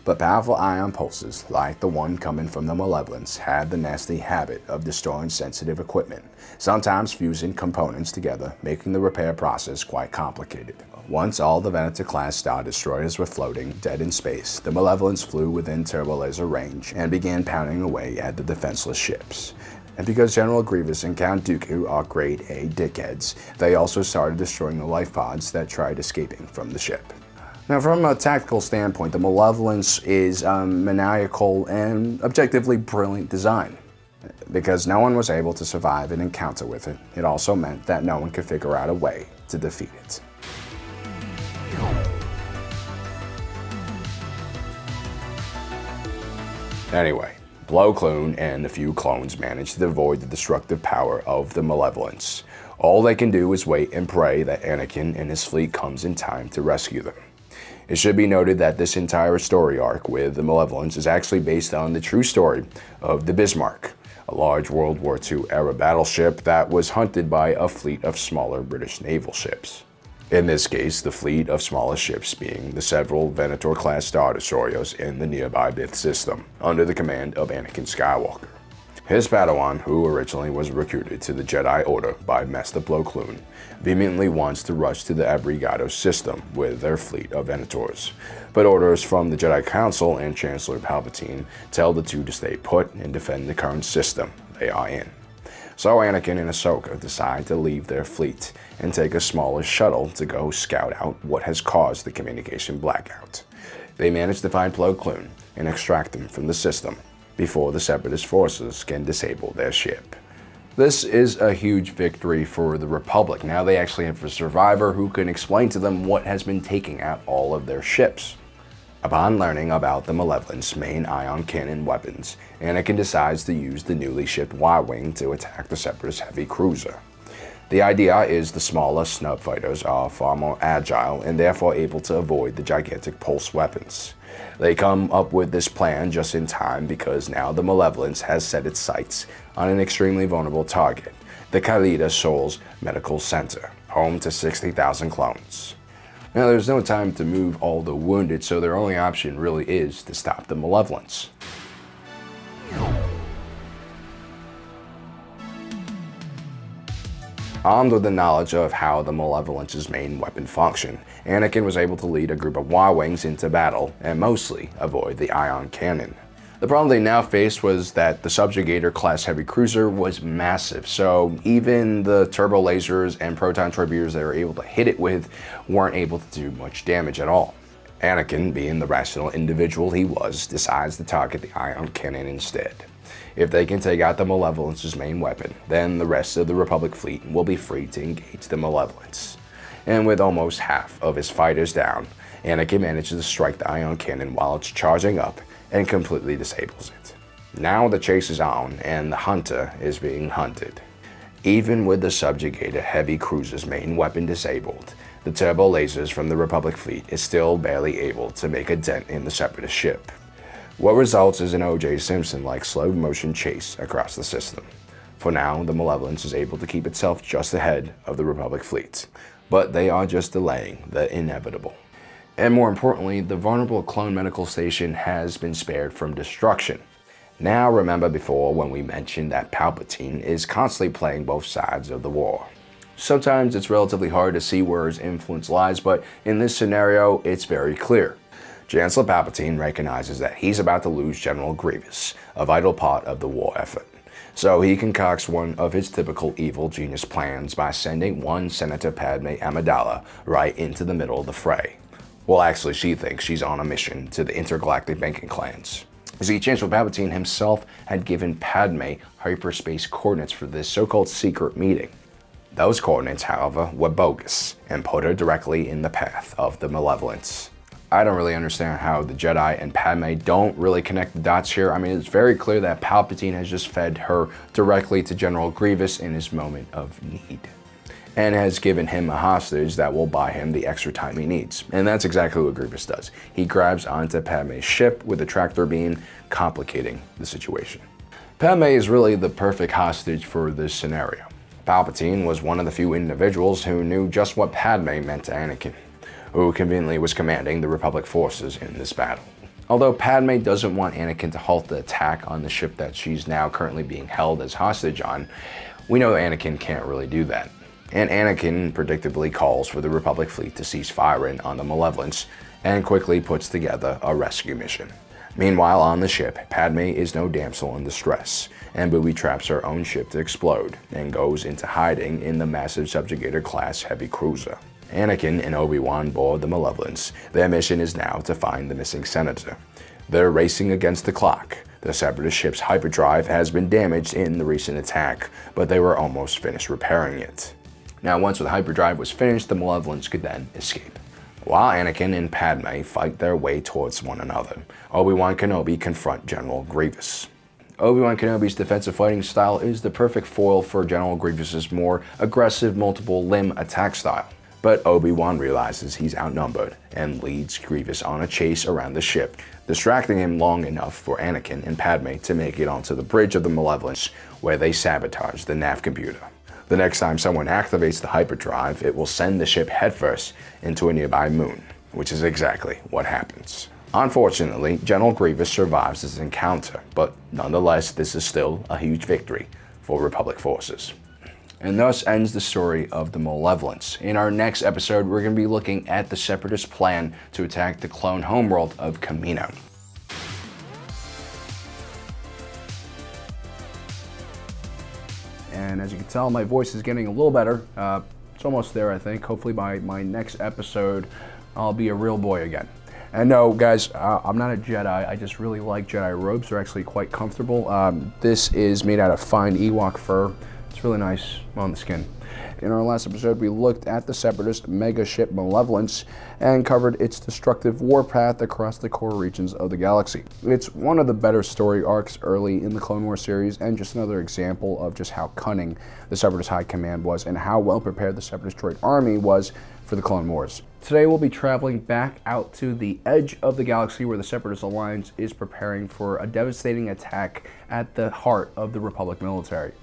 But powerful ion pulses, like the one coming from the Malevolence, had the nasty habit of destroying sensitive equipment, sometimes fusing components together, making the repair process quite complicated. Once all the Venator-class Star Destroyers were floating dead in space, the Malevolence flew within turbo laser range and began pounding away at the defenseless ships. And because General Grievous and Count Dooku are grade A dickheads, they also started destroying the life pods that tried escaping from the ship. Now, from a tactical standpoint, the Malevolence is a maniacal and objectively brilliant design. Because no one was able to survive an encounter with it, it also meant that no one could figure out a way to defeat it. Anyway, Plo Koon and a few clones managed to avoid the destructive power of the Malevolence. All they can do is wait and pray that Anakin and his fleet comes in time to rescue them. It should be noted that this entire story arc with the Malevolence is actually based on the true story of the Bismarck, a large World War II era battleship that was hunted by a fleet of smaller British naval ships. In this case, the fleet of smaller ships being the several Venator-class Star Destroyers in the nearby Bith system, under the command of Anakin Skywalker. His Padawan, who originally was recruited to the Jedi Order by Master Plo Koon, vehemently wants to rush to the Abrigado system with their fleet of Venators, but orders from the Jedi Council and Chancellor Palpatine tell the two to stay put and defend the current system they are in. So Anakin and Ahsoka decide to leave their fleet and take a smaller shuttle to go scout out what has caused the communication blackout. They manage to find Plo Koon and extract him from the system before the Separatist forces can disable their ship. This is a huge victory for the Republic. Now they actually have a survivor who can explain to them what has been taking out all of their ships. Upon learning about the Malevolence's main ion cannon weapons, Anakin decides to use the newly shipped Y-Wing to attack the Separatist heavy cruiser. The idea is the smaller snub fighters are far more agile and therefore able to avoid the gigantic pulse weapons. They come up with this plan just in time because now the Malevolence has set its sights on an extremely vulnerable target, the Khalida Sol's Medical Center, home to 60,000 clones. Now there's no time to move all the wounded, so their only option really is to stop the Malevolence. Armed with the knowledge of how the Malevolence's main weapon functioned, Anakin was able to lead a group of Y-Wings into battle and mostly avoid the ion cannon. The problem they now faced was that the Subjugator-class heavy cruiser was massive, so even the turbo lasers and proton torpedoes they were able to hit it with weren't able to do much damage at all. Anakin, being the rational individual he was, decides to target the ion cannon instead. If they can take out the Malevolence's main weapon, then the rest of the Republic fleet will be free to engage the Malevolence. And with almost half of his fighters down, Anakin manages to strike the ion cannon while it's charging up and completely disables it. Now the chase is on and the hunter is being hunted. Even with the subjugated heavy cruiser's main weapon disabled, the turbo lasers from the Republic fleet is still barely able to make a dent in the Separatist ship. What results is an O.J. Simpson-like slow-motion chase across the system. For now, the Malevolence is able to keep itself just ahead of the Republic fleet, but they are just delaying the inevitable. And more importantly, the vulnerable clone medical station has been spared from destruction. Now remember before when we mentioned that Palpatine is constantly playing both sides of the war. Sometimes it's relatively hard to see where his influence lies, but in this scenario, it's very clear. Chancellor Palpatine recognizes that he's about to lose General Grievous, a vital part of the war effort. So he concocts one of his typical evil genius plans by sending one Senator Padme Amidala right into the middle of the fray. Well, actually, she thinks she's on a mission to the intergalactic banking clans. You see, Chancellor Palpatine himself had given Padme hyperspace coordinates for this so-called secret meeting. Those coordinates, however, were bogus and put her directly in the path of the Malevolence. I don't really understand how the Jedi and Padme don't really connect the dots here. I mean, it's very clear that Palpatine has just fed her directly to General Grievous in his moment of need, and has given him a hostage that will buy him the extra time he needs. And that's exactly what Grievous does. He grabs onto Padme's ship with a tractor beam, complicating the situation. Padme is really the perfect hostage for this scenario. Palpatine was one of the few individuals who knew just what Padme meant to Anakin, who conveniently was commanding the Republic forces in this battle. Although Padme doesn't want Anakin to halt the attack on the ship that she's now currently being held as hostage on, we know Anakin can't really do that. And Anakin predictably calls for the Republic fleet to cease firing on the Malevolence and quickly puts together a rescue mission. Meanwhile, on the ship, Padme is no damsel in distress and booby traps her own ship to explode and goes into hiding in the massive subjugator-class heavy cruiser. Anakin and Obi-Wan board the Malevolence. Their mission is now to find the missing senator. They're racing against the clock. The Separatist ship's hyperdrive has been damaged in the recent attack, but they were almost finished repairing it. Now, once the hyperdrive was finished, the Malevolence could then escape. While Anakin and Padme fight their way towards one another, Obi-Wan Kenobi confront General Grievous. Obi-Wan Kenobi's defensive fighting style is the perfect foil for General Grievous's more aggressive multiple limb attack style. But Obi-Wan realizes he's outnumbered and leads Grievous on a chase around the ship, distracting him long enough for Anakin and Padme to make it onto the bridge of the Malevolence, where they sabotage the nav computer. The next time someone activates the hyperdrive, it will send the ship headfirst into a nearby moon, which is exactly what happens. Unfortunately, General Grievous survives this encounter, but nonetheless, this is still a huge victory for Republic forces. And thus ends the story of the Malevolence. In our next episode, we're going to be looking at the Separatist plan to attack the clone homeworld of Kamino. And as you can tell, my voice is getting a little better. It's almost there, I think. Hopefully by my next episode, I'll be a real boy again. And no, guys, I'm not a Jedi. I just really like Jedi robes. They're actually quite comfortable. This is made out of fine Ewok fur. It's really nice on the skin. In our last episode, we looked at the Separatist mega ship Malevolence and covered its destructive warpath across the core regions of the galaxy. It's one of the better story arcs early in the Clone Wars series, and just another example of just how cunning the Separatist High Command was and how well prepared the Separatist droid army was for the Clone Wars. Today we'll be traveling back out to the edge of the galaxy where the Separatist Alliance is preparing for a devastating attack at the heart of the Republic military.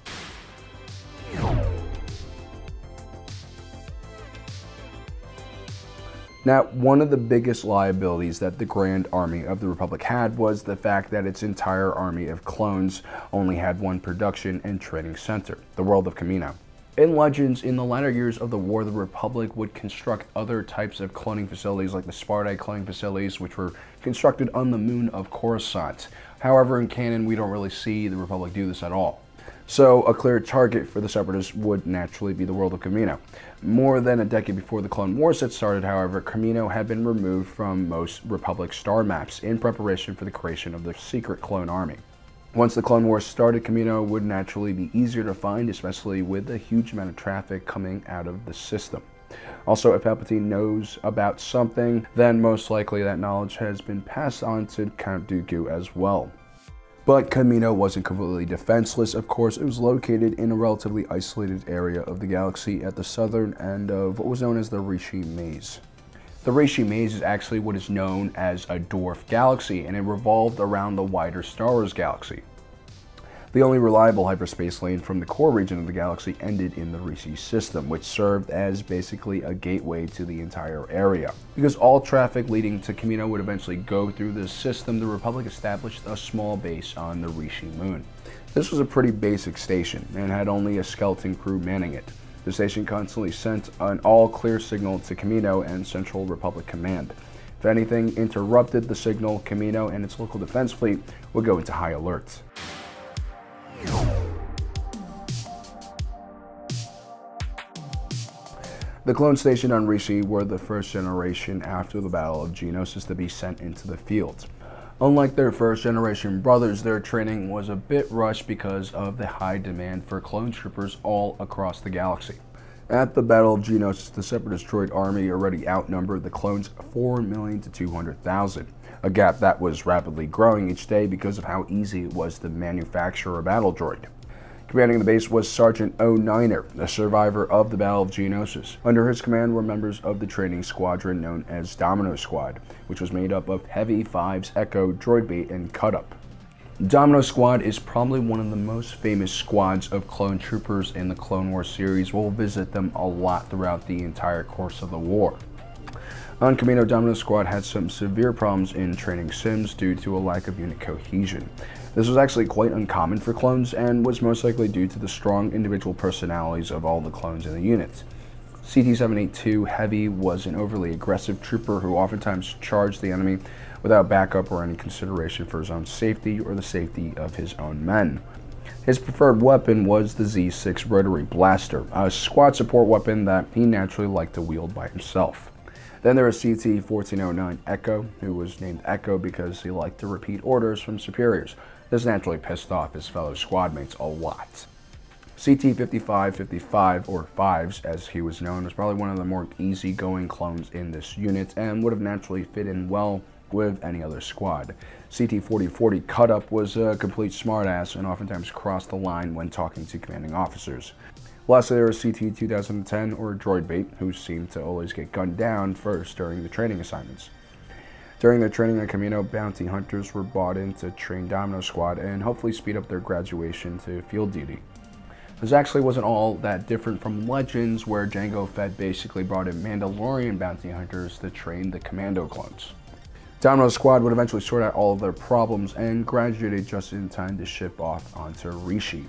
Now, one of the biggest liabilities that the Grand Army of the Republic had was the fact that its entire army of clones only had one production and training center, the world of Kamino. In Legends, in the latter years of the War, the Republic would construct other types of cloning facilities like the Spartai cloning facilities, which were constructed on the moon of Coruscant. However, in canon, we don't really see the Republic do this at all. So a clear target for the Separatists would naturally be the world of Kamino. More than a decade before the Clone Wars had started, however, Kamino had been removed from most Republic star maps in preparation for the creation of the secret clone army. Once the Clone Wars started, Kamino would naturally be easier to find, especially with the huge amount of traffic coming out of the system. Also, if Palpatine knows about something, then most likely that knowledge has been passed on to Count Dooku as well. But Kamino wasn't completely defenseless, of course. It was located in a relatively isolated area of the galaxy at the southern end of what was known as the Rishi Maze. The Rishi Maze is actually what is known as a dwarf galaxy, and it revolved around the wider Star Wars galaxy. The only reliable hyperspace lane from the core region of the galaxy ended in the Rishi system, which served as basically a gateway to the entire area. Because all traffic leading to Kamino would eventually go through this system, the Republic established a small base on the Rishi moon. This was a pretty basic station and had only a skeleton crew manning it. The station constantly sent an all-clear signal to Kamino and Central Republic Command. If anything interrupted the signal, Kamino and its local defense fleet would go into high alert. The clone station on Rishi were the first generation after the Battle of Geonosis to be sent into the field. Unlike their first generation brothers, their training was a bit rushed because of the high demand for clone troopers all across the galaxy. At the Battle of Geonosis, the Separatist droid army already outnumbered the clones 4,000,000 to 200,000, a gap that was rapidly growing each day because of how easy it was to manufacture a battle droid. Commanding the base was Sergeant O'Niner, a survivor of the Battle of Geonosis. Under his command were members of the training squadron known as Domino Squad, which was made up of Heavy 5's Echo, Droid Bait, and Cut Up. Domino Squad is probably one of the most famous squads of clone troopers in the Clone Wars series. We'll visit them a lot throughout the entire course of the war. On Kamino, Domino Squad had some severe problems in training sims due to a lack of unit cohesion. This was actually quite uncommon for clones and was most likely due to the strong individual personalities of all the clones in the unit. CT-782 Heavy was an overly aggressive trooper who oftentimes charged the enemy without backup or any consideration for his own safety or the safety of his own men. His preferred weapon was the Z6 Rotary Blaster, a squad support weapon that he naturally liked to wield by himself. Then there was CT-1409 Echo, who was named Echo because he liked to repeat orders from superiors. This naturally pissed off his fellow squadmates a lot. CT-5555, or Fives as he was known, was probably one of the more easygoing clones in this unit and would have naturally fit in well with any other squad. CT-4040 Cut Up was a complete smartass and oftentimes crossed the line when talking to commanding officers. Lastly, there was CT-2010, or Droid Bait, who seemed to always get gunned down first during the training assignments. During their training at Kamino, bounty hunters were brought in to train Domino Squad and hopefully speed up their graduation to field duty. This actually wasn't all that different from Legends, where Jango Fett basically brought in Mandalorian bounty hunters to train the Commando clones. Domino Squad would eventually sort out all of their problems and graduated just in time to ship off onto Rishi.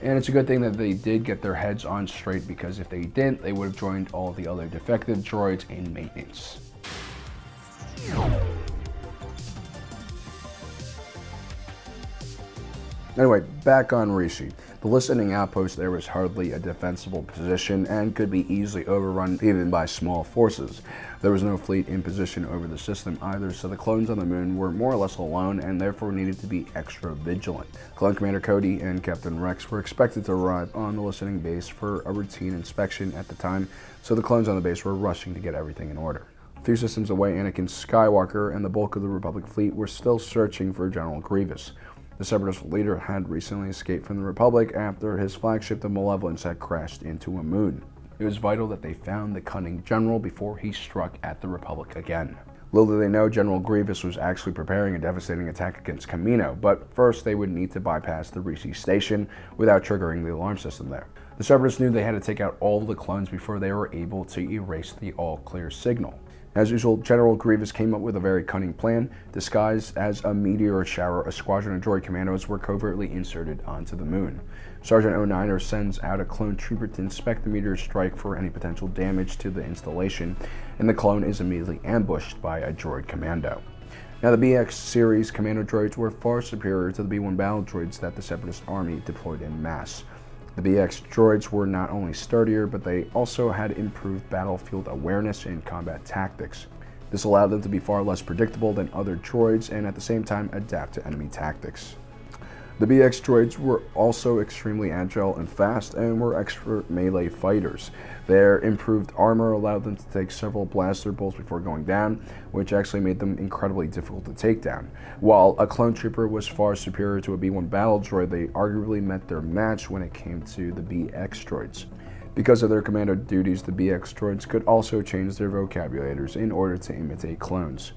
And it's a good thing that they did get their heads on straight, because if they didn't, they would have joined all the other defective droids in maintenance. Anyway, back on Rishi. The listening outpost there was hardly a defensible position and could be easily overrun even by small forces. There was no fleet in position over the system either, so the clones on the moon were more or less alone and therefore needed to be extra vigilant. Clone Commander Cody and Captain Rex were expected to arrive on the listening base for a routine inspection at the time, so the clones on the base were rushing to get everything in order. A few systems away, Anakin Skywalker and the bulk of the Republic fleet were still searching for General Grievous. The Separatist leader had recently escaped from the Republic after his flagship, the Malevolence, had crashed into a moon. It was vital that they found the cunning general before he struck at the Republic again. Little did they know, General Grievous was actually preparing a devastating attack against Kamino, but first they would need to bypass the Rishi station without triggering the alarm system there. The Separatists knew they had to take out all the clones before they were able to erase the all-clear signal. As usual, General Grievous came up with a very cunning plan. Disguised as a meteor shower, a squadron of droid commandos were covertly inserted onto the moon. Sergeant O'Niner sends out a clone trooper to inspect the meteor strike for any potential damage to the installation, and the clone is immediately ambushed by a droid commando. Now, the BX series commando droids were far superior to the B-1 battle droids that the Separatist army deployed en masse. The BX droids were not only sturdier, but they also had improved battlefield awareness and combat tactics. This allowed them to be far less predictable than other droids and at the same time adapt to enemy tactics. The BX droids were also extremely agile and fast and were expert melee fighters. Their improved armor allowed them to take several blaster bolts before going down, which actually made them incredibly difficult to take down. While a clone trooper was far superior to a B-1 battle droid, they arguably met their match when it came to the BX droids. Because of their commando duties, the BX droids could also change their vocabulators in order to imitate clones.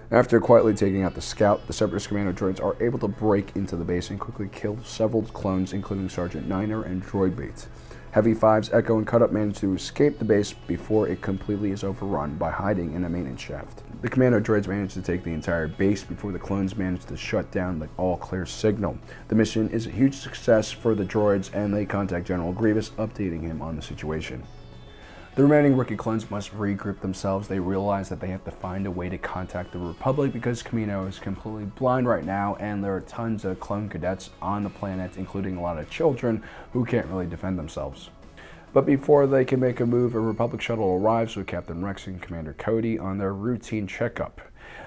After quietly taking out the scout, the Separatist commando droids are able to break into the base and quickly kill several clones, including Sergeant Niner and Droid Bates. Heavy 5's Echo and Cut-Up manage to escape the base before it completely is overrun by hiding in a maintenance shaft. The commando droids manage to take the entire base before the clones manage to shut down the all-clear signal. The mission is a huge success for the droids, and they contact General Grievous, updating him on the situation. The remaining rookie clones must regroup themselves. They realize that they have to find a way to contact the Republic because Kamino is completely blind right now, and there are tons of clone cadets on the planet, including a lot of children who can't really defend themselves. But before they can make a move, a Republic shuttle arrives with Captain Rex and Commander Cody on their routine checkup.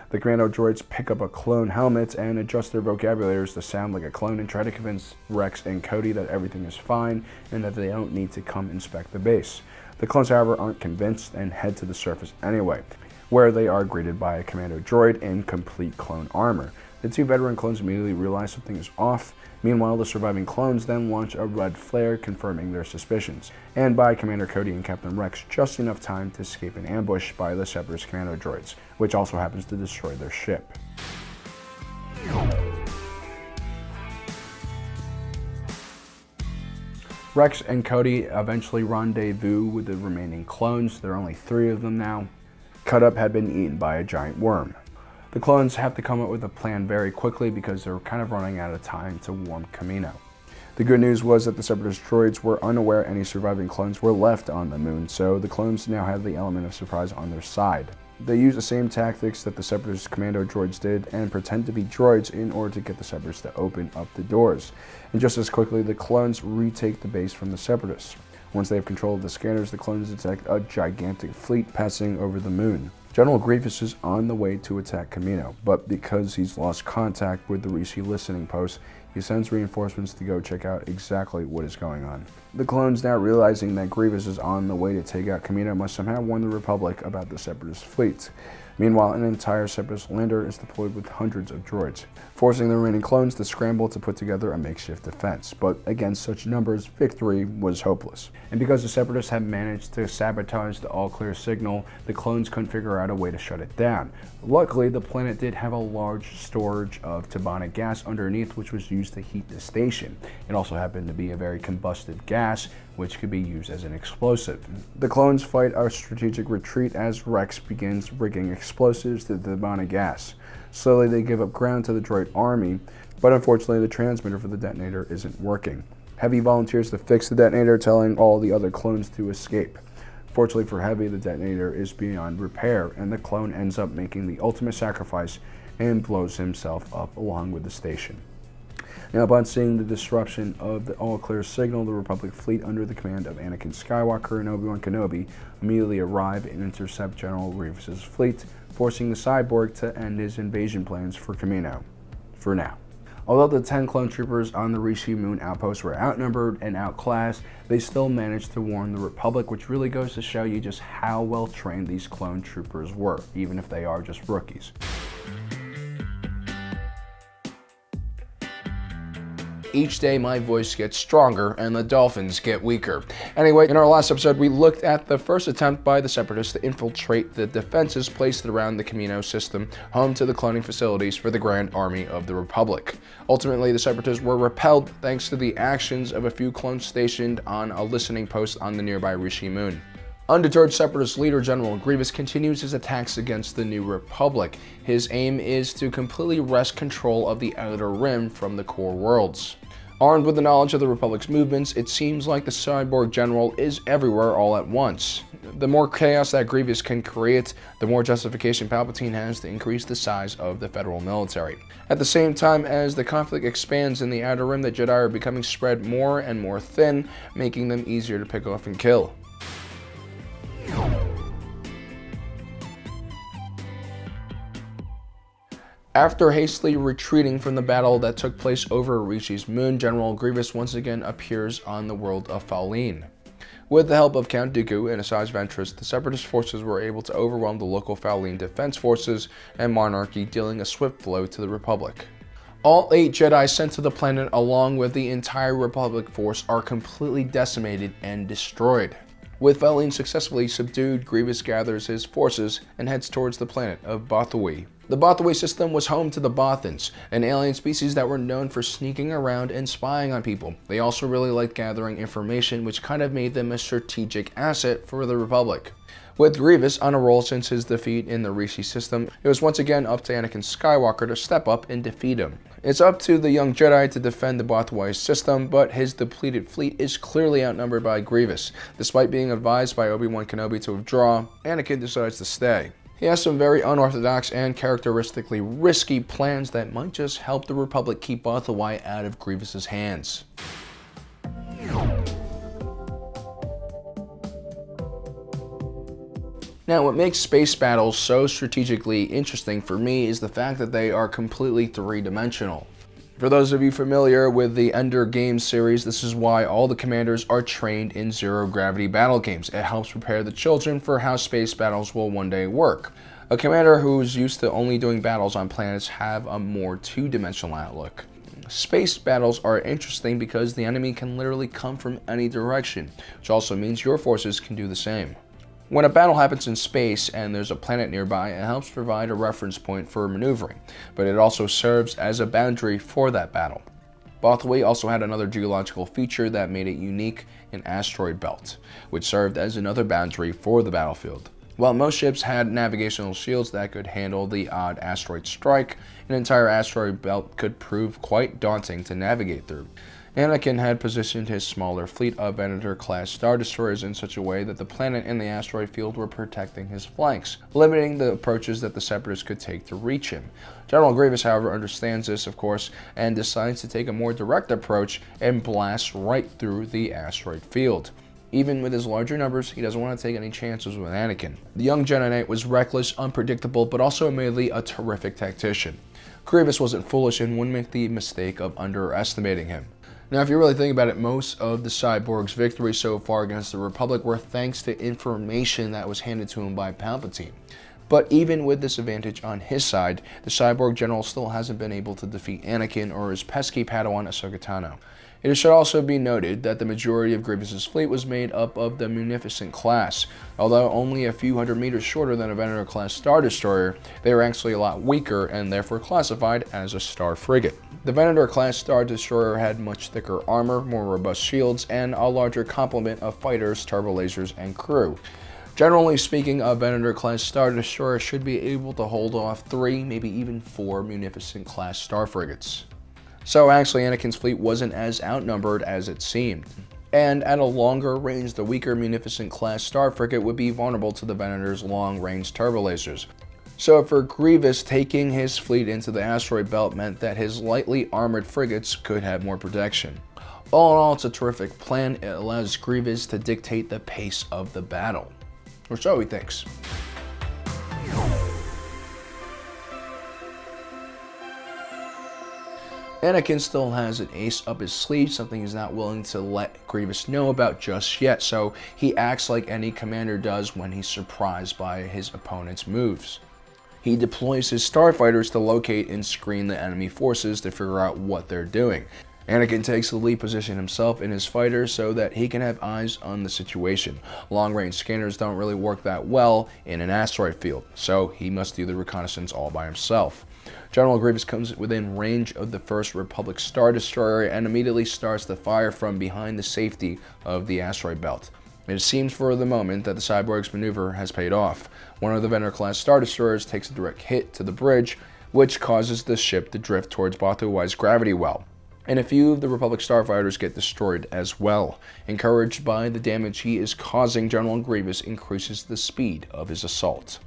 The commando droids pick up a clone helmet and adjust their vocabulators to sound like a clone and try to convince Rex and Cody that everything is fine and that they don't need to come inspect the base. The clones, however, aren't convinced and head to the surface anyway, where they are greeted by a commando droid in complete clone armor. The two veteran clones immediately realize something is off. Meanwhile, the surviving clones then launch a red flare, confirming their suspicions, and buy Commander Cody and Captain Rex just enough time to escape an ambush by the Separatist commando droids, which also happens to destroy their ship. Rex and Cody eventually rendezvous with the remaining clones. There are only 3 of them now. Cut-Up had been eaten by a giant worm. The clones have to come up with a plan very quickly because they're kind of running out of time to warn Kamino. The good news was that the Separatist droids were unaware any surviving clones were left on the moon, so the clones now have the element of surprise on their side. They use the same tactics that the Separatist commando droids did and pretend to be droids in order to get the Separatists to open up the doors. And just as quickly, the clones retake the base from the Separatists. Once they have control of the scanners, the clones detect a gigantic fleet passing over the moon. General Grievous is on the way to attack Kamino, but because he's lost contact with the Rishi listening post, he sends reinforcements to go check out exactly what is going on. The clones, now realizing that Grievous is on the way to take out Kamino, must somehow warn the Republic about the Separatist fleet. Meanwhile, an entire Separatist lander is deployed with hundreds of droids, forcing the remaining clones to scramble to put together a makeshift defense. But against such numbers, victory was hopeless. And because the Separatists had managed to sabotage the all-clear signal, the clones couldn't figure out a way to shut it down. Luckily, the planet did have a large storage of Tabana gas underneath, which was used to heat the station. It also happened to be a very combustive gas, which could be used as an explosive. The clones fight a strategic retreat as Rex begins rigging explosives to the Tabana gas. Slowly, they give up ground to the droid army, but unfortunately, the transmitter for the detonator isn't working. Heavy volunteers to fix the detonator, telling all the other clones to escape. Fortunately for Heavy, the detonator is beyond repair, and the clone ends up making the ultimate sacrifice and blows himself up along with the station. Now, upon seeing the disruption of the all-clear signal, the Republic fleet under the command of Anakin Skywalker and Obi-Wan Kenobi immediately arrive and intercept General Grievous's fleet, forcing the cyborg to end his invasion plans for Kamino, for now. Although the 10 clone troopers on the Rishi Moon outpost were outnumbered and outclassed, they still managed to warn the Republic, which really goes to show you just how well trained these clone troopers were, even if they are just rookies. Each day my voice gets stronger and the dolphins get weaker. Anyway, in our last episode we looked at the first attempt by the Separatists to infiltrate the defenses placed around the Kamino system, home to the cloning facilities for the Grand Army of the Republic. Ultimately, the Separatists were repelled thanks to the actions of a few clones stationed on a listening post on the nearby Rishi Moon. Undeterred Separatist leader General Grievous continues his attacks against the New Republic. His aim is to completely wrest control of the Outer Rim from the core worlds. Armed with the knowledge of the Republic's movements, it seems like the cyborg general is everywhere all at once. The more chaos that Grievous can create, the more justification Palpatine has to increase the size of the federal military. At the same time as the conflict expands in the Outer Rim, the Jedi are becoming spread more and more thin, making them easier to pick off and kill. After hastily retreating from the battle that took place over Rishi's moon, General Grievous once again appears on the world of Faline. With the help of Count Dooku and Asajj Ventress, the Separatist forces were able to overwhelm the local Faline defense forces and monarchy, dealing a swift blow to the Republic. All 8 Jedi sent to the planet along with the entire Republic force are completely decimated and destroyed. With Faline successfully subdued, Grievous gathers his forces and heads towards the planet of Bothawui. The Bothawui system was home to the Bothans, an alien species that were known for sneaking around and spying on people. They also really liked gathering information, which kind of made them a strategic asset for the Republic. With Grievous on a roll since his defeat in the Rishi system, it was once again up to Anakin Skywalker to step up and defeat him. It's up to the young Jedi to defend the Bothawui system, but his depleted fleet is clearly outnumbered by Grievous. Despite being advised by Obi-Wan Kenobi to withdraw, Anakin decides to stay. He has some very unorthodox and characteristically risky plans that might just help the Republic keep Bothawui out of Grievous's hands. Now, what makes space battles so strategically interesting for me is the fact that they are completely three-dimensional. For those of you familiar with the Ender Games series, this is why all the commanders are trained in zero-gravity battle games. It helps prepare the children for how space battles will one day work. A commander who's used to only doing battles on planets have a more two-dimensional outlook. Space battles are interesting because the enemy can literally come from any direction, which also means your forces can do the same. When a battle happens in space and there's a planet nearby, it helps provide a reference point for maneuvering, but it also serves as a boundary for that battle. Bothawui also had another geological feature that made it unique, an asteroid belt, which served as another boundary for the battlefield. While most ships had navigational shields that could handle the odd asteroid strike, an entire asteroid belt could prove quite daunting to navigate through. Anakin had positioned his smaller fleet of Venator-class Star Destroyers in such a way that the planet and the asteroid field were protecting his flanks, limiting the approaches that the Separatists could take to reach him. General Grievous, however, understands this, of course, and decides to take a more direct approach and blast right through the asteroid field. Even with his larger numbers, he doesn't want to take any chances with Anakin. The young Jedi Knight was reckless, unpredictable, but also admittedly a terrific tactician. Grievous wasn't foolish and wouldn't make the mistake of underestimating him. Now, if you really think about it, most of the Cyborg's victories so far against the Republic were thanks to information that was handed to him by Palpatine. But even with this advantage on his side, the Cyborg General still hasn't been able to defeat Anakin or his pesky Padawan Ahsoka Tano. It should also be noted that the majority of Grievous's fleet was made up of the Munificent class. Although only a few hundred meters shorter than a Venator-class Star Destroyer, they were actually a lot weaker and therefore classified as a Star Frigate. The Venator-class Star Destroyer had much thicker armor, more robust shields, and a larger complement of fighters, turbolasers, and crew. Generally speaking, a Venator-class Star Destroyer should be able to hold off 3, maybe even 4 Munificent-class Star Frigates. So actually, Anakin's fleet wasn't as outnumbered as it seemed. And at a longer range, the weaker Munificent-class Star Frigate would be vulnerable to the Venator's long-range turbolasers. So for Grievous, taking his fleet into the asteroid belt meant that his lightly armored frigates could have more protection. All in all, it's a terrific plan. It allows Grievous to dictate the pace of the battle. Or so he thinks. Anakin still has an ace up his sleeve, something he's not willing to let Grievous know about just yet, so he acts like any commander does when he's surprised by his opponent's moves. He deploys his starfighters to locate and screen the enemy forces to figure out what they're doing. Anakin takes the lead position himself in his fighters so that he can have eyes on the situation. Long-range scanners don't really work that well in an asteroid field, so he must do the reconnaissance all by himself. General Grievous comes within range of the first Republic Star Destroyer and immediately starts to fire from behind the safety of the asteroid belt. It seems for the moment that the Cyborg's maneuver has paid off. One of the Venator-class Star Destroyers takes a direct hit to the bridge, which causes the ship to drift towards Bothawui's gravity well. and a few of the Republic starfighters get destroyed as well. Encouraged by the damage he is causing, General Grievous increases the speed of his assault,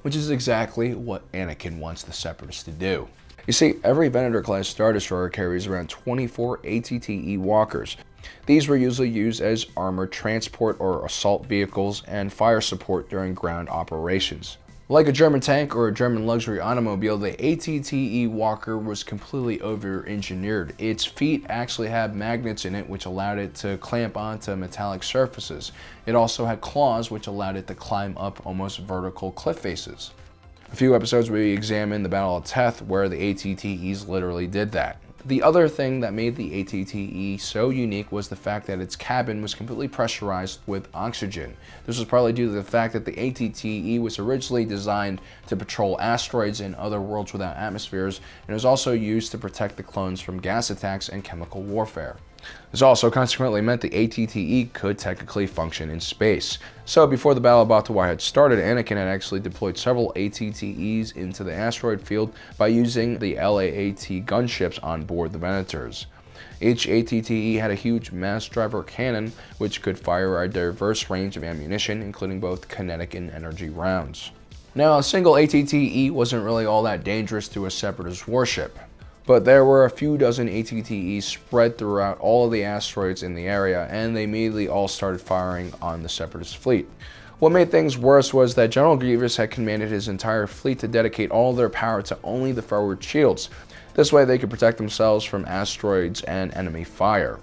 which is exactly what Anakin wants the Separatists to do. You see, every Venator-class Star Destroyer carries around 24 ATTE walkers. These were usually used as armored transport or assault vehicles and fire support during ground operations. Like a German tank or a German luxury automobile, the ATTE Walker was completely over-engineered. Its feet actually had magnets in it which allowed it to clamp onto metallic surfaces. It also had claws which allowed it to climb up almost vertical cliff faces. A few episodes we examined the Battle of Teth where the ATTEs literally did that. The other thing that made the ATTE so unique was the fact that its cabin was completely pressurized with oxygen. This was partly due to the fact that the ATTE was originally designed to patrol asteroids and other worlds without atmospheres, and it was also used to protect the clones from gas attacks and chemical warfare. This also consequently meant the ATTE could technically function in space. So before the Battle of Batu had started, Anakin had actually deployed several ATTEs into the asteroid field by using the LAAT gunships on board the Venators. Each ATTE had a huge mass driver cannon which could fire a diverse range of ammunition, including both kinetic and energy rounds. Now, a single ATTE wasn't really all that dangerous to a Separatist warship, but there were a few dozen ATTEs spread throughout all of the asteroids in the area, and they immediately all started firing on the Separatist fleet. What made things worse was that General Grievous had commanded his entire fleet to dedicate all their power to only the forward shields. This way they could protect themselves from asteroids and enemy fire.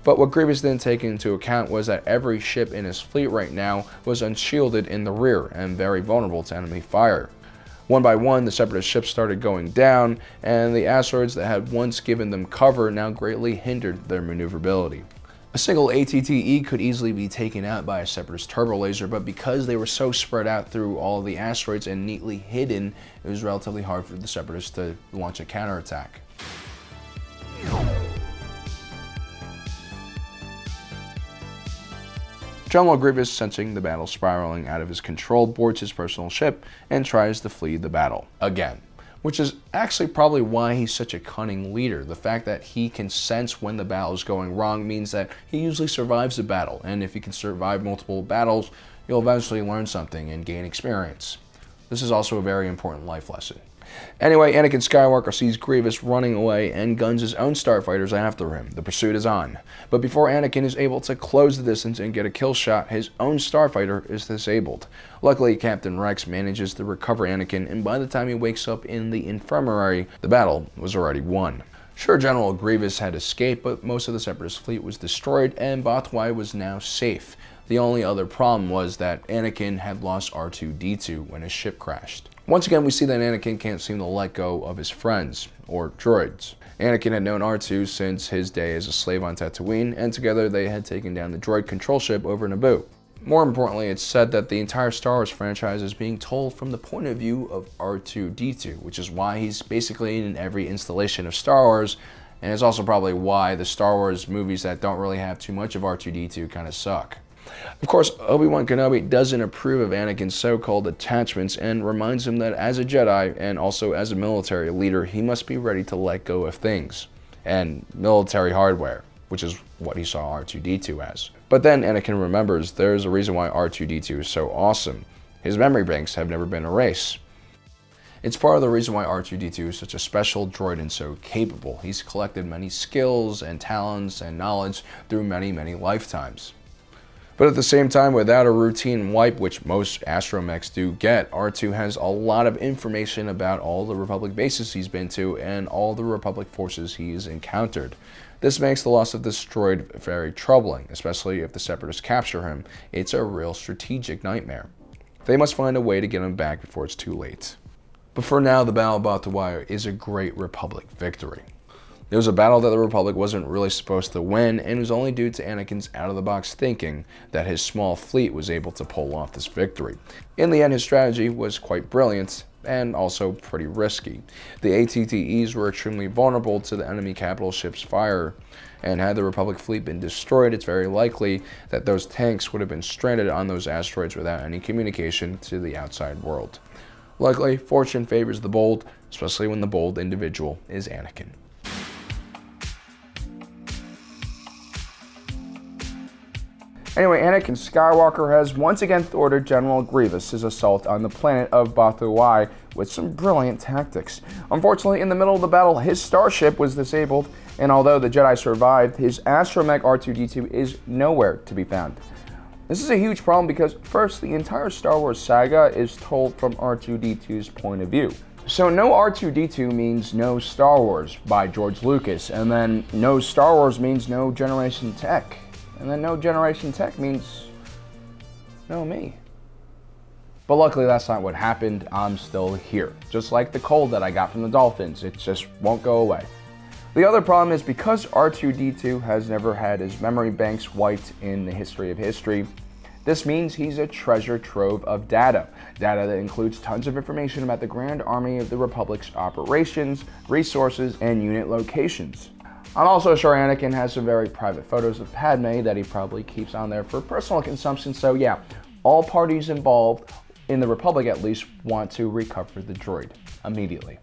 But what Grievous didn't take into account was that every ship in his fleet right now was unshielded in the rear and very vulnerable to enemy fire. One by one, the Separatist ships started going down, and the asteroids that had once given them cover now greatly hindered their maneuverability. A single ATTE could easily be taken out by a Separatist turbo laser, but because they were so spread out through all of the asteroids and neatly hidden, it was relatively hard for the Separatists to launch a counterattack. General Grievous, sensing the battle spiraling out of his control, boards his personal ship and tries to flee the battle again, which is actually probably why he's such a cunning leader. The fact that he can sense when the battle is going wrong means that he usually survives the battle, and if he can survive multiple battles, you'll eventually learn something and gain experience. This is also a very important life lesson. Anyway, Anakin Skywalker sees Grievous running away and guns his own starfighters after him. The pursuit is on. But before Anakin is able to close the distance and get a kill shot, his own starfighter is disabled. Luckily, Captain Rex manages to recover Anakin, and by the time he wakes up in the infirmary, the battle was already won. Sure, General Grievous had escaped, but most of the Separatist fleet was destroyed, and Batu was now safe. The only other problem was that Anakin had lost R2-D2 when his ship crashed. Once again, we see that Anakin can't seem to let go of his friends, or droids. Anakin had known R2 since his day as a slave on Tatooine, and together they had taken down the droid control ship over Naboo. More importantly, it's said that the entire Star Wars franchise is being told from the point of view of R2-D2, which is why he's basically in every installation of Star Wars, and it's also probably why the Star Wars movies that don't really have too much of R2-D2 kind of suck. Of course, Obi-Wan Kenobi doesn't approve of Anakin's so-called attachments and reminds him that as a Jedi and also as a military leader, he must be ready to let go of things and military hardware, which is what he saw R2-D2 as. But then Anakin remembers there's a reason why R2-D2 is so awesome. His memory banks have never been erased. It's part of the reason why R2-D2 is such a special droid and so capable. He's collected many skills and talents and knowledge through many, many lifetimes. But at the same time, without a routine wipe, which most astromechs do get, R2 has a lot of information about all the Republic bases he's been to and all the Republic forces he's encountered. This makes the loss of this droid very troubling, especially if the Separatists capture him. It's a real strategic nightmare. They must find a way to get him back before it's too late. But for now, the Battle of Batu is a great Republic victory. It was a battle that the Republic wasn't really supposed to win, and it was only due to Anakin's out-of-the-box thinking that his small fleet was able to pull off this victory. In the end, his strategy was quite brilliant, and also pretty risky. The ATTEs were extremely vulnerable to the enemy capital ship's fire, and had the Republic fleet been destroyed, it's very likely that those tanks would have been stranded on those asteroids without any communication to the outside world. Luckily, fortune favors the bold, especially when the bold individual is Anakin. Anyway, Anakin Skywalker has once again thwarted General Grievous' assault on the planet of Batuu with some brilliant tactics. Unfortunately, in the middle of the battle, his starship was disabled, and although the Jedi survived, his astromech R2-D2 is nowhere to be found. This is a huge problem because, first, the entire Star Wars saga is told from R2-D2's point of view. So no R2-D2 means no Star Wars by George Lucas, and then no Star Wars means no Generation Tech. And then no Generation Tech means no me. But luckily that's not what happened. I'm still here. Just like the cold that I got from the dolphins. It just won't go away. The other problem is because R2-D2 has never had his memory banks wiped in the history of history, this means he's a treasure trove of data. Data that includes tons of information about the Grand Army of the Republic's operations, resources, and unit locations. I'm also sure Anakin has some very private photos of Padme that he probably keeps on there for personal consumption, so yeah, all parties involved, in the Republic at least, want to recover the droid immediately.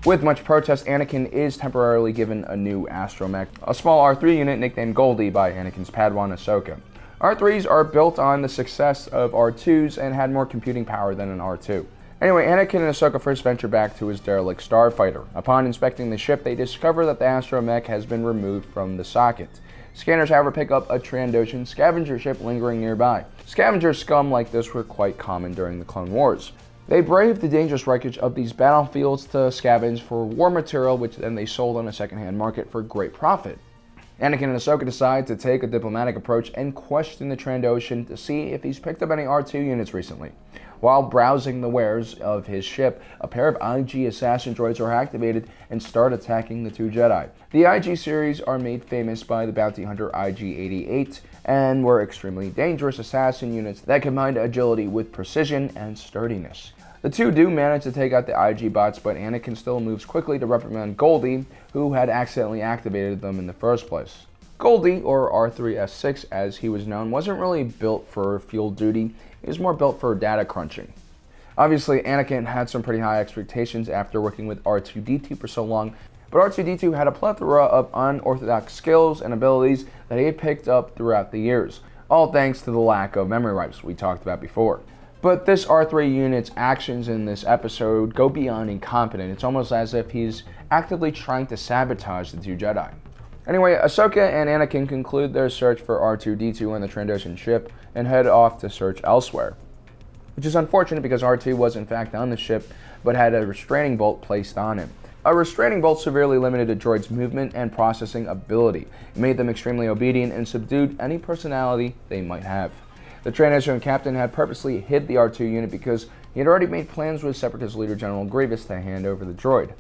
With much protest, Anakin is temporarily given a new astromech, a small R3 unit nicknamed Goldie by Anakin's Padawan Ahsoka. R3s are built on the success of R2s and had more computing power than an R2. Anyway, Anakin and Ahsoka first venture back to his derelict starfighter. Upon inspecting the ship, they discover that the astromech has been removed from the socket. Scanners, however, pick up a Trandoshan scavenger ship lingering nearby. Scavenger scum like this were quite common during the Clone Wars. They braved the dangerous wreckage of these battlefields to scavenge for war material, which then they sold on a secondhand market for great profit. Anakin and Ahsoka decide to take a diplomatic approach and question the Trandoshan to see if he's picked up any R2 units recently. While browsing the wares of his ship, a pair of IG assassin droids are activated and start attacking the two Jedi. The IG series are made famous by the bounty hunter IG-88 and were extremely dangerous assassin units that combined agility with precision and sturdiness. The two do manage to take out the IG bots, but Anakin still moves quickly to reprimand Goldie, who had accidentally activated them in the first place. Goldie, or R3-S6 as he was known, wasn't really built for field duty. He was more built for data crunching. Obviously, Anakin had some pretty high expectations after working with R2-D2 for so long, but R2-D2 had a plethora of unorthodox skills and abilities that he had picked up throughout the years, all thanks to the lack of memory wipes we talked about before. But this R3 unit's actions in this episode go beyond incompetent. It's almost as if he's actively trying to sabotage the two Jedi. Anyway, Ahsoka and Anakin conclude their search for R2-D2 on the Trandoshan ship and head off to search elsewhere. Which is unfortunate because R2 was in fact on the ship, but had a restraining bolt placed on him. A restraining bolt severely limited a droid's movement and processing ability. It made them extremely obedient and subdued any personality they might have. The Trandoshan captain had purposely hid the R2 unit because he had already made plans with Separatist leader General Grievous to hand over the droid.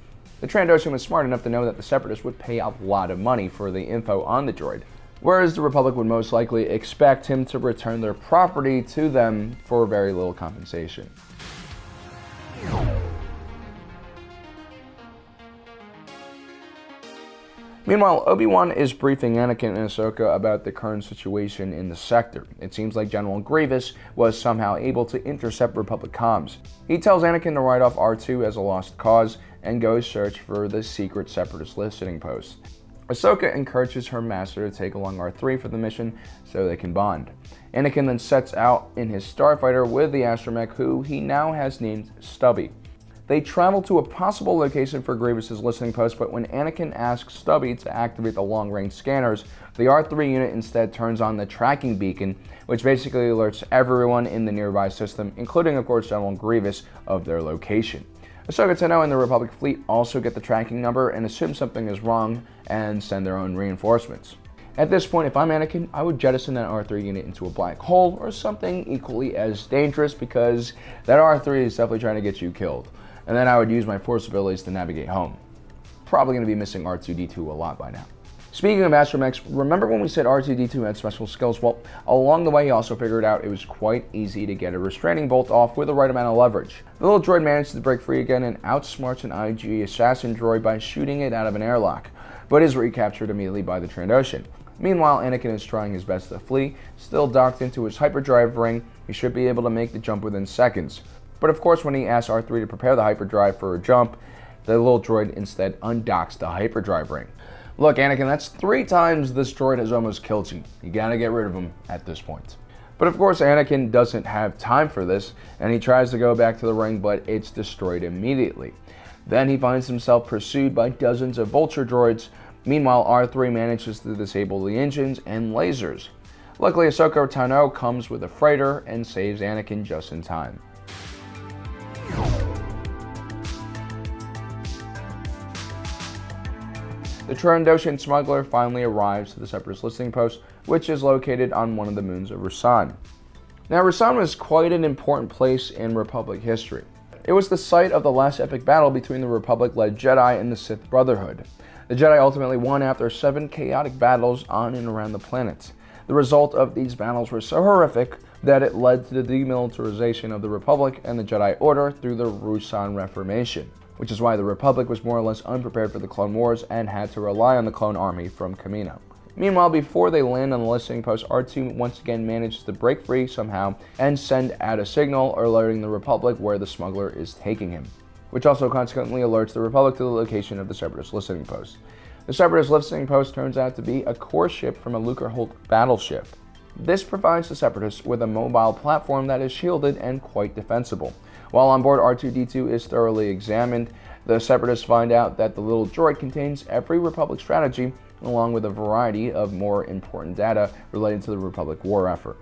The Trandoshan was smart enough to know that the Separatists would pay a lot of money for the info on the droid, whereas the Republic would most likely expect him to return their property to them for very little compensation. Meanwhile, Obi-Wan is briefing Anakin and Ahsoka about the current situation in the sector. It seems like General Grievous was somehow able to intercept Republic comms. He tells Anakin to write off R2 as a lost cause and goes search for the secret Separatist listening post. Ahsoka encourages her master to take along R3 for the mission so they can bond. Anakin then sets out in his starfighter with the astromech, who he now has named Stubby. They travel to a possible location for Grievous' listening post, but when Anakin asks Stubby to activate the long-range scanners, the R3 unit instead turns on the tracking beacon, which basically alerts everyone in the nearby system, including of course General Grievous, of their location. Ahsoka Tano and the Republic fleet also get the tracking number and assume something is wrong and send their own reinforcements. At this point, if I'm Anakin, I would jettison that R3 unit into a black hole or something equally as dangerous, because that R3 is definitely trying to get you killed. And then I would use my force abilities to navigate home. Probably going to be missing R2-D2 a lot by now. Speaking of astromechs, remember when we said R2-D2 had special skills? Well, along the way he also figured out it was quite easy to get a restraining bolt off with the right amount of leverage. The little droid managed to break free again and outsmarts an IG assassin droid by shooting it out of an airlock, but is recaptured immediately by the Trandoshan. Meanwhile, Anakin is trying his best to flee. Still docked into his hyperdrive ring, he should be able to make the jump within seconds. But of course, when he asks R3 to prepare the hyperdrive for a jump, the little droid instead undocks the hyperdrive ring. Look, Anakin, that's 3 times this droid has almost killed you. You gotta get rid of him at this point. But of course, Anakin doesn't have time for this, and he tries to go back to the ring, but it's destroyed immediately. Then he finds himself pursued by dozens of vulture droids. Meanwhile, R3 manages to disable the engines and lasers. Luckily, Ahsoka Tano comes with a freighter and saves Anakin just in time. The Trandoshan smuggler finally arrives to the Separatist listening post, which is located on one of the moons of Rusan. Now, Rusan was quite an important place in Republic history. It was the site of the last epic battle between the Republic-led Jedi and the Sith Brotherhood. The Jedi ultimately won after 7 chaotic battles on and around the planet. The result of these battles were so horrific that it led to the demilitarization of the Republic and the Jedi Order through the Rusan Reformation, which is why the Republic was more or less unprepared for the Clone Wars and had to rely on the clone army from Kamino. Meanwhile, before they land on the listening post, R2 once again manages to break free somehow and send out a signal alerting the Republic where the smuggler is taking him, which also consequently alerts the Republic to the location of the Separatist listening post. The Separatist listening post turns out to be a core ship from a Lucrehulk battleship. This provides the Separatists with a mobile platform that is shielded and quite defensible. While on board, R2-D2 is thoroughly examined. The Separatists find out that the little droid contains every Republic strategy, along with a variety of more important data related to the Republic war effort.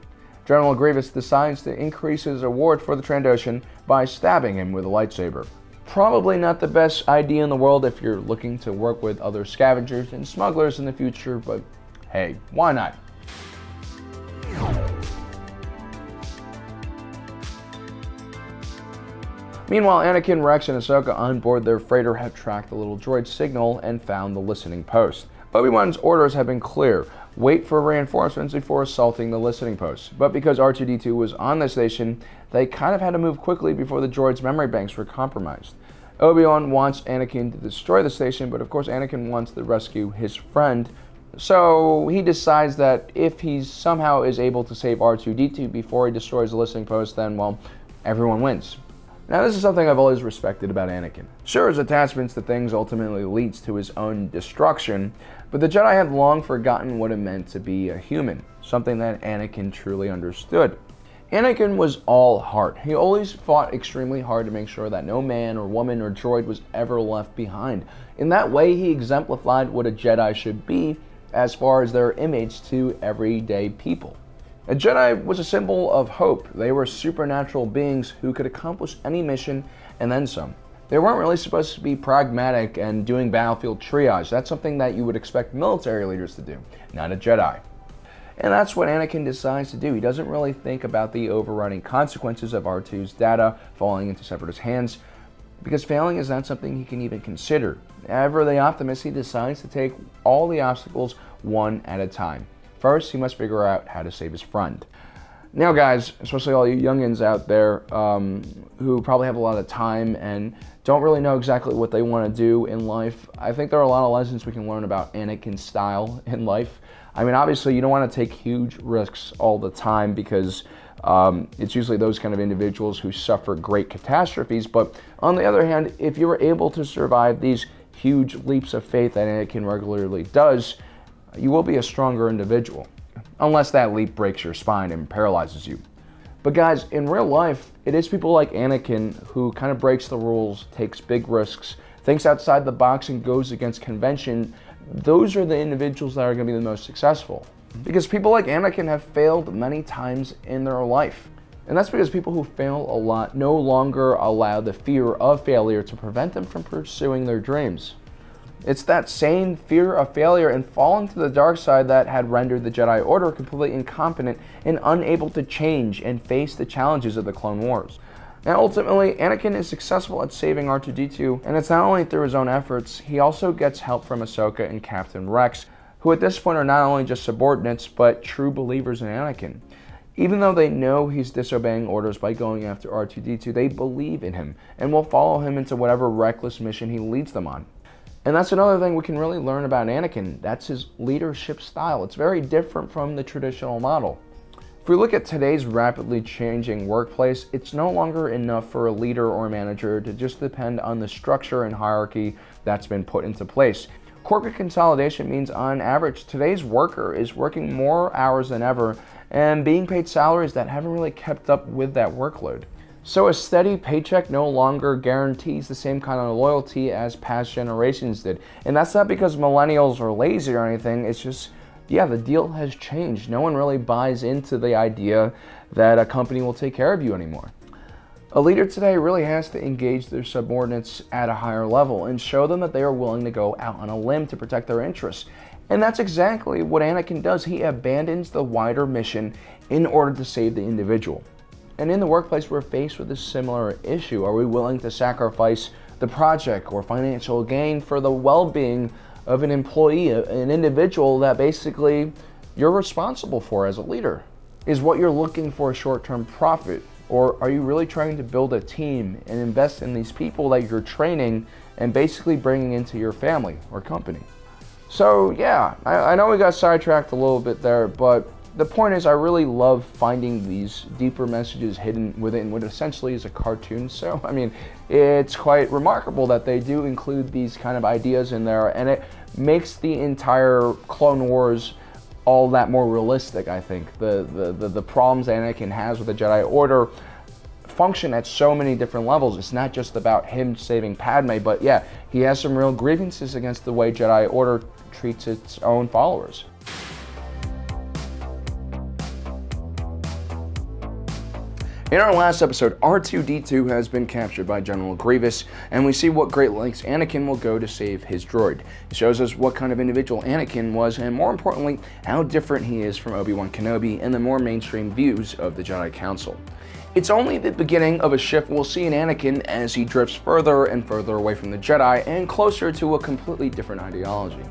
General Grievous decides to increase his reward for the Trandoshan by stabbing him with a lightsaber. Probably not the best idea in the world if you're looking to work with other scavengers and smugglers in the future, but hey, why not? Meanwhile, Anakin, Rex, and Ahsoka on board their freighter have tracked the little droid's signal and found the listening post. Obi-Wan's orders have been clear: wait for reinforcements before assaulting the listening post. But because R2-D2 was on the station, they kind of had to move quickly before the droid's memory banks were compromised. Obi-Wan wants Anakin to destroy the station, but of course Anakin wants to rescue his friend. So he decides that if he somehow is able to save R2-D2 before he destroys the listening post, then, well, everyone wins. Now, this is something I've always respected about Anakin. Sure, his attachments to things ultimately leads to his own destruction, but the Jedi had long forgotten what it meant to be a human, something that Anakin truly understood. Anakin was all heart. He always fought extremely hard to make sure that no man or woman or droid was ever left behind. In that way, he exemplified what a Jedi should be as far as their image to everyday people. A Jedi was a symbol of hope. They were supernatural beings who could accomplish any mission and then some. They weren't really supposed to be pragmatic and doing battlefield triage. That's something that you would expect military leaders to do, not a Jedi. And that's what Anakin decides to do. He doesn't really think about the overriding consequences of R2's data falling into Separatist hands, because failing is not something he can even consider. Ever the optimist, he decides to take all the obstacles one at a time. First, he must figure out how to save his friend. Now, guys, especially all you youngins out there who probably have a lot of time and don't really know exactly what they want to do in life, I think there are a lot of lessons we can learn about Anakin's style in life. I mean, obviously, you don't want to take huge risks all the time because it's usually those kind of individuals who suffer great catastrophes. But on the other hand, if you were able to survive these huge leaps of faith that Anakin regularly does, you will be a stronger individual, unless that leap breaks your spine and paralyzes you. But guys, in real life, it is people like Anakin who kind of breaks the rules, takes big risks, thinks outside the box, and goes against convention. Those are the individuals that are going to be the most successful. Because people like Anakin have failed many times in their life. And that's because people who fail a lot no longer allow the fear of failure to prevent them from pursuing their dreams. It's that same fear of failure and falling to the dark side that had rendered the Jedi Order completely incompetent and unable to change and face the challenges of the Clone Wars. Now, ultimately, Anakin is successful at saving R2-D2, and it's not only through his own efforts, he also gets help from Ahsoka and Captain Rex, who at this point are not only just subordinates, but true believers in Anakin. Even though they know he's disobeying orders by going after R2-D2, they believe in him and will follow him into whatever reckless mission he leads them on. And that's another thing we can really learn about Anakin. That's his leadership style. It's very different from the traditional model. If we look at today's rapidly changing workplace, it's no longer enough for a leader or manager to just depend on the structure and hierarchy that's been put into place. Corporate consolidation means, on average, today's worker is working more hours than ever and being paid salaries that haven't really kept up with that workload. So a steady paycheck no longer guarantees the same kind of loyalty as past generations did. And that's not because millennials are lazy or anything, it's just, yeah, the deal has changed. No one really buys into the idea that a company will take care of you anymore. A leader today really has to engage their subordinates at a higher level and show them that they are willing to go out on a limb to protect their interests. And that's exactly what Anakin does. He abandons the wider mission in order to save the individual. And in the workplace, we're faced with a similar issue. Are we willing to sacrifice the project or financial gain for the well-being of an employee, an individual that basically you're responsible for as a leader? Is what you're looking for a short-term profit? Or are you really trying to build a team and invest in these people that you're training and basically bringing into your family or company? So yeah, I know we got sidetracked a little bit there, but the point is I really love finding these deeper messages hidden within what essentially is a cartoon. So, I mean, it's quite remarkable that they do include these kind of ideas in there, and it makes the entire Clone Wars all that more realistic, I think. The problems Anakin has with the Jedi Order function at so many different levels. It's not just about him saving Padme, but yeah, he has some real grievances against the way Jedi Order treats its own followers. In our last episode, R2-D2 has been captured by General Grievous, and we see what great lengths Anakin will go to save his droid. It shows us what kind of individual Anakin was, and more importantly, how different he is from Obi-Wan Kenobi and the more mainstream views of the Jedi Council. It's only the beginning of a shift we'll see in Anakin as he drifts further and further away from the Jedi and closer to a completely different ideology.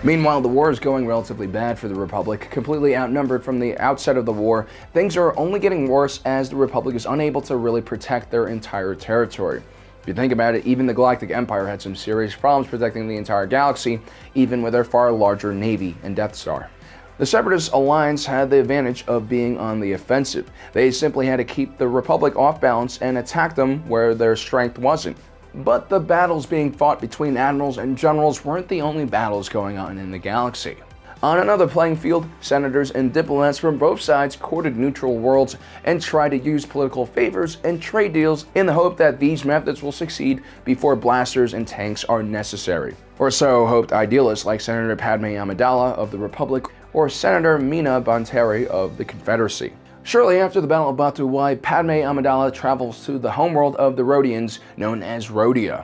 Meanwhile, the war is going relatively bad for the Republic. Completely outnumbered from the outset of the war, things are only getting worse as the Republic is unable to really protect their entire territory. If you think about it, even the Galactic Empire had some serious problems protecting the entire galaxy, even with their far larger navy and Death Star. The Separatist Alliance had the advantage of being on the offensive. They simply had to keep the Republic off balance and attack them where their strength wasn't. But the battles being fought between admirals and generals weren't the only battles going on in the galaxy. On another playing field, senators and diplomats from both sides courted neutral worlds and tried to use political favors and trade deals in the hope that these methods will succeed before blasters and tanks are necessary. Or so hoped idealists like Senator Padme Amidala of the Republic or Senator Mina Bonteri of the Confederacy. Shortly after the Battle of Batu Wai, Padme Amidala travels to the homeworld of the Rhodians, known as Rhodia.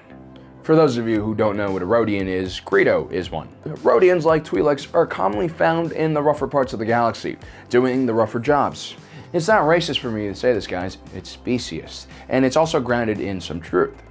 For those of you who don't know what a Rhodian is, Greedo is one. Rhodians, like Twi'leks, are commonly found in the rougher parts of the galaxy, doing the rougher jobs. It's not racist for me to say this, guys, it's specious, and it's also grounded in some truth.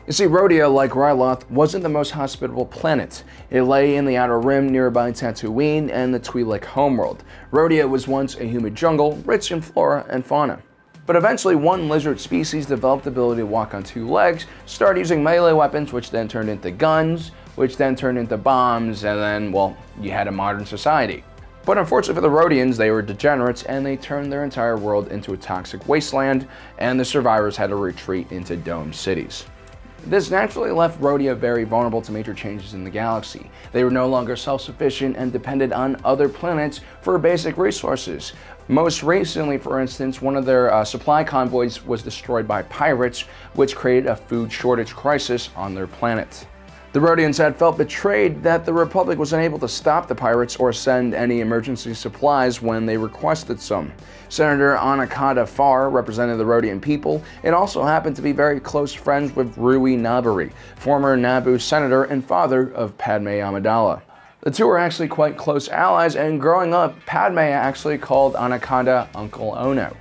You see, Rhodia, like Ryloth, wasn't the most hospitable planet. It lay in the Outer Rim nearby Tatooine and the Twi'lek homeworld. Rhodia was once a humid jungle, rich in flora and fauna. But eventually, one lizard species developed the ability to walk on two legs, started using melee weapons, which then turned into guns, which then turned into bombs, and then, well, you had a modern society. But unfortunately for the Rhodians, they were degenerates, and they turned their entire world into a toxic wasteland, and the survivors had to retreat into domed cities. This naturally left Rhodia very vulnerable to major changes in the galaxy. They were no longer self-sufficient and depended on other planets for basic resources. Most recently, for instance, one of their supply convoys was destroyed by pirates, which created a food shortage crisis on their planet. The Rhodians had felt betrayed that the Republic was unable to stop the pirates or send any emergency supplies when they requested some. Senator Anaconda Farr represented the Rhodian people and also happened to be very close friends with Rui Nabari, former Naboo senator and father of Padme Amidala. The two were actually quite close allies, and growing up, Padme actually called Anaconda Uncle Ono.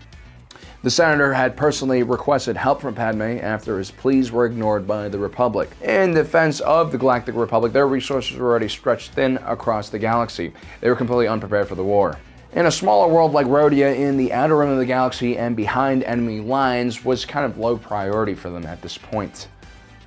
The senator had personally requested help from Padme after his pleas were ignored by the Republic. In defense of the Galactic Republic, their resources were already stretched thin across the galaxy. They were completely unprepared for the war. In a smaller world like Rhodia, in the outer rim of the galaxy and behind enemy lines, was kind of low priority for them at this point.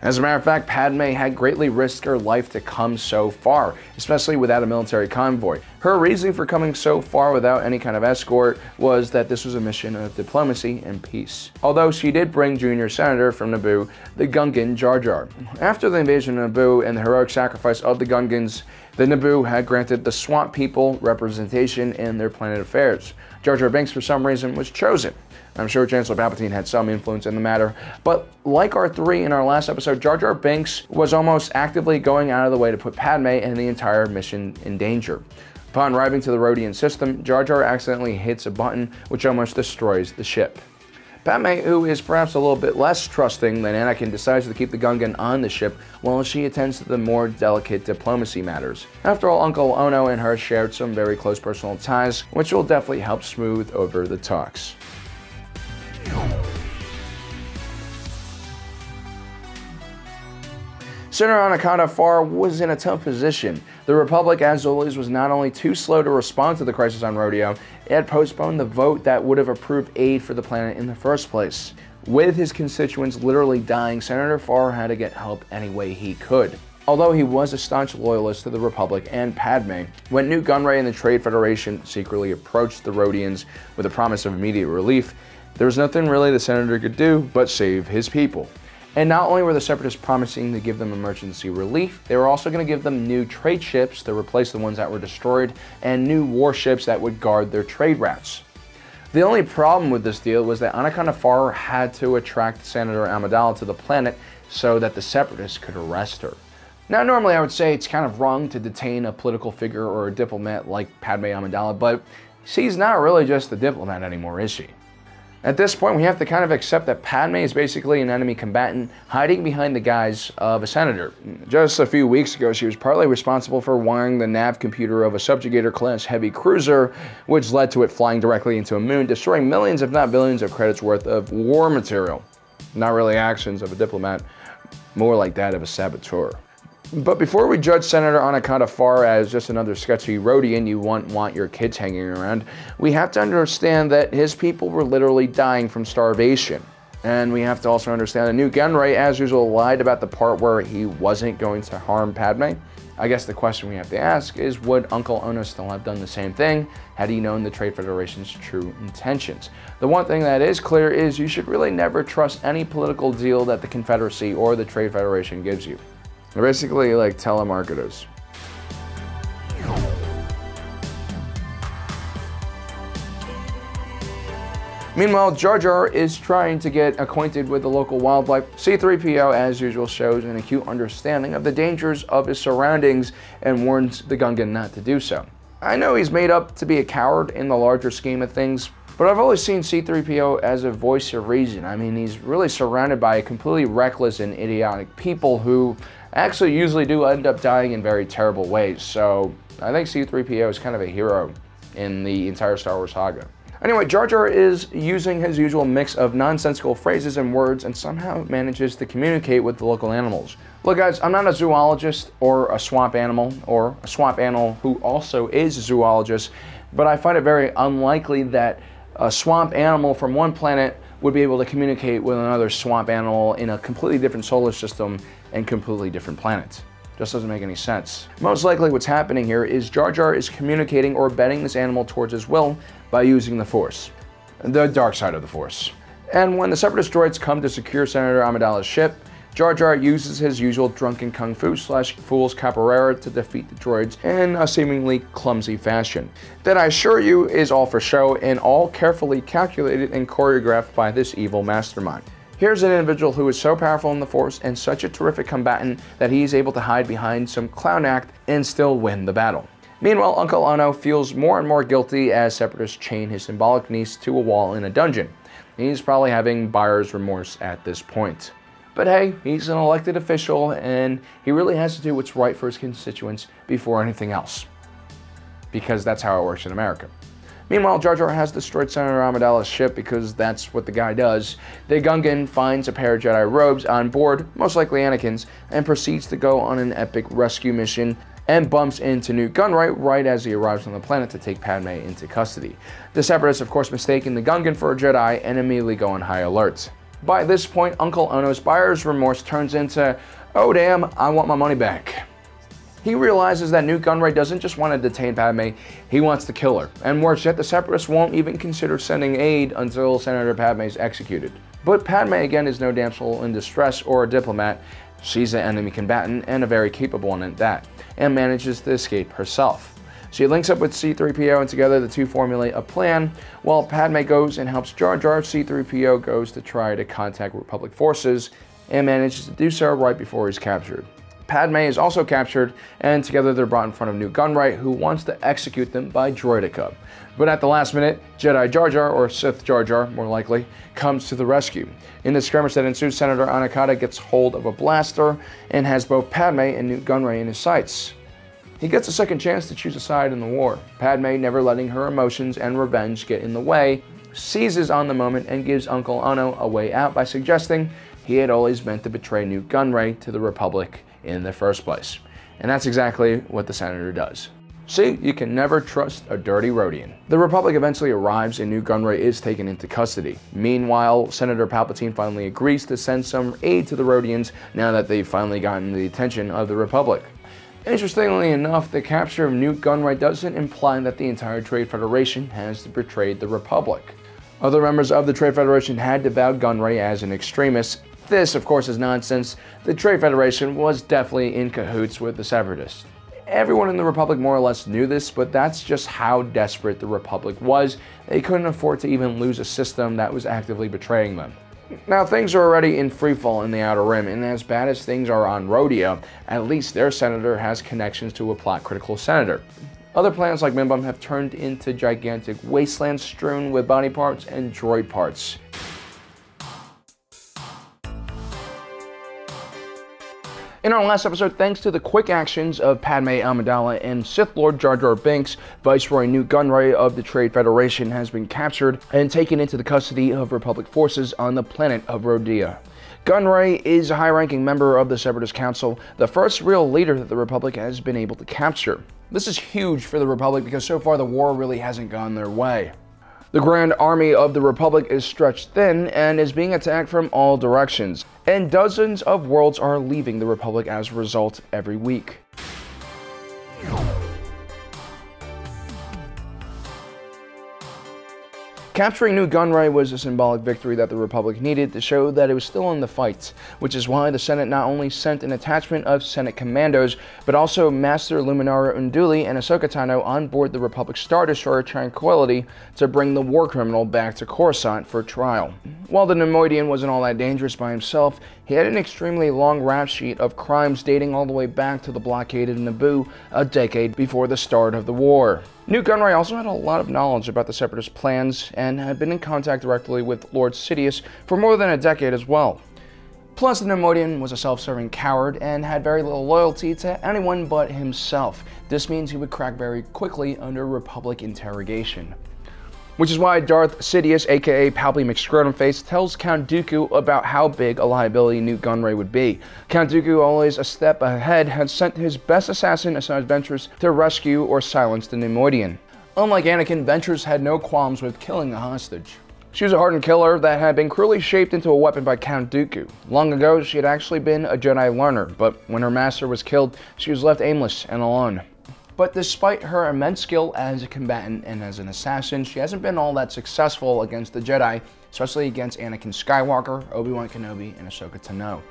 As a matter of fact, Padme had greatly risked her life to come so far, especially without a military convoy. Her reasoning for coming so far without any kind of escort was that this was a mission of diplomacy and peace. Although she did bring Junior Senator from Naboo, the Gungan Jar Jar. After the invasion of Naboo and the heroic sacrifice of the Gungans, the Naboo had granted the swamp people representation in their planet affairs. Jar Jar Binks, for some reason, was chosen. I'm sure Chancellor Palpatine had some influence in the matter, but like R3 in our last episode, Jar Jar Binks was almost actively going out of the way to put Padme and the entire mission in danger. Upon arriving to the Rodian system, Jar Jar accidentally hits a button which almost destroys the ship. Padme, who is perhaps a little bit less trusting than Anakin, decides to keep the Gungan on the ship while she attends to the more delicate diplomacy matters. After all, Uncle Ono and her shared some very close personal ties, which will definitely help smooth over the talks. Senator Anaconda Farr was in a tough position. The Republic, as always, was not only too slow to respond to the crisis on Rodeo, it had postponed the vote that would have approved aid for the planet in the first place. With his constituents literally dying, Senator Farr had to get help any way he could. Although he was a staunch loyalist to the Republic and Padme, when Newt Gunray and the Trade Federation secretly approached the Rodians with a promise of immediate relief, there was nothing really the senator could do but save his people. And not only were the Separatists promising to give them emergency relief, they were also going to give them new trade ships to replace the ones that were destroyed and new warships that would guard their trade routes. The only problem with this deal was that Anaconda Farr had to attract Senator Amidala to the planet so that the Separatists could arrest her. Now, normally I would say it's kind of wrong to detain a political figure or a diplomat like Padme Amidala, but she's not really just a diplomat anymore, is she? At this point, we have to kind of accept that Padme is basically an enemy combatant hiding behind the guise of a senator. Just a few weeks ago, she was partly responsible for wiring the nav computer of a subjugator-class heavy cruiser, which led to it flying directly into a moon, destroying millions, if not billions, of credits worth of war material. Not really actions of a diplomat, more like that of a saboteur. But before we judge Senator Anaconda Farr as just another sketchy Rodian you want your kids hanging around, we have to understand that his people were literally dying from starvation. And we have to also understand that Newt Gunray, as usual, lied about the part where he wasn't going to harm Padme. I guess the question we have to ask is, would Uncle Ono still have done the same thing had he known the Trade Federation's true intentions? The one thing that is clear is you should really never trust any political deal that the Confederacy or the Trade Federation gives you. They're basically like telemarketers. Meanwhile, Jar Jar is trying to get acquainted with the local wildlife. C-3PO, as usual, shows an acute understanding of the dangers of his surroundings and warns the Gungan not to do so. I know he's made up to be a coward in the larger scheme of things, but I've always seen C-3PO as a voice of reason. I mean, he's really surrounded by completely reckless and idiotic people who actually usually do end up dying in very terrible ways, so I think C-3PO is kind of a hero in the entire Star Wars saga. Anyway, Jar Jar is using his usual mix of nonsensical phrases and words and somehow manages to communicate with the local animals. Look guys, I'm not a zoologist or a swamp animal who also is a zoologist, but I find it very unlikely that a swamp animal from one planet would be able to communicate with another swamp animal in a completely different solar system and completely different planets. Just doesn't make any sense. Most likely what's happening here is Jar Jar is communicating or bending this animal towards his will by using the Force. The dark side of the Force. And when the Separatist droids come to secure Senator Amidala's ship, Jar Jar uses his usual drunken kung fu / fool's capoeira to defeat the droids in a seemingly clumsy fashion. That I assure you is all for show and all carefully calculated and choreographed by this evil mastermind. Here's an individual who is so powerful in the Force and such a terrific combatant that he is able to hide behind some clown act and still win the battle. Meanwhile, Uncle Ono feels more and more guilty as Separatists chain his symbolic niece to a wall in a dungeon. He's probably having buyer's remorse at this point. But hey, he's an elected official and he really has to do what's right for his constituents before anything else. Because that's how it works in America. Meanwhile, Jar Jar has destroyed Senator Amidala's ship because that's what the guy does. The Gungan finds a pair of Jedi robes on board, most likely Anakin's, and proceeds to go on an epic rescue mission and bumps into Newt Gunray right as he arrives on the planet to take Padme into custody. The Separatists, of course, mistaken the Gungan for a Jedi and immediately go on high alert. By this point, Uncle Ono's buyer's remorse turns into, oh damn, I want my money back. He realizes that Nute Gunray doesn't just want to detain Padme, he wants to kill her. And worse yet, the Separatists won't even consider sending aid until Senator Padme is executed. But Padme again is no damsel in distress or a diplomat. She's an enemy combatant and a very capable one at that, and manages to escape herself. She links up with C-3PO and together the two formulate a plan. While Padme goes and helps Jar Jar, C-3PO goes to try to contact Republic forces and manages to do so right before he's captured. Padme is also captured, and together they're brought in front of Nute Gunray, who wants to execute them by droideka. But at the last minute, Jedi Jar Jar, or Sith Jar Jar more likely, comes to the rescue. In the skirmish that ensues, Senator Anakata gets hold of a blaster and has both Padme and Nute Gunray in his sights. He gets a second chance to choose a side in the war. Padme, never letting her emotions and revenge get in the way, seizes on the moment and gives Uncle Ono a way out by suggesting he had always meant to betray Nute Gunray to the Republic in the first place. And that's exactly what the Senator does. See, you can never trust a dirty Rodian. The Republic eventually arrives and Nute Gunray is taken into custody. Meanwhile, Senator Palpatine finally agrees to send some aid to the Rodians now that they've finally gotten the attention of the Republic. Interestingly enough, the capture of Nute Gunray doesn't imply that the entire Trade Federation has betrayed the Republic. Other members of the Trade Federation had devoured Gunray as an extremist. This, of course, is nonsense. The Trade Federation was definitely in cahoots with the Separatists. Everyone in the Republic more or less knew this, but that's just how desperate the Republic was. They couldn't afford to even lose a system that was actively betraying them. Now, things are already in freefall in the Outer Rim, and as bad as things are on Rhodia, at least their senator has connections to a plot-critical senator. Other planets like Mimbum have turned into gigantic wastelands strewn with body parts and droid parts. In our last episode, thanks to the quick actions of Padme Amidala and Sith Lord Jar Jar Binks, Viceroy Nute Gunray of the Trade Federation has been captured and taken into the custody of Republic forces on the planet of Rhodia. Gunray is a high-ranking member of the Separatist Council, the first real leader that the Republic has been able to capture. This is huge for the Republic because so far the war really hasn't gone their way. The Grand Army of the Republic is stretched thin and is being attacked from all directions, and dozens of worlds are leaving the Republic as a result every week. Capturing Nute Gunray was a symbolic victory that the Republic needed to show that it was still in the fight, which is why the Senate not only sent an attachment of Senate commandos, but also Master Luminara Unduli and Ahsoka Tano on board the Republic Star Destroyer Tranquility to bring the war criminal back to Coruscant for trial. While the Neimoidian wasn't all that dangerous by himself, he had an extremely long rap sheet of crimes dating all the way back to the blockade of Naboo a decade before the start of the war. Nute Gunray also had a lot of knowledge about the Separatist plans and had been in contact directly with Lord Sidious for more than a decade as well. Plus, the Neimoidian was a self-serving coward and had very little loyalty to anyone but himself. This means he would crack very quickly under Republic interrogation. Which is why Darth Sidious, aka Palpy McScrotumface, tells Count Dooku about how big a liability Nute Gunray would be. Count Dooku, always a step ahead, had sent his best assassin aside Ventress to rescue or silence the Neimoidian. Unlike Anakin, Ventress had no qualms with killing a hostage. She was a hardened killer that had been cruelly shaped into a weapon by Count Dooku. Long ago, she had actually been a Jedi learner, but when her master was killed, she was left aimless and alone. But despite her immense skill as a combatant and as an assassin, she hasn't been all that successful against the Jedi, especially against Anakin Skywalker, Obi-Wan Kenobi, and Ahsoka Tano.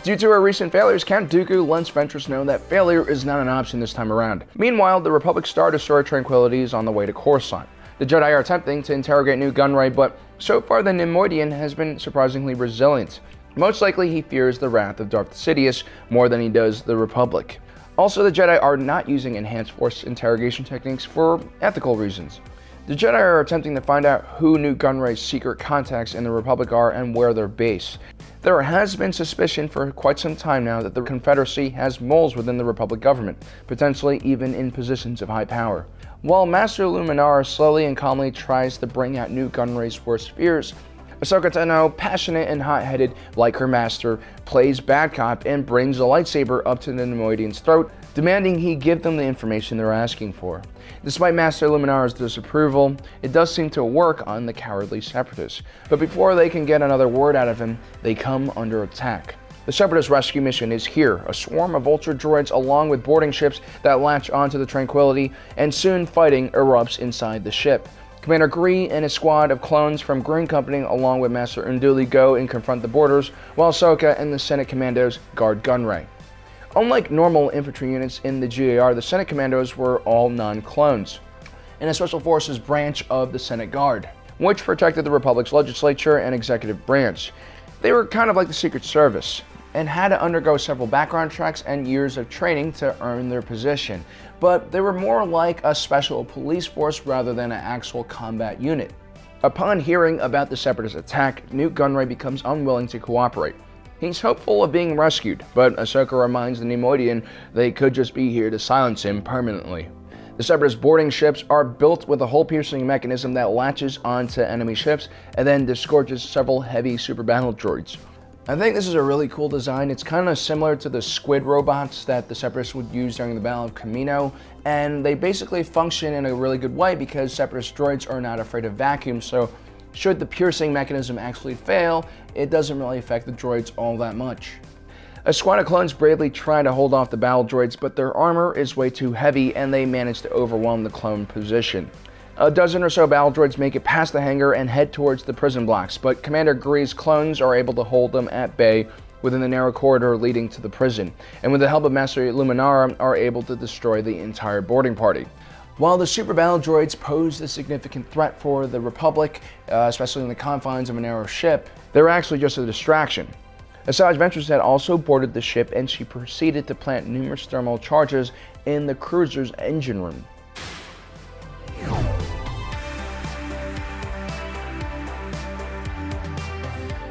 Due to her recent failures, Count Dooku lets Ventress know that failure is not an option this time around. Meanwhile, the Republic Star Destroyer Tranquility is on the way to Coruscant. The Jedi are attempting to interrogate Nute Gunray, but so far the Neimoidian has been surprisingly resilient. Most likely he fears the wrath of Darth Sidious more than he does the Republic. Also, the Jedi are not using enhanced force interrogation techniques for ethical reasons. The Jedi are attempting to find out who Nute Gunray's secret contacts in the Republic are and where they're based. There has been suspicion for quite some time now that the Confederacy has moles within the Republic government, potentially even in positions of high power. While Master Luminara slowly and calmly tries to bring out Nute Gunray's worst fears, Ahsoka Tano, passionate and hot-headed like her master, plays bad cop and brings a lightsaber up to the Neimoidian's throat, demanding he give them the information they're asking for. Despite Master Luminara's disapproval, it does seem to work on the cowardly Separatists, but before they can get another word out of him, they come under attack. The Separatist rescue mission is here, a swarm of Vulture droids along with boarding ships that latch onto the Tranquility, and soon fighting erupts inside the ship. Commander Gree and his squad of clones from Green Company along with Master Unduli go and confront the boarders, while Ahsoka and the Senate Commandos guard Gunray. Unlike normal infantry units in the GAR, the Senate Commandos were all non-clones, and a Special Forces branch of the Senate Guard, which protected the Republic's legislature and executive branch. They were kind of like the Secret Service, and had to undergo several background checks and years of training to earn their position, but they were more like a special police force rather than an actual combat unit. Upon hearing about the Separatist attack, Newt Gunray becomes unwilling to cooperate. He's hopeful of being rescued, but Ahsoka reminds the Neimoidian they could just be here to silence him permanently. The Separatist boarding ships are built with a hole-piercing mechanism that latches onto enemy ships and then disgorges several heavy super battle droids. I think this is a really cool design. It's kind of similar to the squid robots that the Separatists would use during the Battle of Kamino, and they basically function in a really good way because Separatist droids are not afraid of vacuum, so should the piercing mechanism actually fail, it doesn't really affect the droids all that much. A squad of clones bravely try to hold off the battle droids, but their armor is way too heavy and they manage to overwhelm the clone position. A dozen or so battle droids make it past the hangar and head towards the prison blocks, but Commander Gree's clones are able to hold them at bay within the narrow corridor leading to the prison, and with the help of Master Luminara are able to destroy the entire boarding party. While the super battle droids pose a significant threat for the Republic, especially in the confines of a narrow ship, they're actually just a distraction. Asajj Ventress had also boarded the ship and she proceeded to plant numerous thermal charges in the cruiser's engine room.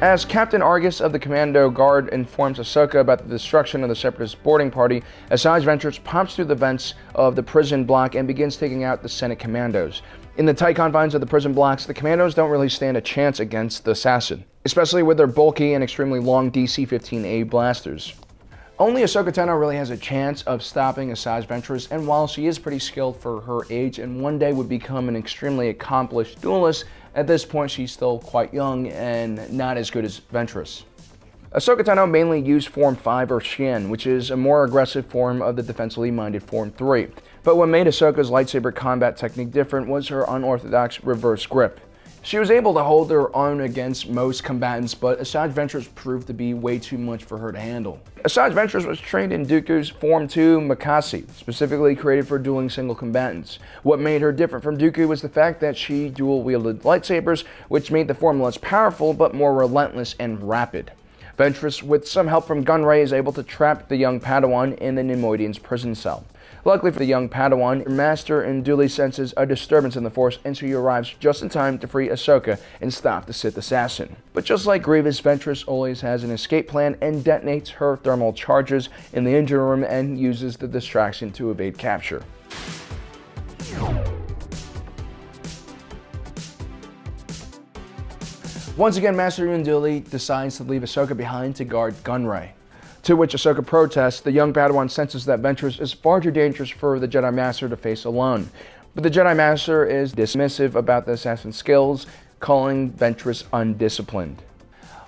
As Captain Argus of the Commando Guard informs Ahsoka about the destruction of the Separatist boarding party, Asajj Ventress pops through the vents of the prison block and begins taking out the Senate Commandos. In the tight confines of the prison blocks, the Commandos don't really stand a chance against the assassin, especially with their bulky and extremely long DC-15A blasters. Only Ahsoka Tano really has a chance of stopping Asajj Ventress, and while she is pretty skilled for her age and one day would become an extremely accomplished duelist, at this point she's still quite young and not as good as Ventress. Ahsoka Tano mainly used Form 5 or Xian, which is a more aggressive form of the defensively minded Form 3. But what made Ahsoka's lightsaber combat technique different was her unorthodox reverse grip. She was able to hold her own against most combatants, but Asajj Ventress proved to be way too much for her to handle. Asajj Ventress was trained in Dooku's Form 2 Makasi, specifically created for dueling single combatants. What made her different from Dooku was the fact that she dual-wielded lightsabers, which made the form less powerful but more relentless and rapid. Ventress, with some help from Gunray, is able to trap the young Padawan in the Neimoidian's prison cell. Luckily for the young Padawan, Master Unduli senses a disturbance in the Force, and so he arrives just in time to free Ahsoka and stop the Sith assassin. But just like Grievous, Ventress always has an escape plan and detonates her thermal charges in the engine room and uses the distraction to evade capture. Once again, Master Unduli decides to leave Ahsoka behind to guard Gunray. To which Ahsoka protests. The young Padawan senses that Ventress is far too dangerous for the Jedi Master to face alone. But the Jedi Master is dismissive about the assassin's skills, calling Ventress undisciplined.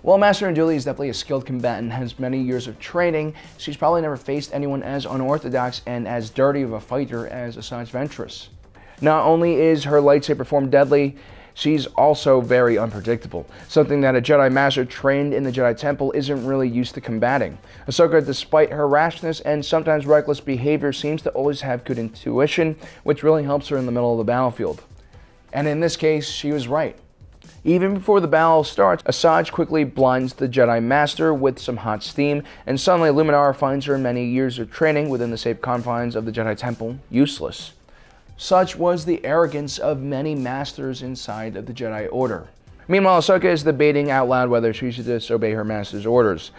While Master Unduli is definitely a skilled combatant and has many years of training, she's probably never faced anyone as unorthodox and as dirty of a fighter as Asajj Ventress. Not only is her lightsaber form deadly, she's also very unpredictable, something that a Jedi Master trained in the Jedi Temple isn't really used to combating. Ahsoka, despite her rashness and sometimes reckless behavior, seems to always have good intuition, which really helps her in the middle of the battlefield. And in this case, she was right. Even before the battle starts, Asajj quickly blinds the Jedi Master with some hot steam, and suddenly Luminara finds her many years of training within the safe confines of the Jedi Temple useless. Such was the arrogance of many masters inside of the Jedi Order. Meanwhile, Ahsoka is debating out loud whether she should disobey her master's orders,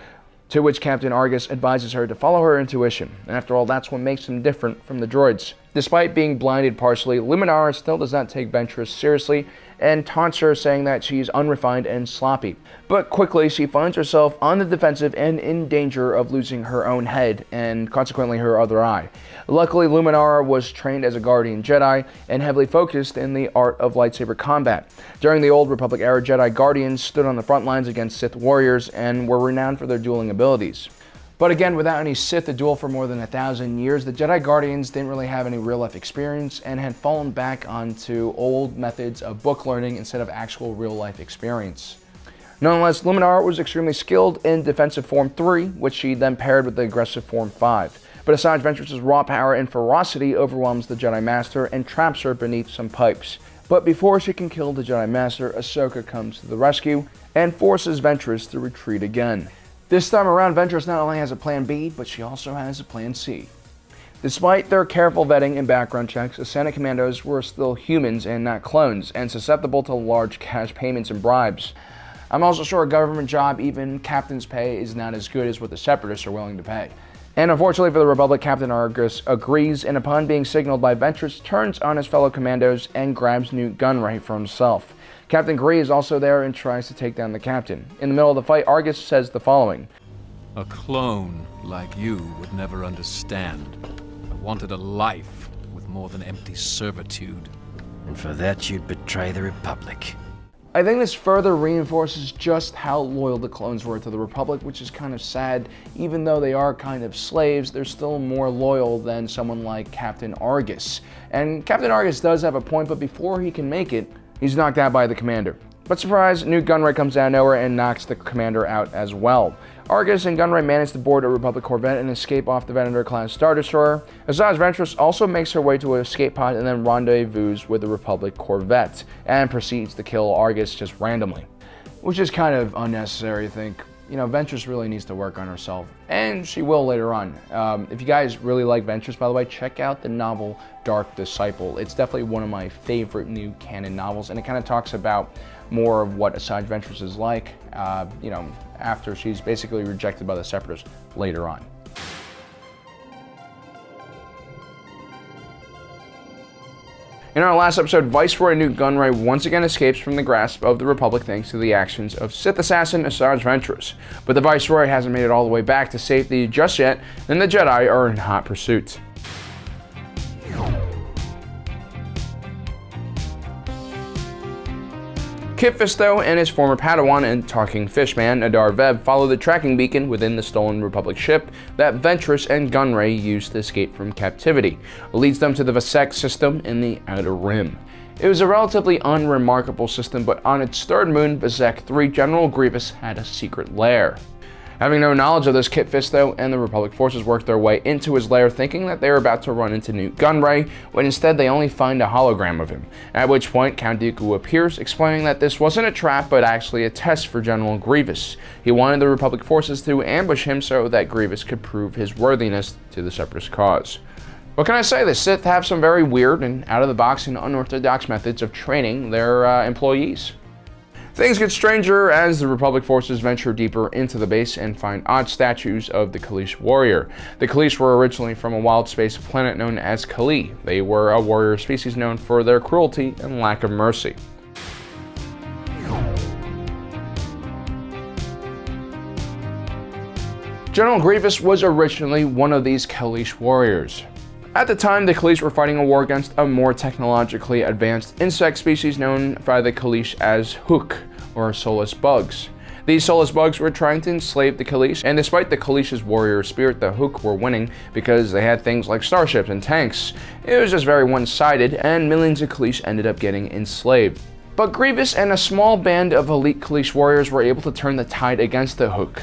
to which Captain Argus advises her to follow her intuition. And after all, that's what makes him different from the droids. Despite being blinded partially, Luminara still does not take Ventress seriously and taunts her, saying that she's unrefined and sloppy. But quickly she finds herself on the defensive and in danger of losing her own head and consequently her other eye. Luckily, Luminara was trained as a Guardian Jedi and heavily focused in the art of lightsaber combat. During the Old Republic era, Jedi Guardians stood on the front lines against Sith warriors and were renowned for their dueling abilities. But again, without any Sith to duel for more than 1,000 years, the Jedi Guardians didn't really have any real-life experience and had fallen back onto old methods of book learning instead of actual real-life experience. Nonetheless, Luminara was extremely skilled in Defensive Form 3, which she then paired with the Aggressive Form 5. But Asajj Ventress's raw power and ferocity overwhelms the Jedi Master and traps her beneath some pipes. But before she can kill the Jedi Master, Ahsoka comes to the rescue and forces Ventress to retreat again. This time around, Ventress not only has a plan B, but she also has a plan C. Despite their careful vetting and background checks, the Senate commandos were still humans and not clones, and susceptible to large cash payments and bribes. I'm also sure a government job, even captain's pay, is not as good as what the Separatists are willing to pay. And unfortunately for the Republic, Captain Argus agrees, and upon being signaled by Ventress, turns on his fellow commandos and grabs Nute Gunray for himself. Captain Gree is also there and tries to take down the captain. In the middle of the fight, Argus says the following. A clone like you would never understand. I wanted a life with more than empty servitude. And for that you'd betray the Republic. I think this further reinforces just how loyal the clones were to the Republic, which is kind of sad. Even though they are kind of slaves, they're still more loyal than someone like Captain Argus. And Captain Argus does have a point, but before he can make it, he's knocked out by the commander. But surprise, Nute Gunray comes out of nowhere and knocks the commander out as well. Argus and Gunray manage to board a Republic Corvette and escape off the Venator-class Star Destroyer. Asajj Ventress also makes her way to an escape pod and then rendezvous with the Republic Corvette and proceeds to kill Argus just randomly. Which is kind of unnecessary, I think. You know, Ventress really needs to work on herself, and she will later on. If you guys really like Ventress, by the way, check out the novel Dark Disciple. It's definitely one of my favorite new canon novels, and it kind of talks about more of what Asajj Ventress is like, you know, after she's basically rejected by the Separatists later on. In our last episode, Viceroy Nute Gunray once again escapes from the grasp of the Republic thanks to the actions of Sith assassin Asajj Ventress. But the Viceroy hasn't made it all the way back to safety just yet, and the Jedi are in hot pursuit. Kit Fisto and his former Padawan and talking fishman, Adar Veb, follow the tracking beacon within the stolen Republic ship that Ventress and Gunray used to escape from captivity. It leads them to the Vasek system in the Outer Rim. It was a relatively unremarkable system, but on its third moon, Vasek 3, General Grievous had a secret lair. Having no knowledge of this, Kit Fisto and the Republic forces work their way into his lair, thinking that they are about to run into Nute Gunray, when instead they only find a hologram of him, at which point Count Dooku appears, explaining that this wasn't a trap but actually a test for General Grievous. He wanted the Republic forces to ambush him so that Grievous could prove his worthiness to the Separatist cause. What can I say? The Sith have some very weird and out-of-the-box and unorthodox methods of training their employees. Things get stranger as the Republic forces venture deeper into the base and find odd statues of the Kaleesh warrior. The Kaleesh were originally from a wild space planet known as Kalee. They were a warrior species known for their cruelty and lack of mercy. General Grievous was originally one of these Kaleesh warriors. At the time, the Kaleesh were fighting a war against a more technologically advanced insect species known by the Kaleesh as Hook, or soulless bugs. These soulless bugs were trying to enslave the Kaleesh, and despite the Kaleesh's warrior spirit, the Hook were winning because they had things like starships and tanks. It was just very one-sided, and millions of Kaleesh ended up getting enslaved. But Grievous and a small band of elite Kaleesh warriors were able to turn the tide against the Hook.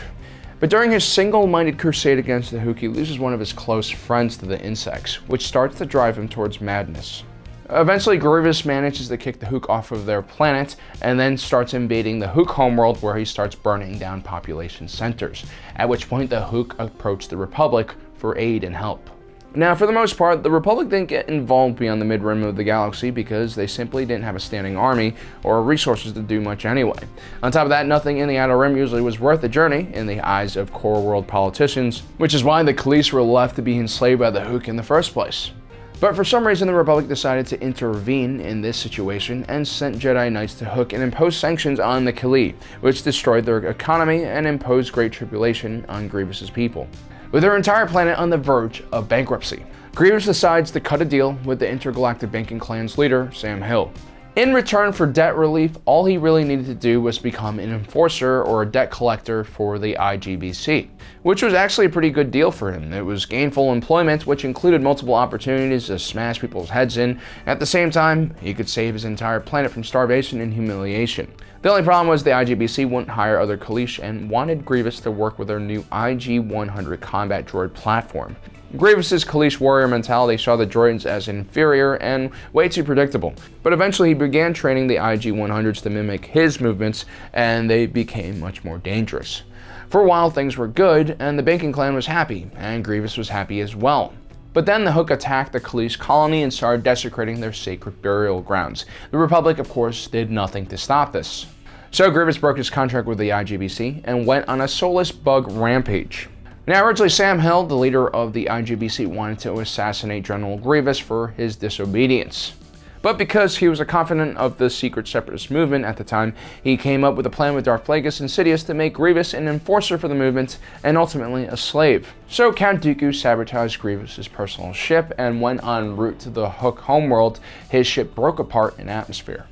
But during his single-minded crusade against the Hook, he loses one of his close friends to the insects, which starts to drive him towards madness. Eventually, Grievous manages to kick the Hook off of their planet, and then starts invading the Hook homeworld, where he starts burning down population centers, at which point the Hook approach the Republic for aid and help. Now, for the most part, the Republic didn't get involved beyond the mid-rim of the galaxy because they simply didn't have a standing army or resources to do much anyway. On top of that, nothing in the Outer Rim usually was worth the journey in the eyes of core world politicians, which is why the Kaleesh were left to be enslaved by the Hook in the first place. But for some reason, the Republic decided to intervene in this situation and sent Jedi Knights to Hook and impose sanctions on the Kali, which destroyed their economy and imposed great tribulation on Grievous's people. With their entire planet on the verge of bankruptcy, Grievous decides to cut a deal with the intergalactic banking clan's leader, Sam Hill. In return for debt relief, all he really needed to do was become an enforcer or a debt collector for the IGBC, which was actually a pretty good deal for him. It was gainful employment, which included multiple opportunities to smash people's heads in. At the same time, he could save his entire planet from starvation and humiliation. The only problem was the IGBC wouldn't hire other Kaleesh and wanted Grievous to work with their new IG-100 combat droid platform. Grievous's Kaleesh warrior mentality saw the droids as inferior and way too predictable, but eventually he began training the IG-100s to mimic his movements, and they became much more dangerous. For a while things were good, and the banking clan was happy, and Grievous was happy as well. But then the Hook attacked the Kaleesh colony and started desecrating their sacred burial grounds. The Republic, of course, did nothing to stop this. So Grievous broke his contract with the IGBC and went on a soulless bug rampage. Now, originally Sam Hill, the leader of the IGBC, wanted to assassinate General Grievous for his disobedience. But because he was a confidant of the secret separatist movement at the time, he came up with a plan with Darth Plagueis and Sidious to make Grievous an enforcer for the movement and ultimately a slave. So Count Dooku sabotaged Grievous's personal ship, and when en route to the Hook homeworld, his ship broke apart in atmosphere.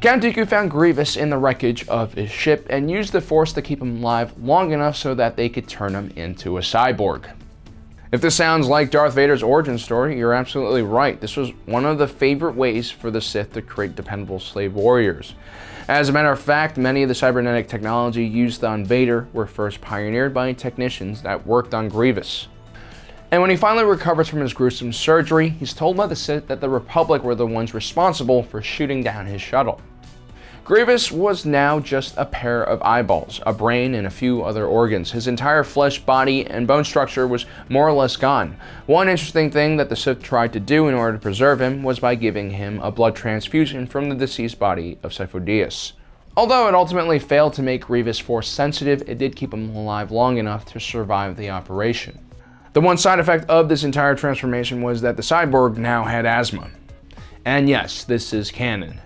Count Dooku found Grievous in the wreckage of his ship and used the Force to keep him alive long enough so that they could turn him into a cyborg. If this sounds like Darth Vader's origin story, you're absolutely right. This was one of the favorite ways for the Sith to create dependable slave warriors. As a matter of fact, many of the cybernetic technology used on Vader were first pioneered by technicians that worked on Grievous. And when he finally recovers from his gruesome surgery, he's told by the Sith that the Republic were the ones responsible for shooting down his shuttle. Grievous was now just a pair of eyeballs, a brain, and a few other organs. His entire flesh, body, and bone structure was more or less gone. One interesting thing that the Sith tried to do in order to preserve him was by giving him a blood transfusion from the deceased body of Sifo-Dyas. Although it ultimately failed to make Grievous Force sensitive, it did keep him alive long enough to survive the operation. The one side effect of this entire transformation was that the cyborg now had asthma. And yes, this is canon.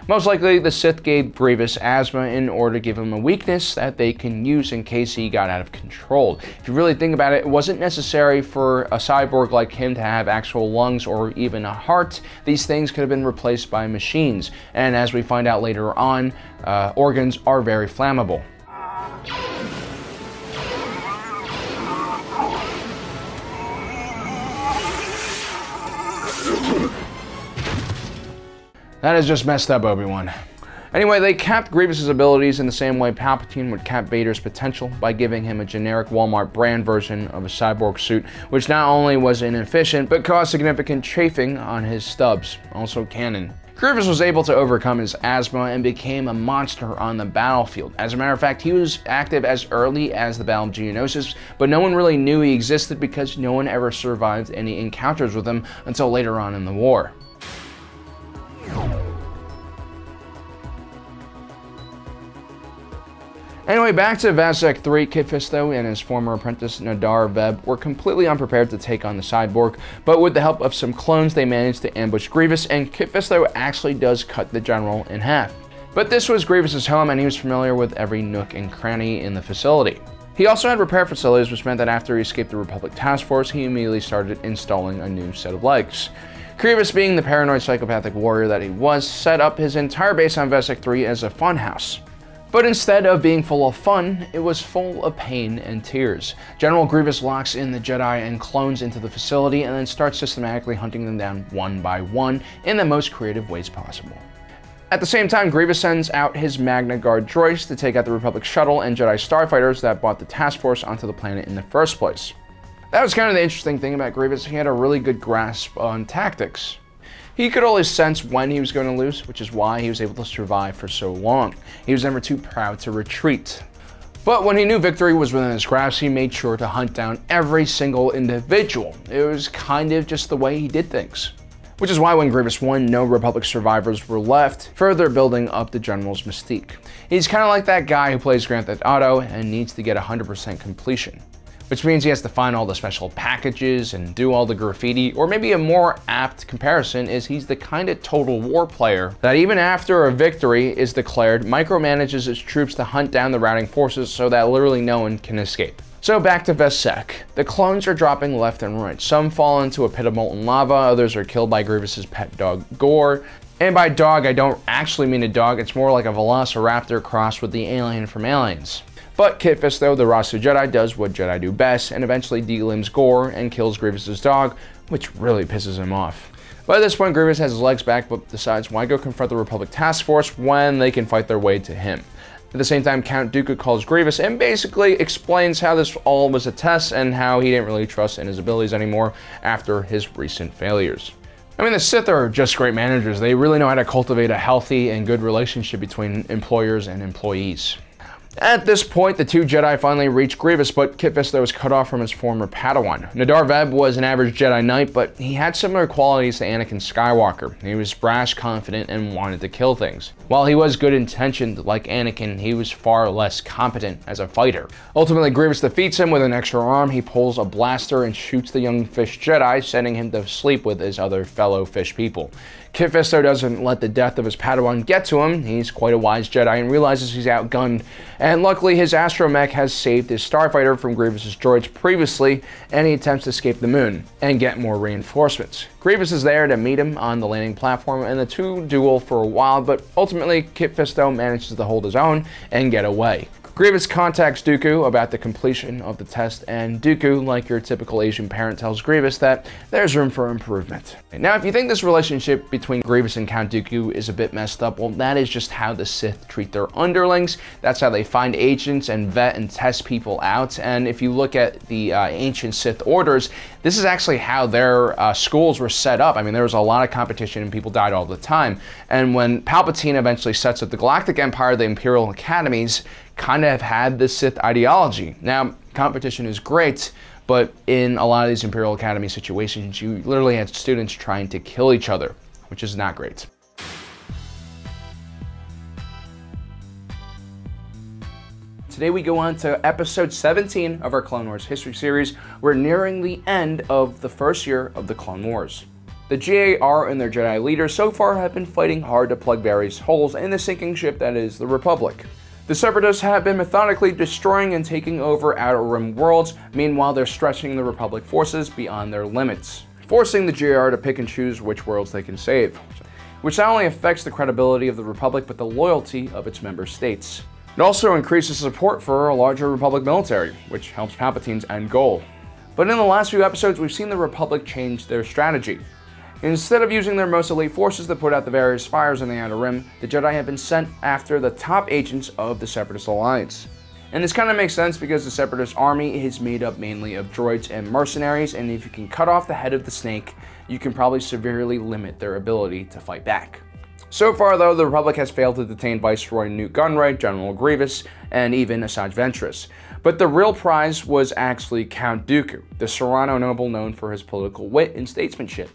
Most likely, the Sith gave Grievous asthma in order to give him a weakness that they can use in case he got out of control. If you really think about it, it wasn't necessary for a cyborg like him to have actual lungs or even a heart. These things could have been replaced by machines, and as we find out later on, organs are very flammable. That is just messed up, Obi-Wan. Anyway, they capped Grievous's abilities in the same way Palpatine would cap Vader's potential by giving him a generic Walmart brand version of a cyborg suit, which not only was inefficient, but caused significant chafing on his stubs, also canon. Grievous was able to overcome his asthma and became a monster on the battlefield. As a matter of fact, he was active as early as the Battle of Geonosis, but no one really knew he existed because no one ever survived any encounters with him until later on in the war. Anyway, back to Vazek 3, Kit Fisto and his former apprentice Nadar Veb were completely unprepared to take on the cyborg, but with the help of some clones they managed to ambush Grievous, and Kit Fisto actually does cut the general in half. But this was Grievous's home, and he was familiar with every nook and cranny in the facility. He also had repair facilities, which meant that after he escaped the Republic task force, he immediately started installing a new set of legs. Grievous, being the paranoid psychopathic warrior that he was, set up his entire base on Vazek 3 as a funhouse. But instead of being full of fun, it was full of pain and tears. General Grievous locks in the Jedi and clones into the facility and then starts systematically hunting them down one by one in the most creative ways possible. At the same time, Grievous sends out his Magna Guard droids to take out the Republic shuttle and Jedi starfighters that brought the task force onto the planet in the first place. That was kind of the interesting thing about Grievous. He had a really good grasp on tactics. He could always sense when he was going to lose, which is why he was able to survive for so long. He was never too proud to retreat. But when he knew victory was within his grasp, he made sure to hunt down every single individual. It was kind of just the way he did things. which is why when Grievous won, no Republic survivors were left, further building up the General's mystique. He's kind of like that guy who plays Grand Theft Auto and needs to get 100% completion, which means he has to find all the special packages and do all the graffiti, or maybe a more apt comparison is he's the kind of Total War player that even after a victory is declared, micromanages his troops to hunt down the routing forces so that literally no one can escape. So back to Vessek. The clones are dropping left and right. Some fall into a pit of molten lava, others are killed by Grievous's pet dog, Gore. And by dog, I don't actually mean a dog, it's more like a velociraptor crossed with the alien from Aliens. But Kit Fisto, the Rasu Jedi, does what Jedi do best and eventually delimbs Gore and kills Grievous's dog, which really pisses him off. By this point, Grievous has his legs back but decides why go confront the Republic task force when they can fight their way to him. At the same time, Count Dooku calls Grievous and basically explains how this all was a test and how he didn't really trust in his abilities anymore after his recent failures. I mean, the Sith are just great managers. They really know how to cultivate a healthy and good relationship between employers and employees. At this point, the two Jedi finally reach Grievous, but Kit Fisto was cut off from his former Padawan. Nadar Veb was an average Jedi Knight, but he had similar qualities to Anakin Skywalker. He was brash, confident, and wanted to kill things. While he was good-intentioned like Anakin, he was far less competent as a fighter. Ultimately, Grievous defeats him with an extra arm. He pulls a blaster and shoots the young fish Jedi, sending him to sleep with his other fellow fish people. Kit Fisto doesn't let the death of his Padawan get to him. He's quite a wise Jedi and realizes he's outgunned. And luckily, his astromech has saved his starfighter from Grievous's droids previously, and he attempts to escape the moon and get more reinforcements. Grievous is there to meet him on the landing platform, and the two duel for a while, but ultimately, Kit Fisto manages to hold his own and get away. Grievous contacts Dooku about the completion of the test, and Dooku, like your typical Asian parent, tells Grievous that there's room for improvement. Now, if you think this relationship between Grievous and Count Dooku is a bit messed up, well, that is just how the Sith treat their underlings. That's how they find agents and vet and test people out. And if you look at the ancient Sith orders, this is actually how their schools were set up. I mean, there was a lot of competition and people died all the time. And when Palpatine eventually sets up the Galactic Empire, the Imperial Academies kind of had this Sith ideology. Now, competition is great, but in a lot of these Imperial Academy situations, you literally had students trying to kill each other, which is not great. Today we go on to episode 17 of our Clone Wars history series. We're nearing the end of the first year of the Clone Wars. The GAR and their Jedi leaders so far have been fighting hard to plug various holes in the sinking ship that is the Republic. The Separatists have been methodically destroying and taking over Outer Rim worlds, meanwhile they're stretching the Republic forces beyond their limits, forcing the GAR to pick and choose which worlds they can save, which not only affects the credibility of the Republic but the loyalty of its member states. It also increases support for a larger Republic military, which helps Palpatine's end goal. But in the last few episodes, we've seen the Republic change their strategy. Instead of using their most elite forces to put out the various fires in the Outer Rim, the Jedi have been sent after the top agents of the Separatist Alliance. And this kind of makes sense because the Separatist army is made up mainly of droids and mercenaries, and if you can cut off the head of the snake, you can probably severely limit their ability to fight back. So far though, the Republic has failed to detain Viceroy Newt Gunray, General Grievous, and even Asajj Ventress. But the real prize was actually Count Dooku, the Serrano noble known for his political wit and statesmanship.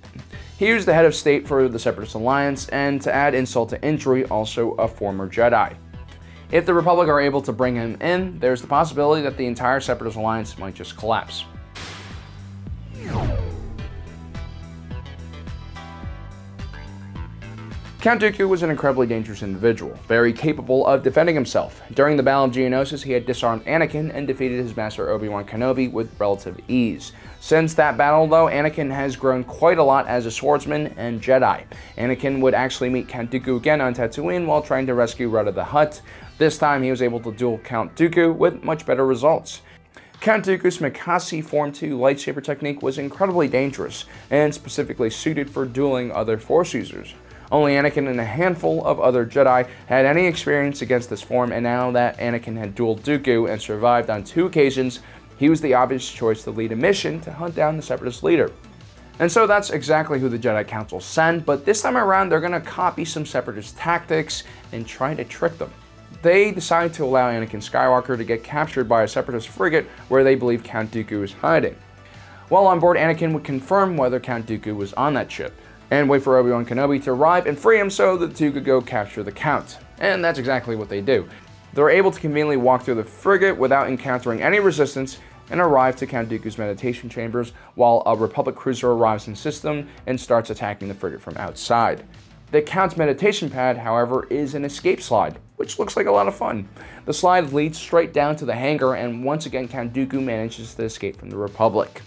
He was the head of state for the Separatist Alliance, and to add insult to injury, also a former Jedi. If the Republic are able to bring him in, there's the possibility that the entire Separatist Alliance might just collapse. Count Dooku was an incredibly dangerous individual, very capable of defending himself. During the Battle of Geonosis, he had disarmed Anakin and defeated his master Obi-Wan Kenobi with relative ease. Since that battle though, Anakin has grown quite a lot as a swordsman and Jedi. Anakin would actually meet Count Dooku again on Tatooine while trying to rescue Rudda the Hutt. This time he was able to duel Count Dooku with much better results. Count Dooku's Mikasi Form 2 lightsaber technique was incredibly dangerous, and specifically suited for dueling other Force users. Only Anakin and a handful of other Jedi had any experience against this form, and now that Anakin had dueled Dooku and survived on 2 occasions, he was the obvious choice to lead a mission to hunt down the Separatist leader. And so that's exactly who the Jedi Council sent, but this time around they're going to copy some Separatist tactics and try to trick them. They decide to allow Anakin Skywalker to get captured by a Separatist frigate where they believe Count Dooku is hiding. While on board, Anakin would confirm whether Count Dooku was on that ship. and wait for Obi-Wan Kenobi to arrive and free him so the two could go capture the Count. And that's exactly what they do. They're able to conveniently walk through the frigate without encountering any resistance and arrive to Count Dooku's meditation chambers while a Republic cruiser arrives in system and starts attacking the frigate from outside. The Count's meditation pad, however, is an escape slide, which looks like a lot of fun. The slide leads straight down to the hangar, and once again Count Dooku manages to escape from the Republic.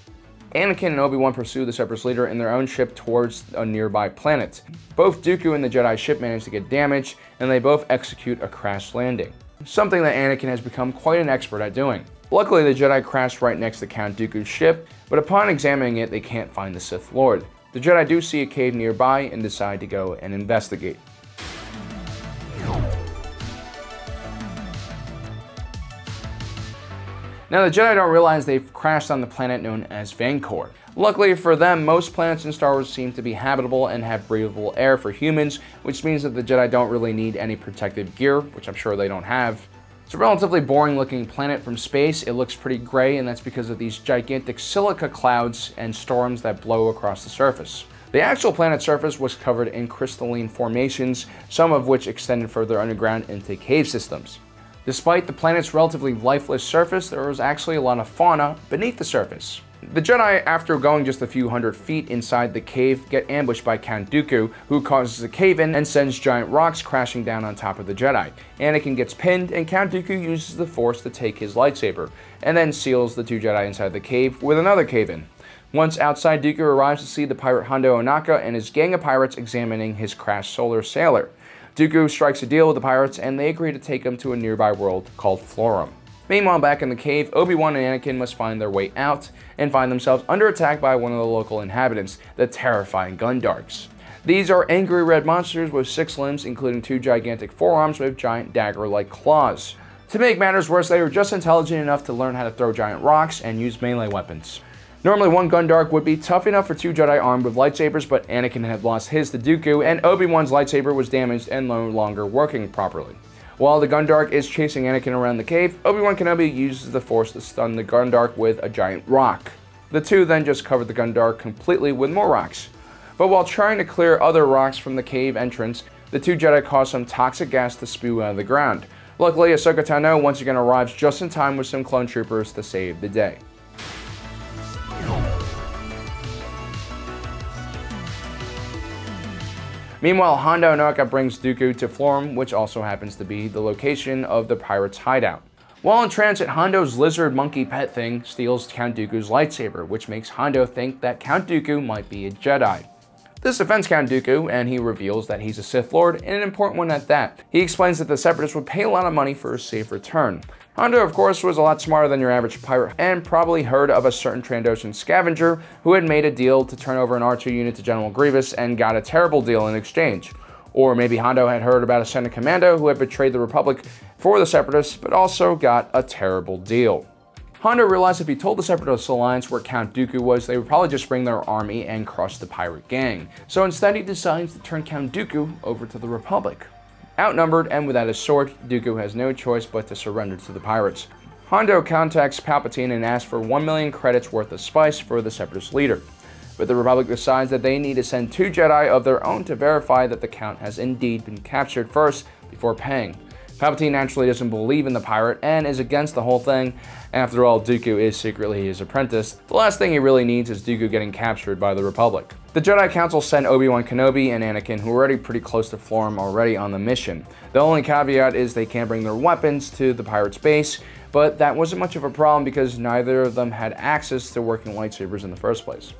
Anakin and Obi-Wan pursue the Separatist leader in their own ship towards a nearby planet. Both Dooku and the Jedi ship manage to get damaged, and they both execute a crash landing, something that Anakin has become quite an expert at doing. Luckily, the Jedi crash right next to Count Dooku's ship, but upon examining it, they can't find the Sith Lord. The Jedi do see a cave nearby and decide to go and investigate. Now, the Jedi don't realize they've crashed on the planet known as Vancor. Luckily for them, most planets in Star Wars seem to be habitable and have breathable air for humans, which means that the Jedi don't really need any protective gear, which I'm sure they don't have. It's a relatively boring looking planet from space. It looks pretty gray, and that's because of these gigantic silica clouds and storms that blow across the surface. The actual planet's surface was covered in crystalline formations, some of which extended further underground into cave systems. Despite the planet's relatively lifeless surface, there was actually a lot of fauna beneath the surface. The Jedi, after going just a few hundred feet inside the cave, get ambushed by Count Dooku, who causes a cave-in and sends giant rocks crashing down on top of the Jedi. Anakin gets pinned, and Count Dooku uses the Force to take his lightsaber, and then seals the two Jedi inside the cave with another cave-in. Once outside, Dooku arrives to see the pirate Hondo Ohnaka and his gang of pirates examining his crashed solar sailor. Dooku strikes a deal with the pirates, and they agree to take him to a nearby world called Florum. Meanwhile, back in the cave, Obi-Wan and Anakin must find their way out and find themselves under attack by one of the local inhabitants, the terrifying Gundarks. These are angry red monsters with 6 limbs, including 2 gigantic forearms with giant dagger-like claws. To make matters worse, they were just intelligent enough to learn how to throw giant rocks and use melee weapons. Normally, one Gundark would be tough enough for 2 Jedi armed with lightsabers, but Anakin had lost his to Dooku, and Obi-Wan's lightsaber was damaged and no longer working properly. While the Gundark is chasing Anakin around the cave, Obi-Wan Kenobi uses the Force to stun the Gundark with a giant rock. The two then just cover the Gundark completely with more rocks. But while trying to clear other rocks from the cave entrance, the 2 Jedi cause some toxic gas to spew out of the ground. Luckily, Ahsoka Tano once again arrives just in time with some clone troopers to save the day. Meanwhile, Hondo Ohnaka brings Dooku to Florum, which also happens to be the location of the pirates' hideout. While in transit, Hondo's lizard monkey pet thing steals Count Dooku's lightsaber, which makes Hondo think that Count Dooku might be a Jedi. This offends Count Dooku, and he reveals that he's a Sith Lord, and an important one at that. He explains that the Separatists would pay a lot of money for a safe return. Hondo, of course, was a lot smarter than your average pirate, and probably heard of a certain Trandoshan scavenger who had made a deal to turn over an R2 unit to General Grievous and got a terrible deal in exchange. Or maybe Hondo had heard about a Senate commando who had betrayed the Republic for the Separatists, but also got a terrible deal. Hondo realized if he told the Separatist Alliance where Count Dooku was, they would probably just bring their army and crush the pirate gang. So instead, he decides to turn Count Dooku over to the Republic. Outnumbered and without his sword, Dooku has no choice but to surrender to the pirates. Hondo contacts Palpatine and asks for 1 million credits worth of spice for the Separatist leader. But the Republic decides that they need to send 2 Jedi of their own to verify that the Count has indeed been captured first before paying. Palpatine naturally doesn't believe in the pirate and is against the whole thing. After all, Dooku is secretly his apprentice. The last thing he really needs is Dooku getting captured by the Republic. The Jedi Council sent Obi-Wan Kenobi and Anakin, who are already pretty close to Florum already, on the mission. The only caveat is they can't bring their weapons to the pirates' base, but that wasn't much of a problem because neither of them had access to working lightsabers in the first place.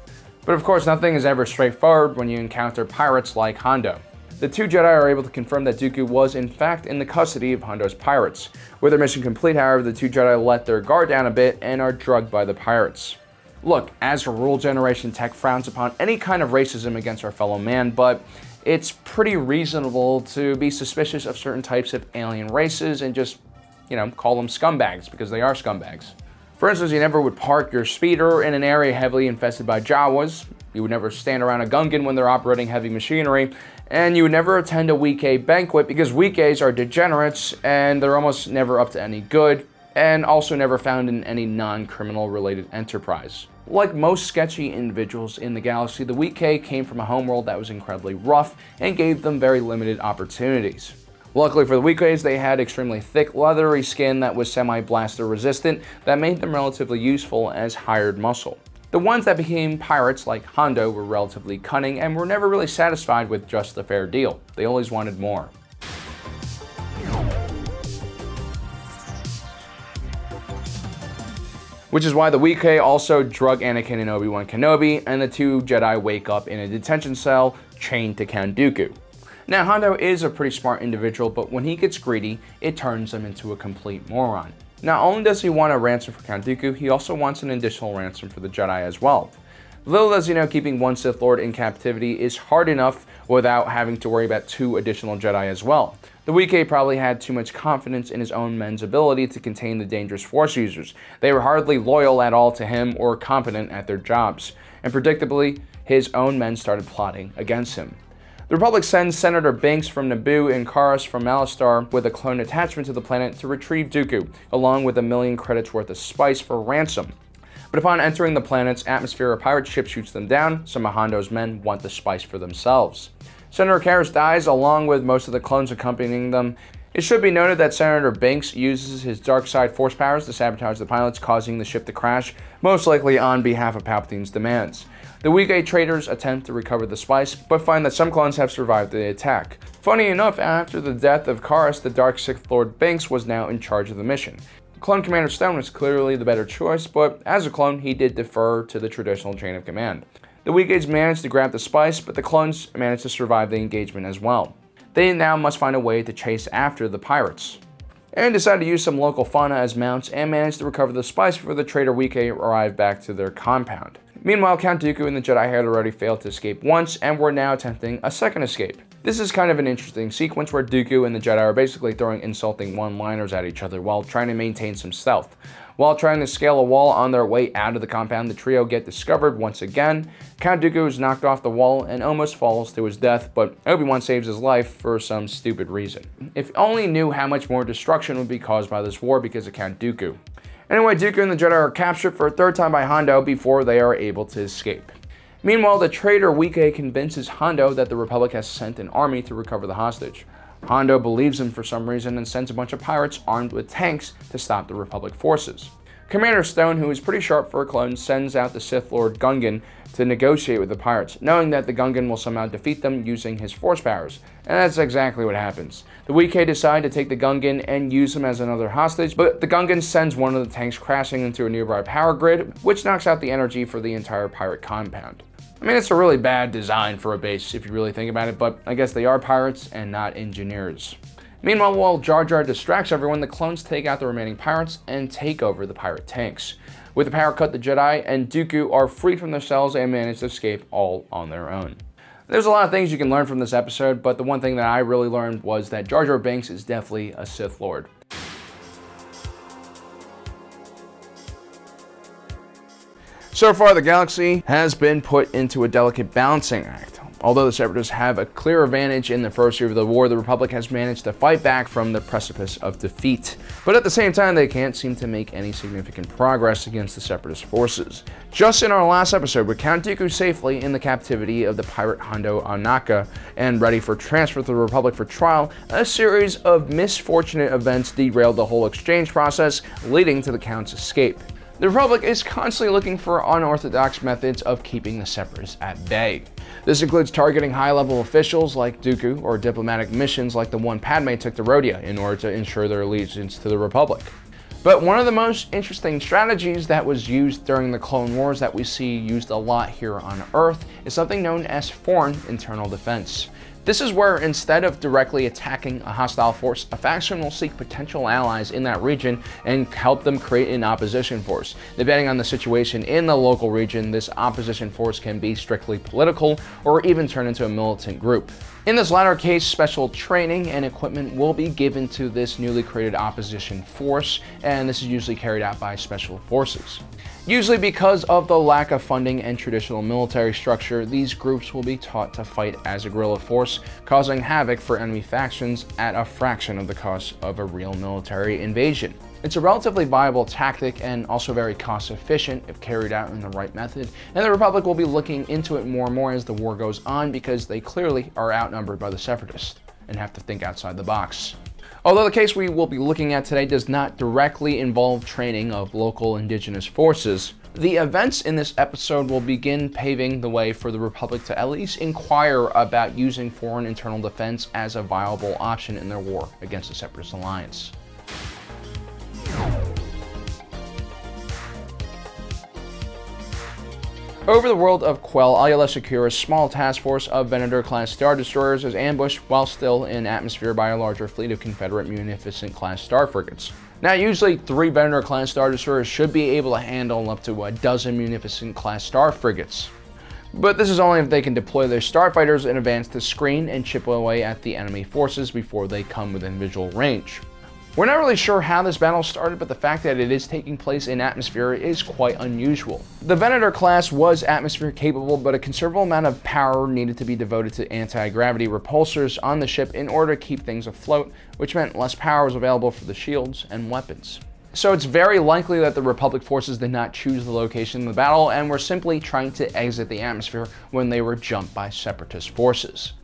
But of course, nothing is ever straightforward when you encounter pirates like Hondo. The 2 Jedi are able to confirm that Dooku was in fact in the custody of Hondo's pirates. With their mission complete, however, the 2 Jedi let their guard down a bit and are drugged by the pirates. Look, as a rule, Generation Tech frowns upon any kind of racism against our fellow man, but it's pretty reasonable to be suspicious of certain types of alien races and just, call them scumbags, because they are scumbags. For instance, you never would park your speeder in an area heavily infested by Jawas. You would never stand around a Gungan when they're operating heavy machinery, and you would never attend a weekday banquet because weekdays are degenerates and they're almost never up to any good, and also never found in any non-criminal related enterprise. Like most sketchy individuals in the galaxy, the Weequay came from a homeworld that was incredibly rough and gave them very limited opportunities. Luckily for the Weequays, they had extremely thick, leathery skin that was semi-blaster resistant that made them relatively useful as hired muscle. The ones that became pirates, like Hondo, were relatively cunning and were never really satisfied with just a fair deal. They always wanted more. Which is why the Weequay also drug Anakin and Obi-Wan Kenobi, and the two Jedi wake up in a detention cell chained to Count Dooku. Now, Hondo is a pretty smart individual, but when he gets greedy, it turns him into a complete moron. Not only does he want a ransom for Count Dooku, he also wants an additional ransom for the Jedi as well. Little does he know, keeping one Sith Lord in captivity is hard enough without having to worry about 2 additional Jedi as well. The Weequay probably had too much confidence in his own men's ability to contain the dangerous Force users. They were hardly loyal at all to him or competent at their jobs, and predictably, his own men started plotting against him. The Republic sends Senator Binks from Naboo and Karis from Malastare with a clone attachment to the planet to retrieve Dooku, along with 1 million credits worth of spice for ransom. But upon entering the planet's atmosphere, a pirate ship shoots them down. Some of Hondo's men want the spice for themselves. Senator Karis dies along with most of the clones accompanying them. It should be noted that Senator Binks uses his dark side force powers to sabotage the pilots, causing the ship to crash, most likely on behalf of Palpatine's demands. The Weequay traders attempt to recover the spice, but find that some clones have survived the attack. Funny enough, after the death of Karis, the Dark Sith Lord Binks was now in charge of the mission. Clone Commander Stone was clearly the better choice, but as a clone, he did defer to the traditional chain of command. The Weequays managed to grab the spice, but the clones managed to survive the engagement as well. They now must find a way to chase after the pirates, and decide to use some local fauna as mounts and manage to recover the spice before the traitor Weequay arrived back to their compound. Meanwhile, Count Dooku and the Jedi had already failed to escape once and were now attempting a second escape. This is kind of an interesting sequence where Dooku and the Jedi are basically throwing insulting one-liners at each other while trying to maintain some stealth. While trying to scale a wall on their way out of the compound, the trio get discovered once again. Count Dooku is knocked off the wall and almost falls to his death, but Obi-Wan saves his life for some stupid reason. If only knew how much more destruction would be caused by this war because of Count Dooku. Anyway, Dooku and the Jedi are captured for a 3rd time by Hondo before they are able to escape. Meanwhile, the traitor Weequay convinces Hondo that the Republic has sent an army to recover the hostage. Hondo believes him for some reason and sends a bunch of pirates armed with tanks to stop the Republic forces. Commander Stone, who is pretty sharp for a clone, sends out the Sith Lord Gungan to negotiate with the pirates, knowing that the Gungan will somehow defeat them using his force powers. And that's exactly what happens. The Weequay decide to take the Gungan and use him as another hostage, but the Gungan sends one of the tanks crashing into a nearby power grid, which knocks out the energy for the entire pirate compound. I mean, it's a really bad design for a base if you really think about it, but I guess they are pirates and not engineers. Meanwhile, while Jar Jar distracts everyone, the clones take out the remaining pirates and take over the pirate tanks. With the power cut, the Jedi and Dooku are freed from their cells and manage to escape all on their own. There's a lot of things you can learn from this episode, but the one thing that I really learned was that Jar Jar Binks is definitely a Sith Lord. So far, the galaxy has been put into a delicate balancing act. Although the Separatists have a clear advantage in the first year of the war, the Republic has managed to fight back from the precipice of defeat. But at the same time, they can't seem to make any significant progress against the Separatist forces. Just in our last episode, with Count Dooku safely in the captivity of the pirate Hondo Ohnaka and ready for transfer to the Republic for trial, a series of misfortunate events derailed the whole exchange process, leading to the Count's escape. The Republic is constantly looking for unorthodox methods of keeping the Separatists at bay. This includes targeting high-level officials like Dooku or diplomatic missions like the one Padme took to Rhodia in order to ensure their allegiance to the Republic. But one of the most interesting strategies that was used during the Clone Wars that we see used a lot here on Earth is something known as foreign internal defense. This is where instead of directly attacking a hostile force, a faction will seek potential allies in that region and help them create an opposition force. Depending on the situation in the local region, this opposition force can be strictly political or even turn into a militant group. In this latter case, special training and equipment will be given to this newly created opposition force, and this is usually carried out by special forces. Usually because of the lack of funding and traditional military structure, these groups will be taught to fight as a guerrilla force, causing havoc for enemy factions at a fraction of the cost of a real military invasion. It's a relatively viable tactic and also very cost efficient if carried out in the right method, and the Republic will be looking into it more and more as the war goes on because they clearly are outnumbered by the Separatists and have to think outside the box. Although the case we will be looking at today does not directly involve training of local indigenous forces, the events in this episode will begin paving the way for the Republic to at least inquire about using foreign internal defense as a viable option in their war against the Separatist alliance. Over the world of Quell, Ayala Secura's small task force of Venator-class Star Destroyers is ambushed while still in atmosphere by a larger fleet of Confederate Munificent-class Star Frigates. Now, usually 3 Venator-class Star Destroyers should be able to handle up to a dozen Munificent-class Star Frigates. But this is only if they can deploy their starfighters in advance to screen and chip away at the enemy forces before they come within visual range. We're not really sure how this battle started, but the fact that it is taking place in atmosphere is quite unusual. The Venator class was atmosphere capable, but a considerable amount of power needed to be devoted to anti-gravity repulsors on the ship in order to keep things afloat, which meant less power was available for the shields and weapons. So it's very likely that the Republic forces did not choose the location of the battle and were simply trying to exit the atmosphere when they were jumped by Separatist forces.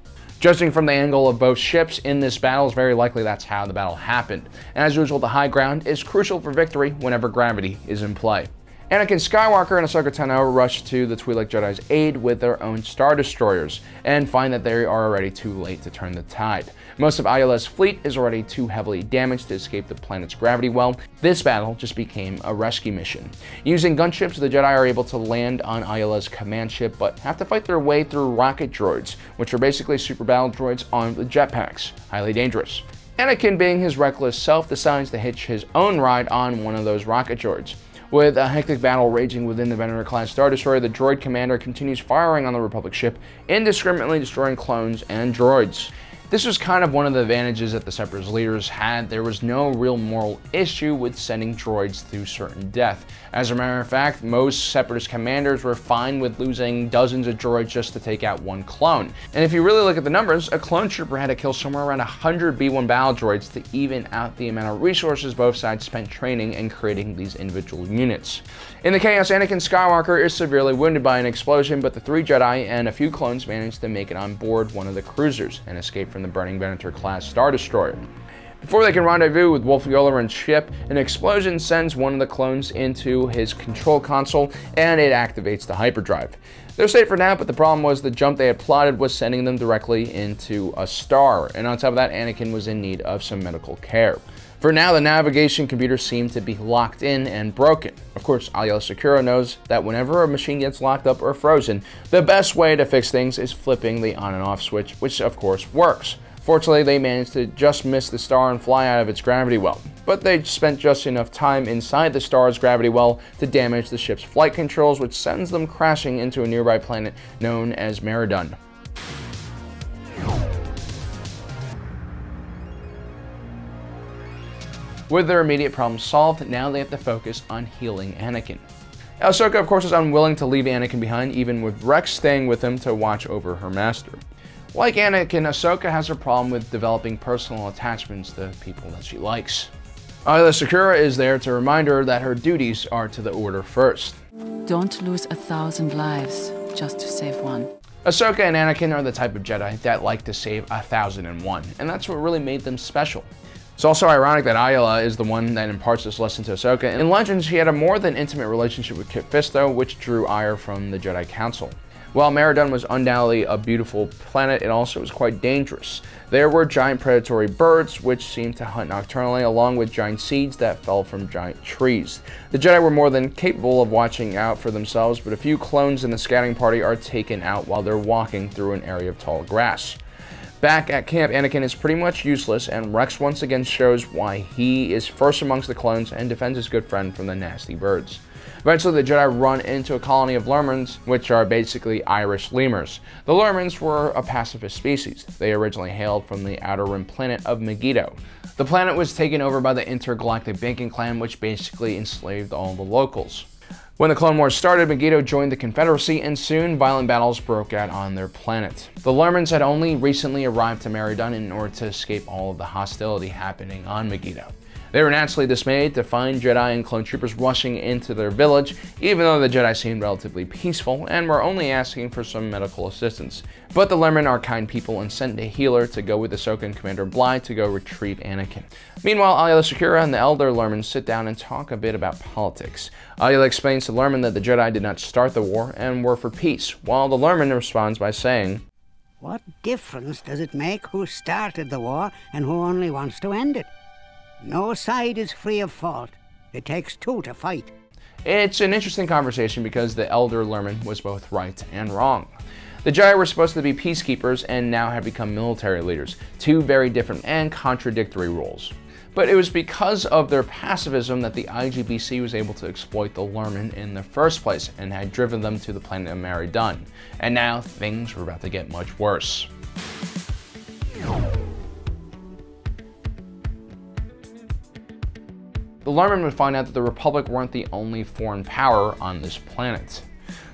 Judging from the angle of both ships in this battle, it's very likely that's how the battle happened. And as usual, the high ground is crucial for victory whenever gravity is in play. Anakin Skywalker and Ahsoka Tano rush to the Twi'lek Jedi's aid with their own Star Destroyers, and find that they are already too late to turn the tide. Most of Ayala's fleet is already too heavily damaged to escape the planet's gravity well. This battle just became a rescue mission. Using gunships, the Jedi are able to land on Ayala's command ship, but have to fight their way through rocket droids, which are basically super battle droids armed with jetpacks. Highly dangerous. Anakin, being his reckless self, decides to hitch his own ride on one of those rocket droids. With a hectic battle raging within the Venator-class Star Destroyer, the droid commander continues firing on the Republic ship, indiscriminately destroying clones and droids. This was kind of one of the advantages that the Separatist leaders had. There was no real moral issue with sending droids to certain death. As a matter of fact, most Separatist commanders were fine with losing dozens of droids just to take out one clone. And if you really look at the numbers, a clone trooper had to kill somewhere around 100 B-1 battle droids to even out the amount of resources both sides spent training and creating these individual units. In the chaos, Anakin Skywalker is severely wounded by an explosion, but the 3 Jedi and a few clones manage to make it on board one of the cruisers and escape from the burning Venator-class Star Destroyer. Before they can rendezvous with Wolf Yulleran's ship, an explosion sends one of the clones into his control console, and it activates the hyperdrive. They're safe for now, but the problem was the jump they had plotted was sending them directly into a star, and on top of that, Anakin was in need of some medical care. For now, the navigation computer seemed to be locked in and broken. Of course, Ayala Secura knows that whenever a machine gets locked up or frozen, the best way to fix things is flipping the on and off switch, which of course works. Fortunately, they managed to just miss the star and fly out of its gravity well. But they spent just enough time inside the star's gravity well to damage the ship's flight controls, which sends them crashing into a nearby planet known as Meridun. With their immediate problem solved, now they have to focus on healing Anakin. Ahsoka, of course, is unwilling to leave Anakin behind, even with Rex staying with him to watch over her master. Like Anakin, Ahsoka has a problem with developing personal attachments to people that she likes. Ayala Secura is there to remind her that her duties are to the Order first. Don't lose 1,000 lives just to save one. Ahsoka and Anakin are the type of Jedi that like to save 1,001, and that's what really made them special. It's also ironic that Ayala is the one that imparts this lesson to Ahsoka. In Legends, she had a more than intimate relationship with Kit Fisto, which drew ire from the Jedi Council. While Meridun was undoubtedly a beautiful planet, it also was quite dangerous. There were giant predatory birds, which seemed to hunt nocturnally, along with giant seeds that fell from giant trees. The Jedi were more than capable of watching out for themselves, but a few clones in the scouting party are taken out while they're walking through an area of tall grass. Back at camp, Anakin is pretty much useless, and Rex once again shows why he is first amongst the clones and defends his good friend from the nasty birds. Eventually, the Jedi run into a colony of Lurmans, which are basically Irish lemurs. The Lurmans were a pacifist species. They originally hailed from the outer rim planet of Megiddo. The planet was taken over by the intergalactic banking clan, which basically enslaved all the locals. When the Clone Wars started, Megiddo joined the Confederacy, and soon violent battles broke out on their planet. The Lurmans had only recently arrived to Meridun in order to escape all of the hostility happening on Megiddo. They were naturally dismayed to find Jedi and clone troopers rushing into their village, even though the Jedi seemed relatively peaceful and were only asking for some medical assistance. But the Lurmen are kind people and sent a healer to go with Ahsoka and Commander Bly to go retrieve Anakin. Meanwhile, Aayla Secura and the Elder Lurmen sit down and talk a bit about politics. Aayla explains to Lurmen that the Jedi did not start the war and were for peace, while the Lurmen responds by saying, "What difference does it make who started the war and who only wants to end it? No side is free of fault. It takes two to fight." It's an interesting conversation because the Elder Lurmen was both right and wrong. The Jedi were supposed to be peacekeepers and now have become military leaders, two very different and contradictory roles. But it was because of their pacifism that the IGBC was able to exploit the Lurmen in the first place and had driven them to the planet of Mary Dun. And now things were about to get much worse. The Lurmen would find out that the Republic weren't the only foreign power on this planet.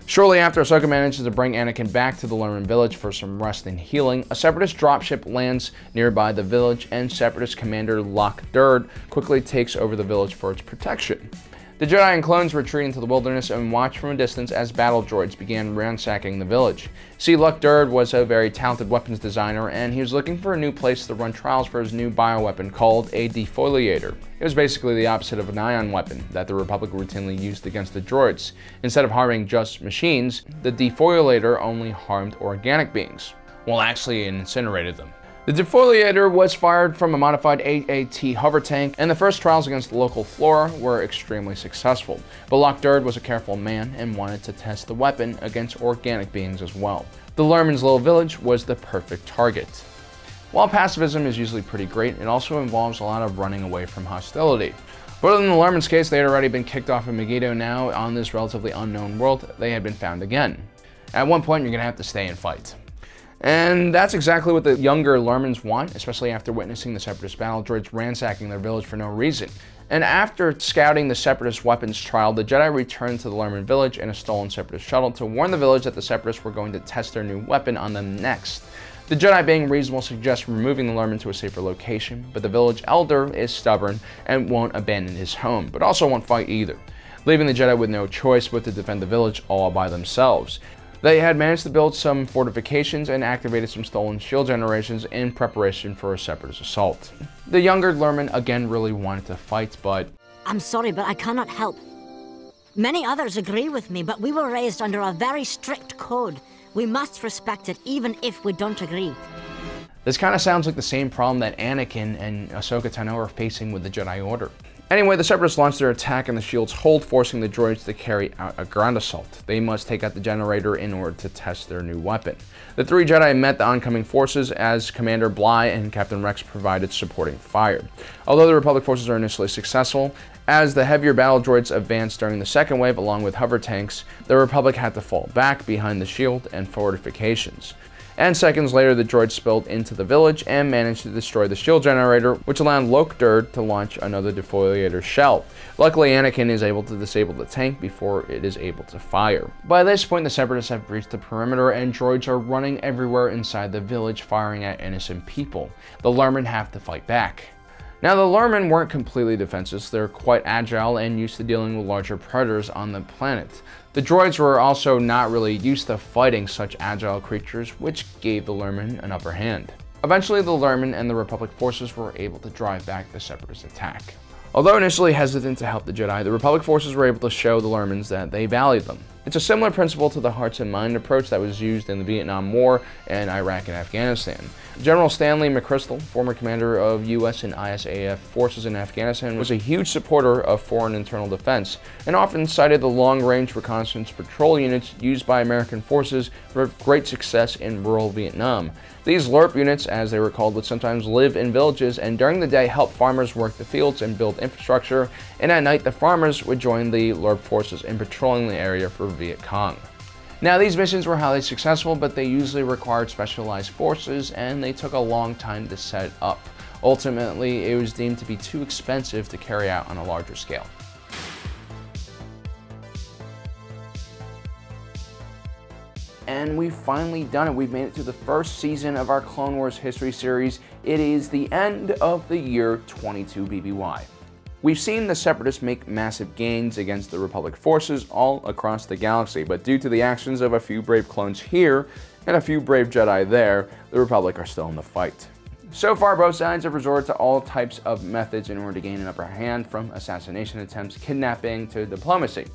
Shortly after Ahsoka manages to bring Anakin back to the Lurmen village for some rest and healing, a Separatist dropship lands nearby the village and Separatist Commander Lock Durd quickly takes over the village for its protection. The Jedi and clones retreat into the wilderness and watch from a distance as battle droids began ransacking the village. See, Lock Durd was a very talented weapons designer and he was looking for a new place to run trials for his new bioweapon called a defoliator. It was basically the opposite of an ion weapon that the Republic routinely used against the droids. Instead of harming just machines, the defoliator only harmed organic beings. Well, actually, it incinerated them. The defoliator was fired from a modified AAT hover tank, and the first trials against the local flora were extremely successful. But Lock Durd was a careful man and wanted to test the weapon against organic beings as well. The Lurmen's little village was the perfect target. While pacifism is usually pretty great, it also involves a lot of running away from hostility. But in the Lurmen's case, they had already been kicked off of Megiddo. Now, on this relatively unknown world, they had been found again. At one point, you're going to have to stay and fight. And that's exactly what the younger Lurmens want, especially after witnessing the Separatist battle droids ransacking their village for no reason. And after scouting the Separatist weapons trial, the Jedi returned to the Lurmen village in a stolen Separatist shuttle to warn the village that the Separatists were going to test their new weapon on them next. The Jedi, being reasonable, suggest removing the Lurmen to a safer location, but the village elder is stubborn and won't abandon his home, but also won't fight either, leaving the Jedi with no choice but to defend the village all by themselves. They had managed to build some fortifications and activated some stolen shield generations in preparation for a Separatist assault. The younger Lurmen again really wanted to fight, but... "I'm sorry, but I cannot help. Many others agree with me, but we were raised under a very strict code. We must respect it, even if we don't agree." This kind of sounds like the same problem that Anakin and Ahsoka Tano are facing with the Jedi Order. Anyway, the Separatists launch their attack and the shields hold, forcing the droids to carry out a ground assault. They must take out the generator in order to test their new weapon. The three Jedi met the oncoming forces as Commander Bly and Captain Rex provided supporting fire. Although the Republic forces are initially successful, as the heavier battle droids advanced during the second wave along with hover tanks, the Republic had to fall back behind the shield and fortifications. And seconds later, the droids spilled into the village and managed to destroy the shield generator, which allowed Lock Durd to launch another defoliator shell. Luckily, Anakin is able to disable the tank before it is able to fire. By this point, the Separatists have breached the perimeter and droids are running everywhere inside the village, firing at innocent people. The Lurmen have to fight back. Now, the Lurmen weren't completely defenseless. They're quite agile and used to dealing with larger predators on the planet. The droids were also not really used to fighting such agile creatures, which gave the Lurmen an upper hand. Eventually, the Lurmen and the Republic forces were able to drive back the Separatist attack. Although initially hesitant to help the Jedi, the Republic forces were able to show the Lurmens that they valued them. It's a similar principle to the hearts and mind approach that was used in the Vietnam War and Iraq and Afghanistan. General Stanley McChrystal, former commander of US and ISAF forces in Afghanistan, was a huge supporter of foreign internal defense and often cited the long-range reconnaissance patrol units used by American forces for great success in rural Vietnam. These LRP units, as they were called, would sometimes live in villages and during the day help farmers work the fields and build infrastructure, and at night the farmers would join the LRP forces in patrolling the area for Viet Cong. Now, these missions were highly successful, but they usually required specialized forces and they took a long time to set up. Ultimately, it was deemed to be too expensive to carry out on a larger scale. And we've finally done it. We've made it to the first season of our Clone Wars history series. It is the end of the year 22 BBY. We've seen the Separatists make massive gains against the Republic forces all across the galaxy, but due to the actions of a few brave clones here and a few brave Jedi there, the Republic are still in the fight. So far, both sides have resorted to all types of methods in order to gain an upper hand, from assassination attempts, kidnapping, to diplomacy.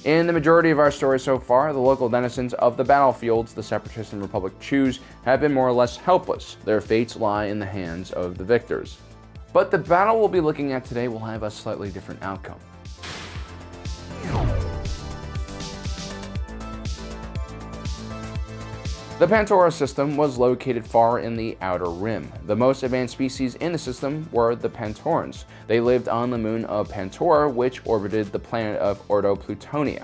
In the majority of our stories so far, the local denizens of the battlefields the Separatists and Republic choose have been more or less helpless. Their fates lie in the hands of the victors. But the battle we'll be looking at today will have a slightly different outcome. The Pantora system was located far in the Outer Rim. The most advanced species in the system were the Pantorans. They lived on the moon of Pantora, which orbited the planet of Ordo Plutonia.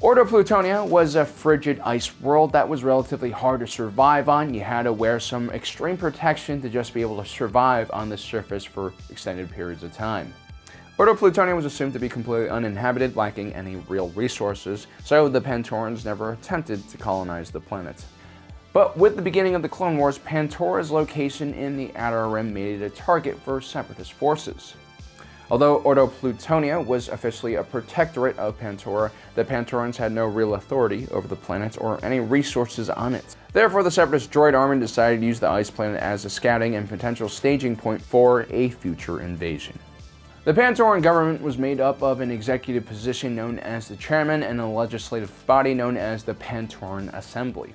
Ordo Plutonia was a frigid ice world that was relatively hard to survive on. You had to wear some extreme protection to just be able to survive on the surface for extended periods of time. Ordo Plutonia was assumed to be completely uninhabited, lacking any real resources, so the Pantorans never attempted to colonize the planet. But with the beginning of the Clone Wars, Pantora's location in the Outer Rim made it a target for Separatist forces. Although Ordo Plutonia was officially a protectorate of Pantora, the Pantorans had no real authority over the planet or any resources on it. Therefore, the Separatist droid army decided to use the ice planet as a scouting and potential staging point for a future invasion. The Pantoran government was made up of an executive position known as the chairman and a legislative body known as the Pantoran Assembly.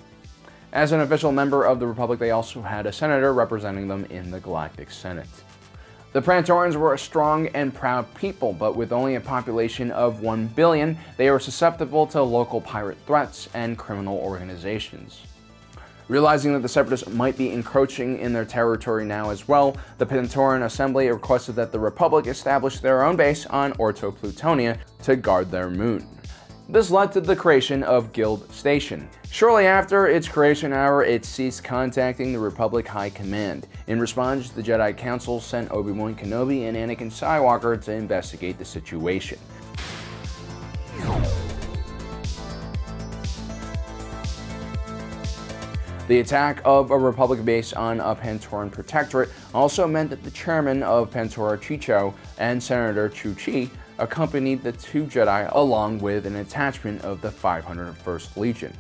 As an official member of the Republic, they also had a senator representing them in the Galactic Senate. The Pantorans were a strong and proud people, but with only a population of 1 billion, they were susceptible to local pirate threats and criminal organizations. Realizing that the Separatists might be encroaching in their territory now as well, the Pantoran Assembly requested that the Republic establish their own base on Ordo Plutonia to guard their moon. This led to the creation of Guild Station. Shortly after its creation, however, it ceased contacting the Republic High Command. In response, the Jedi Council sent Obi-Wan Kenobi and Anakin Skywalker to investigate the situation. The attack of a Republic base on a Pantoran protectorate also meant that the chairman of Pantora Chicho and Senator Chu-Chi accompanied the two Jedi along with an attachment of the 501st Legion.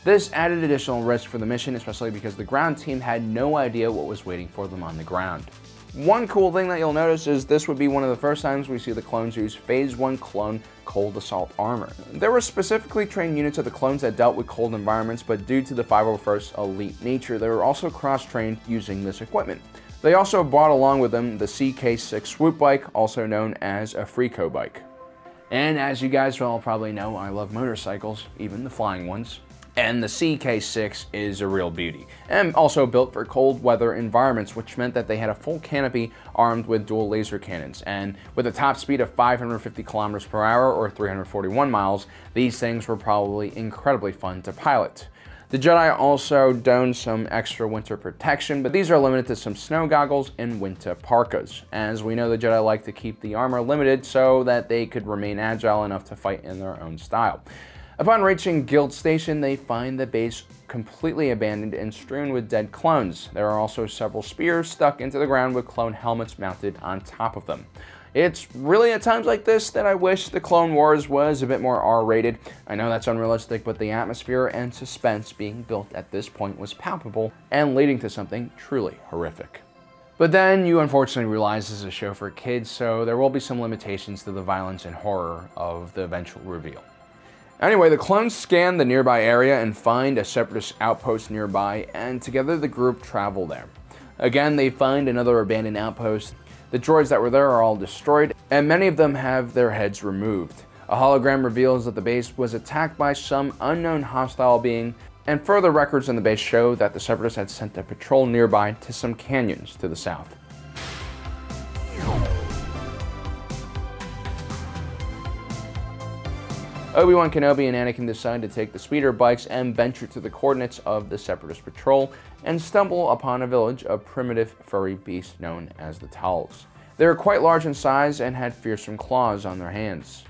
This added additional risk for the mission, especially because the ground team had no idea what was waiting for them on the ground. One cool thing that you'll notice is this would be one of the first times we see the clones use Phase 1 clone cold assault armor. There were specifically trained units of the clones that dealt with cold environments, but due to the 501st elite nature, they were also cross-trained using this equipment. They also brought along with them the CK6 swoop bike, also known as a Freako bike. And as you guys will probably know, I love motorcycles, even the flying ones. And the CK6 is a real beauty, and also built for cold weather environments, which meant that they had a full canopy armed with dual laser cannons, and with a top speed of 550 kilometers per hour or 341 miles, these things were probably incredibly fun to pilot. The Jedi also donned some extra winter protection, but these are limited to some snow goggles and winter parkas. As we know, the Jedi like to keep the armor limited so that they could remain agile enough to fight in their own style. Upon reaching Guild Station, they find the base completely abandoned and strewn with dead clones. There are also several spears stuck into the ground with clone helmets mounted on top of them. It's really at times like this that I wish the Clone Wars was a bit more R-rated. I know that's unrealistic, but the atmosphere and suspense being built at this point was palpable and leading to something truly horrific. But then you unfortunately realize this is a show for kids, so there will be some limitations to the violence and horror of the eventual reveal. Anyway, the clones scan the nearby area and find a Separatist outpost nearby, and together the group travel there. Again, they find another abandoned outpost. The droids that were there are all destroyed, and many of them have their heads removed. A hologram reveals that the base was attacked by some unknown hostile being, and further records in the base show that the Separatists had sent a patrol nearby to some canyons to the south. Obi-Wan Kenobi and Anakin decide to take the speeder bikes and venture to the coordinates of the Separatist patrol and stumble upon a village of primitive furry beasts known as the Talls. They were quite large in size and had fearsome claws on their hands.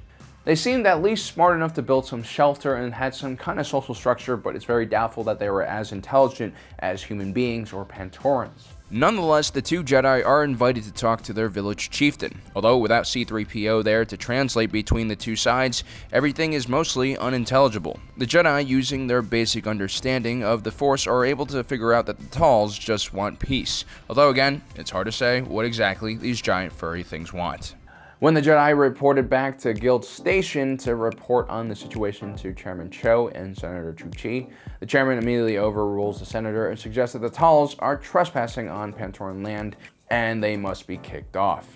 They seemed at least smart enough to build some shelter and had some kind of social structure, but it's very doubtful that they were as intelligent as human beings or Pantorans. Nonetheless, the two Jedi are invited to talk to their village chieftain. Although without C-3PO there to translate between the two sides, everything is mostly unintelligible. The Jedi, using their basic understanding of the Force, are able to figure out that the Talz just want peace. Although again, it's hard to say what exactly these giant furry things want. When the Jedi reported back to Guild Station to report on the situation to Chairman Cho and Senator Chu-Chi, the chairman immediately overrules the senator and suggests that the Talz are trespassing on Pantoran land and they must be kicked off.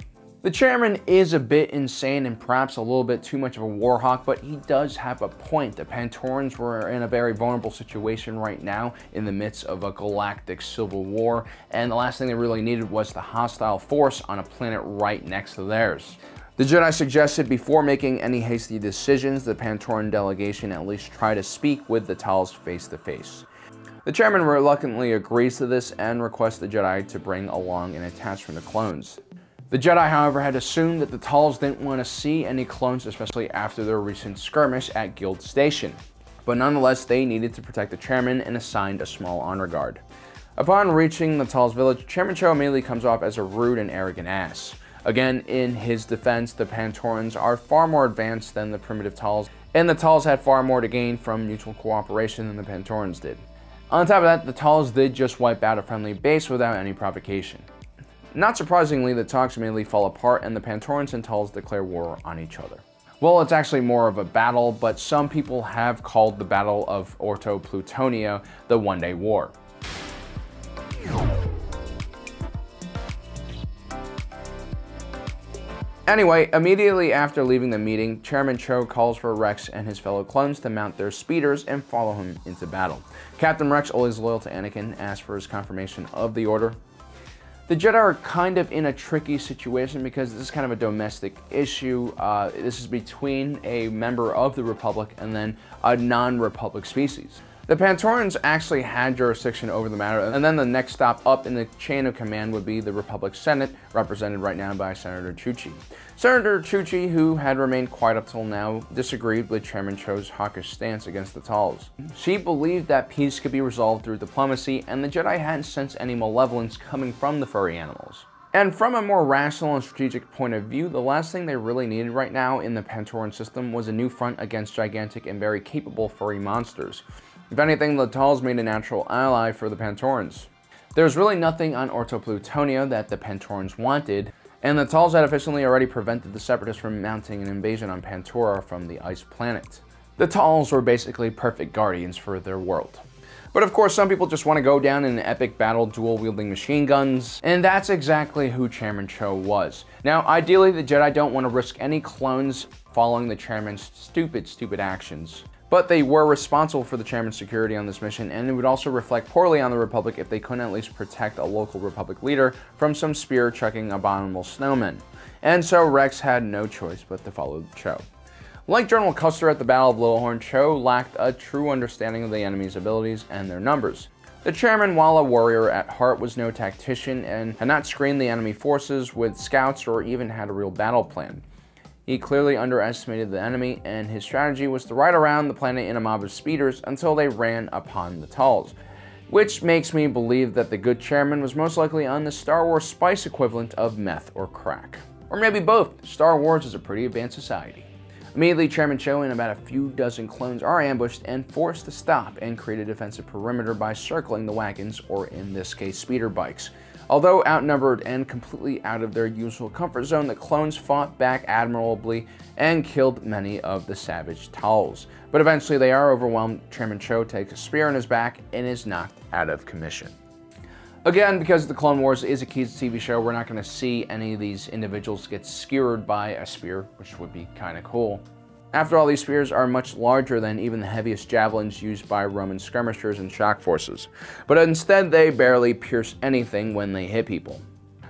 The chairman is a bit insane and perhaps a little bit too much of a war hawk, but he does have a point. The Pantorans were in a very vulnerable situation right now in the midst of a galactic civil war, and the last thing they really needed was the hostile force on a planet right next to theirs. The Jedi suggested before making any hasty decisions, the Pantoran delegation at least try to speak with the Talz face to face. The chairman reluctantly agrees to this and requests the Jedi to bring along an attachment of clones. The Jedi, however, had assumed that the Talz didn't want to see any clones, especially after their recent skirmish at Guild Station. But nonetheless, they needed to protect the chairman and assigned a small honor guard. Upon reaching the Talz village, Chairman Cho immediately comes off as a rude and arrogant ass. Again, in his defense, the Pantorans are far more advanced than the primitive Talz, and the Talz had far more to gain from mutual cooperation than the Pantorans did. On top of that, the Talz did just wipe out a friendly base without any provocation. Not surprisingly, the talks immediately fall apart and the Pantorans and Talz declare war on each other. Well, it's actually more of a battle, but some people have called the Battle of Orto Plutonia the One-Day War. Anyway, immediately after leaving the meeting, Chairman Cho calls for Rex and his fellow clones to mount their speeders and follow him into battle. Captain Rex, always loyal to Anakin, asks for his confirmation of the order. The Jedi are kind of in a tricky situation because this is kind of a domestic issue. This is between a member of the Republic and then a non-Republic species. The Pantorans actually had jurisdiction over the matter, and then the next stop up in the chain of command would be the Republic Senate, represented right now by Senator Chu-Chi. Senator Chu-Chi, who had remained quiet up till now, disagreed with Chairman Cho's hawkish stance against the Talz. She believed that peace could be resolved through diplomacy, and the Jedi hadn't sensed any malevolence coming from the furry animals. And from a more rational and strategic point of view, the last thing they really needed right now in the Pantoran system was a new front against gigantic and very capable furry monsters. If anything, the Talz made a natural ally for the Pantorans. There's really nothing on Orto Plutonia that the Pantorans wanted, and the Talz had efficiently already prevented the Separatists from mounting an invasion on Pantora from the ice planet. The Talz were basically perfect guardians for their world. But of course, some people just want to go down in an epic battle dual-wielding machine guns, and that's exactly who Chairman Cho was. Now, ideally, the Jedi don't want to risk any clones following the Chairman's stupid actions. But they were responsible for the Chairman's security on this mission, and it would also reflect poorly on the Republic if they couldn't at least protect a local Republic leader from some spear-chucking abominable snowmen. And so Rex had no choice but to follow Cho. Like General Custer at the Battle of Little Horn, Cho lacked a true understanding of the enemy's abilities and their numbers. The Chairman, while a warrior at heart, was no tactician and had not screened the enemy forces with scouts or even had a real battle plan. He clearly underestimated the enemy, and his strategy was to ride around the planet in a mob of speeders until they ran upon the Talz. Which makes me believe that the good Chairman was most likely on the Star Wars spice equivalent of meth or crack. Or maybe both. Star Wars is a pretty advanced society. Immediately, Chairman Cho and about a few dozen clones are ambushed and forced to stop and create a defensive perimeter by circling the wagons, or in this case, speeder bikes. Although outnumbered and completely out of their usual comfort zone, the clones fought back admirably and killed many of the savage Talz. But eventually they are overwhelmed. Chairman Cho takes a spear in his back and is knocked out of commission. Again, because the Clone Wars is a kids TV show, we're not going to see any of these individuals get skewered by a spear, which would be kind of cool. After all, these spears are much larger than even the heaviest javelins used by Roman skirmishers and shock forces. But instead, they barely pierce anything when they hit people.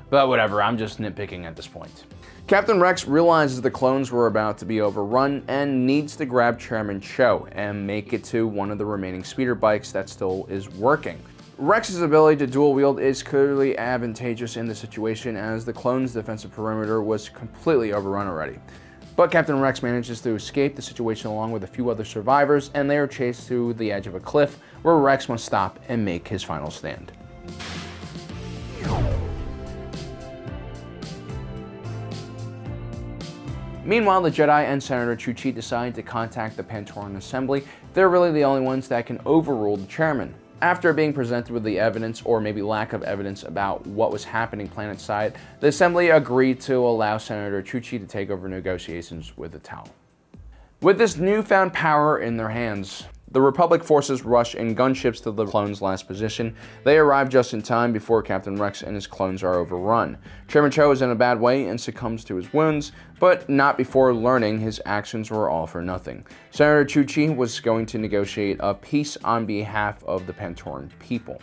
But whatever, I'm just nitpicking at this point. Captain Rex realizes the clones were about to be overrun and needs to grab Chairman Cho and make it to one of the remaining speeder bikes that still is working. Rex's ability to dual wield is clearly advantageous in the situation, as the clone's defensive perimeter was completely overrun already. But Captain Rex manages to escape the situation along with a few other survivors, and they are chased to the edge of a cliff where Rex must stop and make his final stand. Meanwhile, the Jedi and Senator Chuchi decide to contact the Pantoran Assembly. They're really the only ones that can overrule the chairman. After being presented with the evidence, or maybe lack of evidence, about what was happening planetside, the Assembly agreed to allow Senator Chuchi to take over negotiations with the Tal. With this newfound power in their hands, the Republic forces rush in gunships to the clones' last position. They arrive just in time before Captain Rex and his clones are overrun. Chairman Cho is in a bad way and succumbs to his wounds, but not before learning his actions were all for nothing. Senator Chuchi was going to negotiate a peace on behalf of the Pantoran people.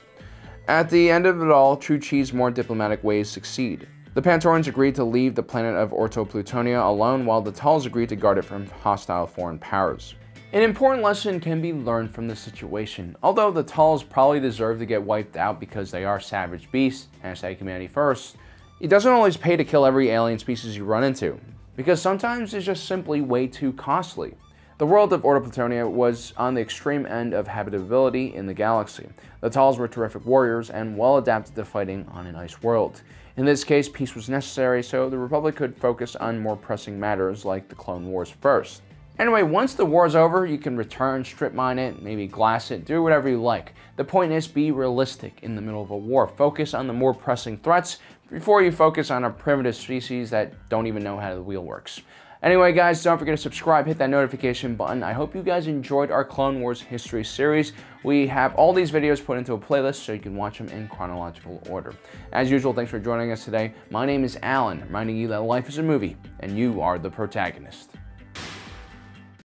At the end of it all, Chuchi's more diplomatic ways succeed. The Pantorans agreed to leave the planet of Orto Plutonia alone, while the Tals agreed to guard it from hostile foreign powers. An important lesson can be learned from this situation. Although the Tals probably deserve to get wiped out because they are savage beasts, #humanity first, it doesn't always pay to kill every alien species you run into, because sometimes it's just simply way too costly. The world of Ordo Plutonia was on the extreme end of habitability in the galaxy. The Tals were terrific warriors and well adapted to fighting on an ice world. In this case, peace was necessary, so the Republic could focus on more pressing matters like the Clone Wars first. Anyway, once the war's over, you can return, strip mine it, maybe glass it, do whatever you like. The point is, be realistic in the middle of a war. Focus on the more pressing threats before you focus on a primitive species that don't even know how the wheel works. Anyway, guys, don't forget to subscribe, hit that notification button. I hope you guys enjoyed our Clone Wars history series. We have all these videos put into a playlist so you can watch them in chronological order. As usual, thanks for joining us today. My name is Alan, reminding you that life is a movie, and you are the protagonist.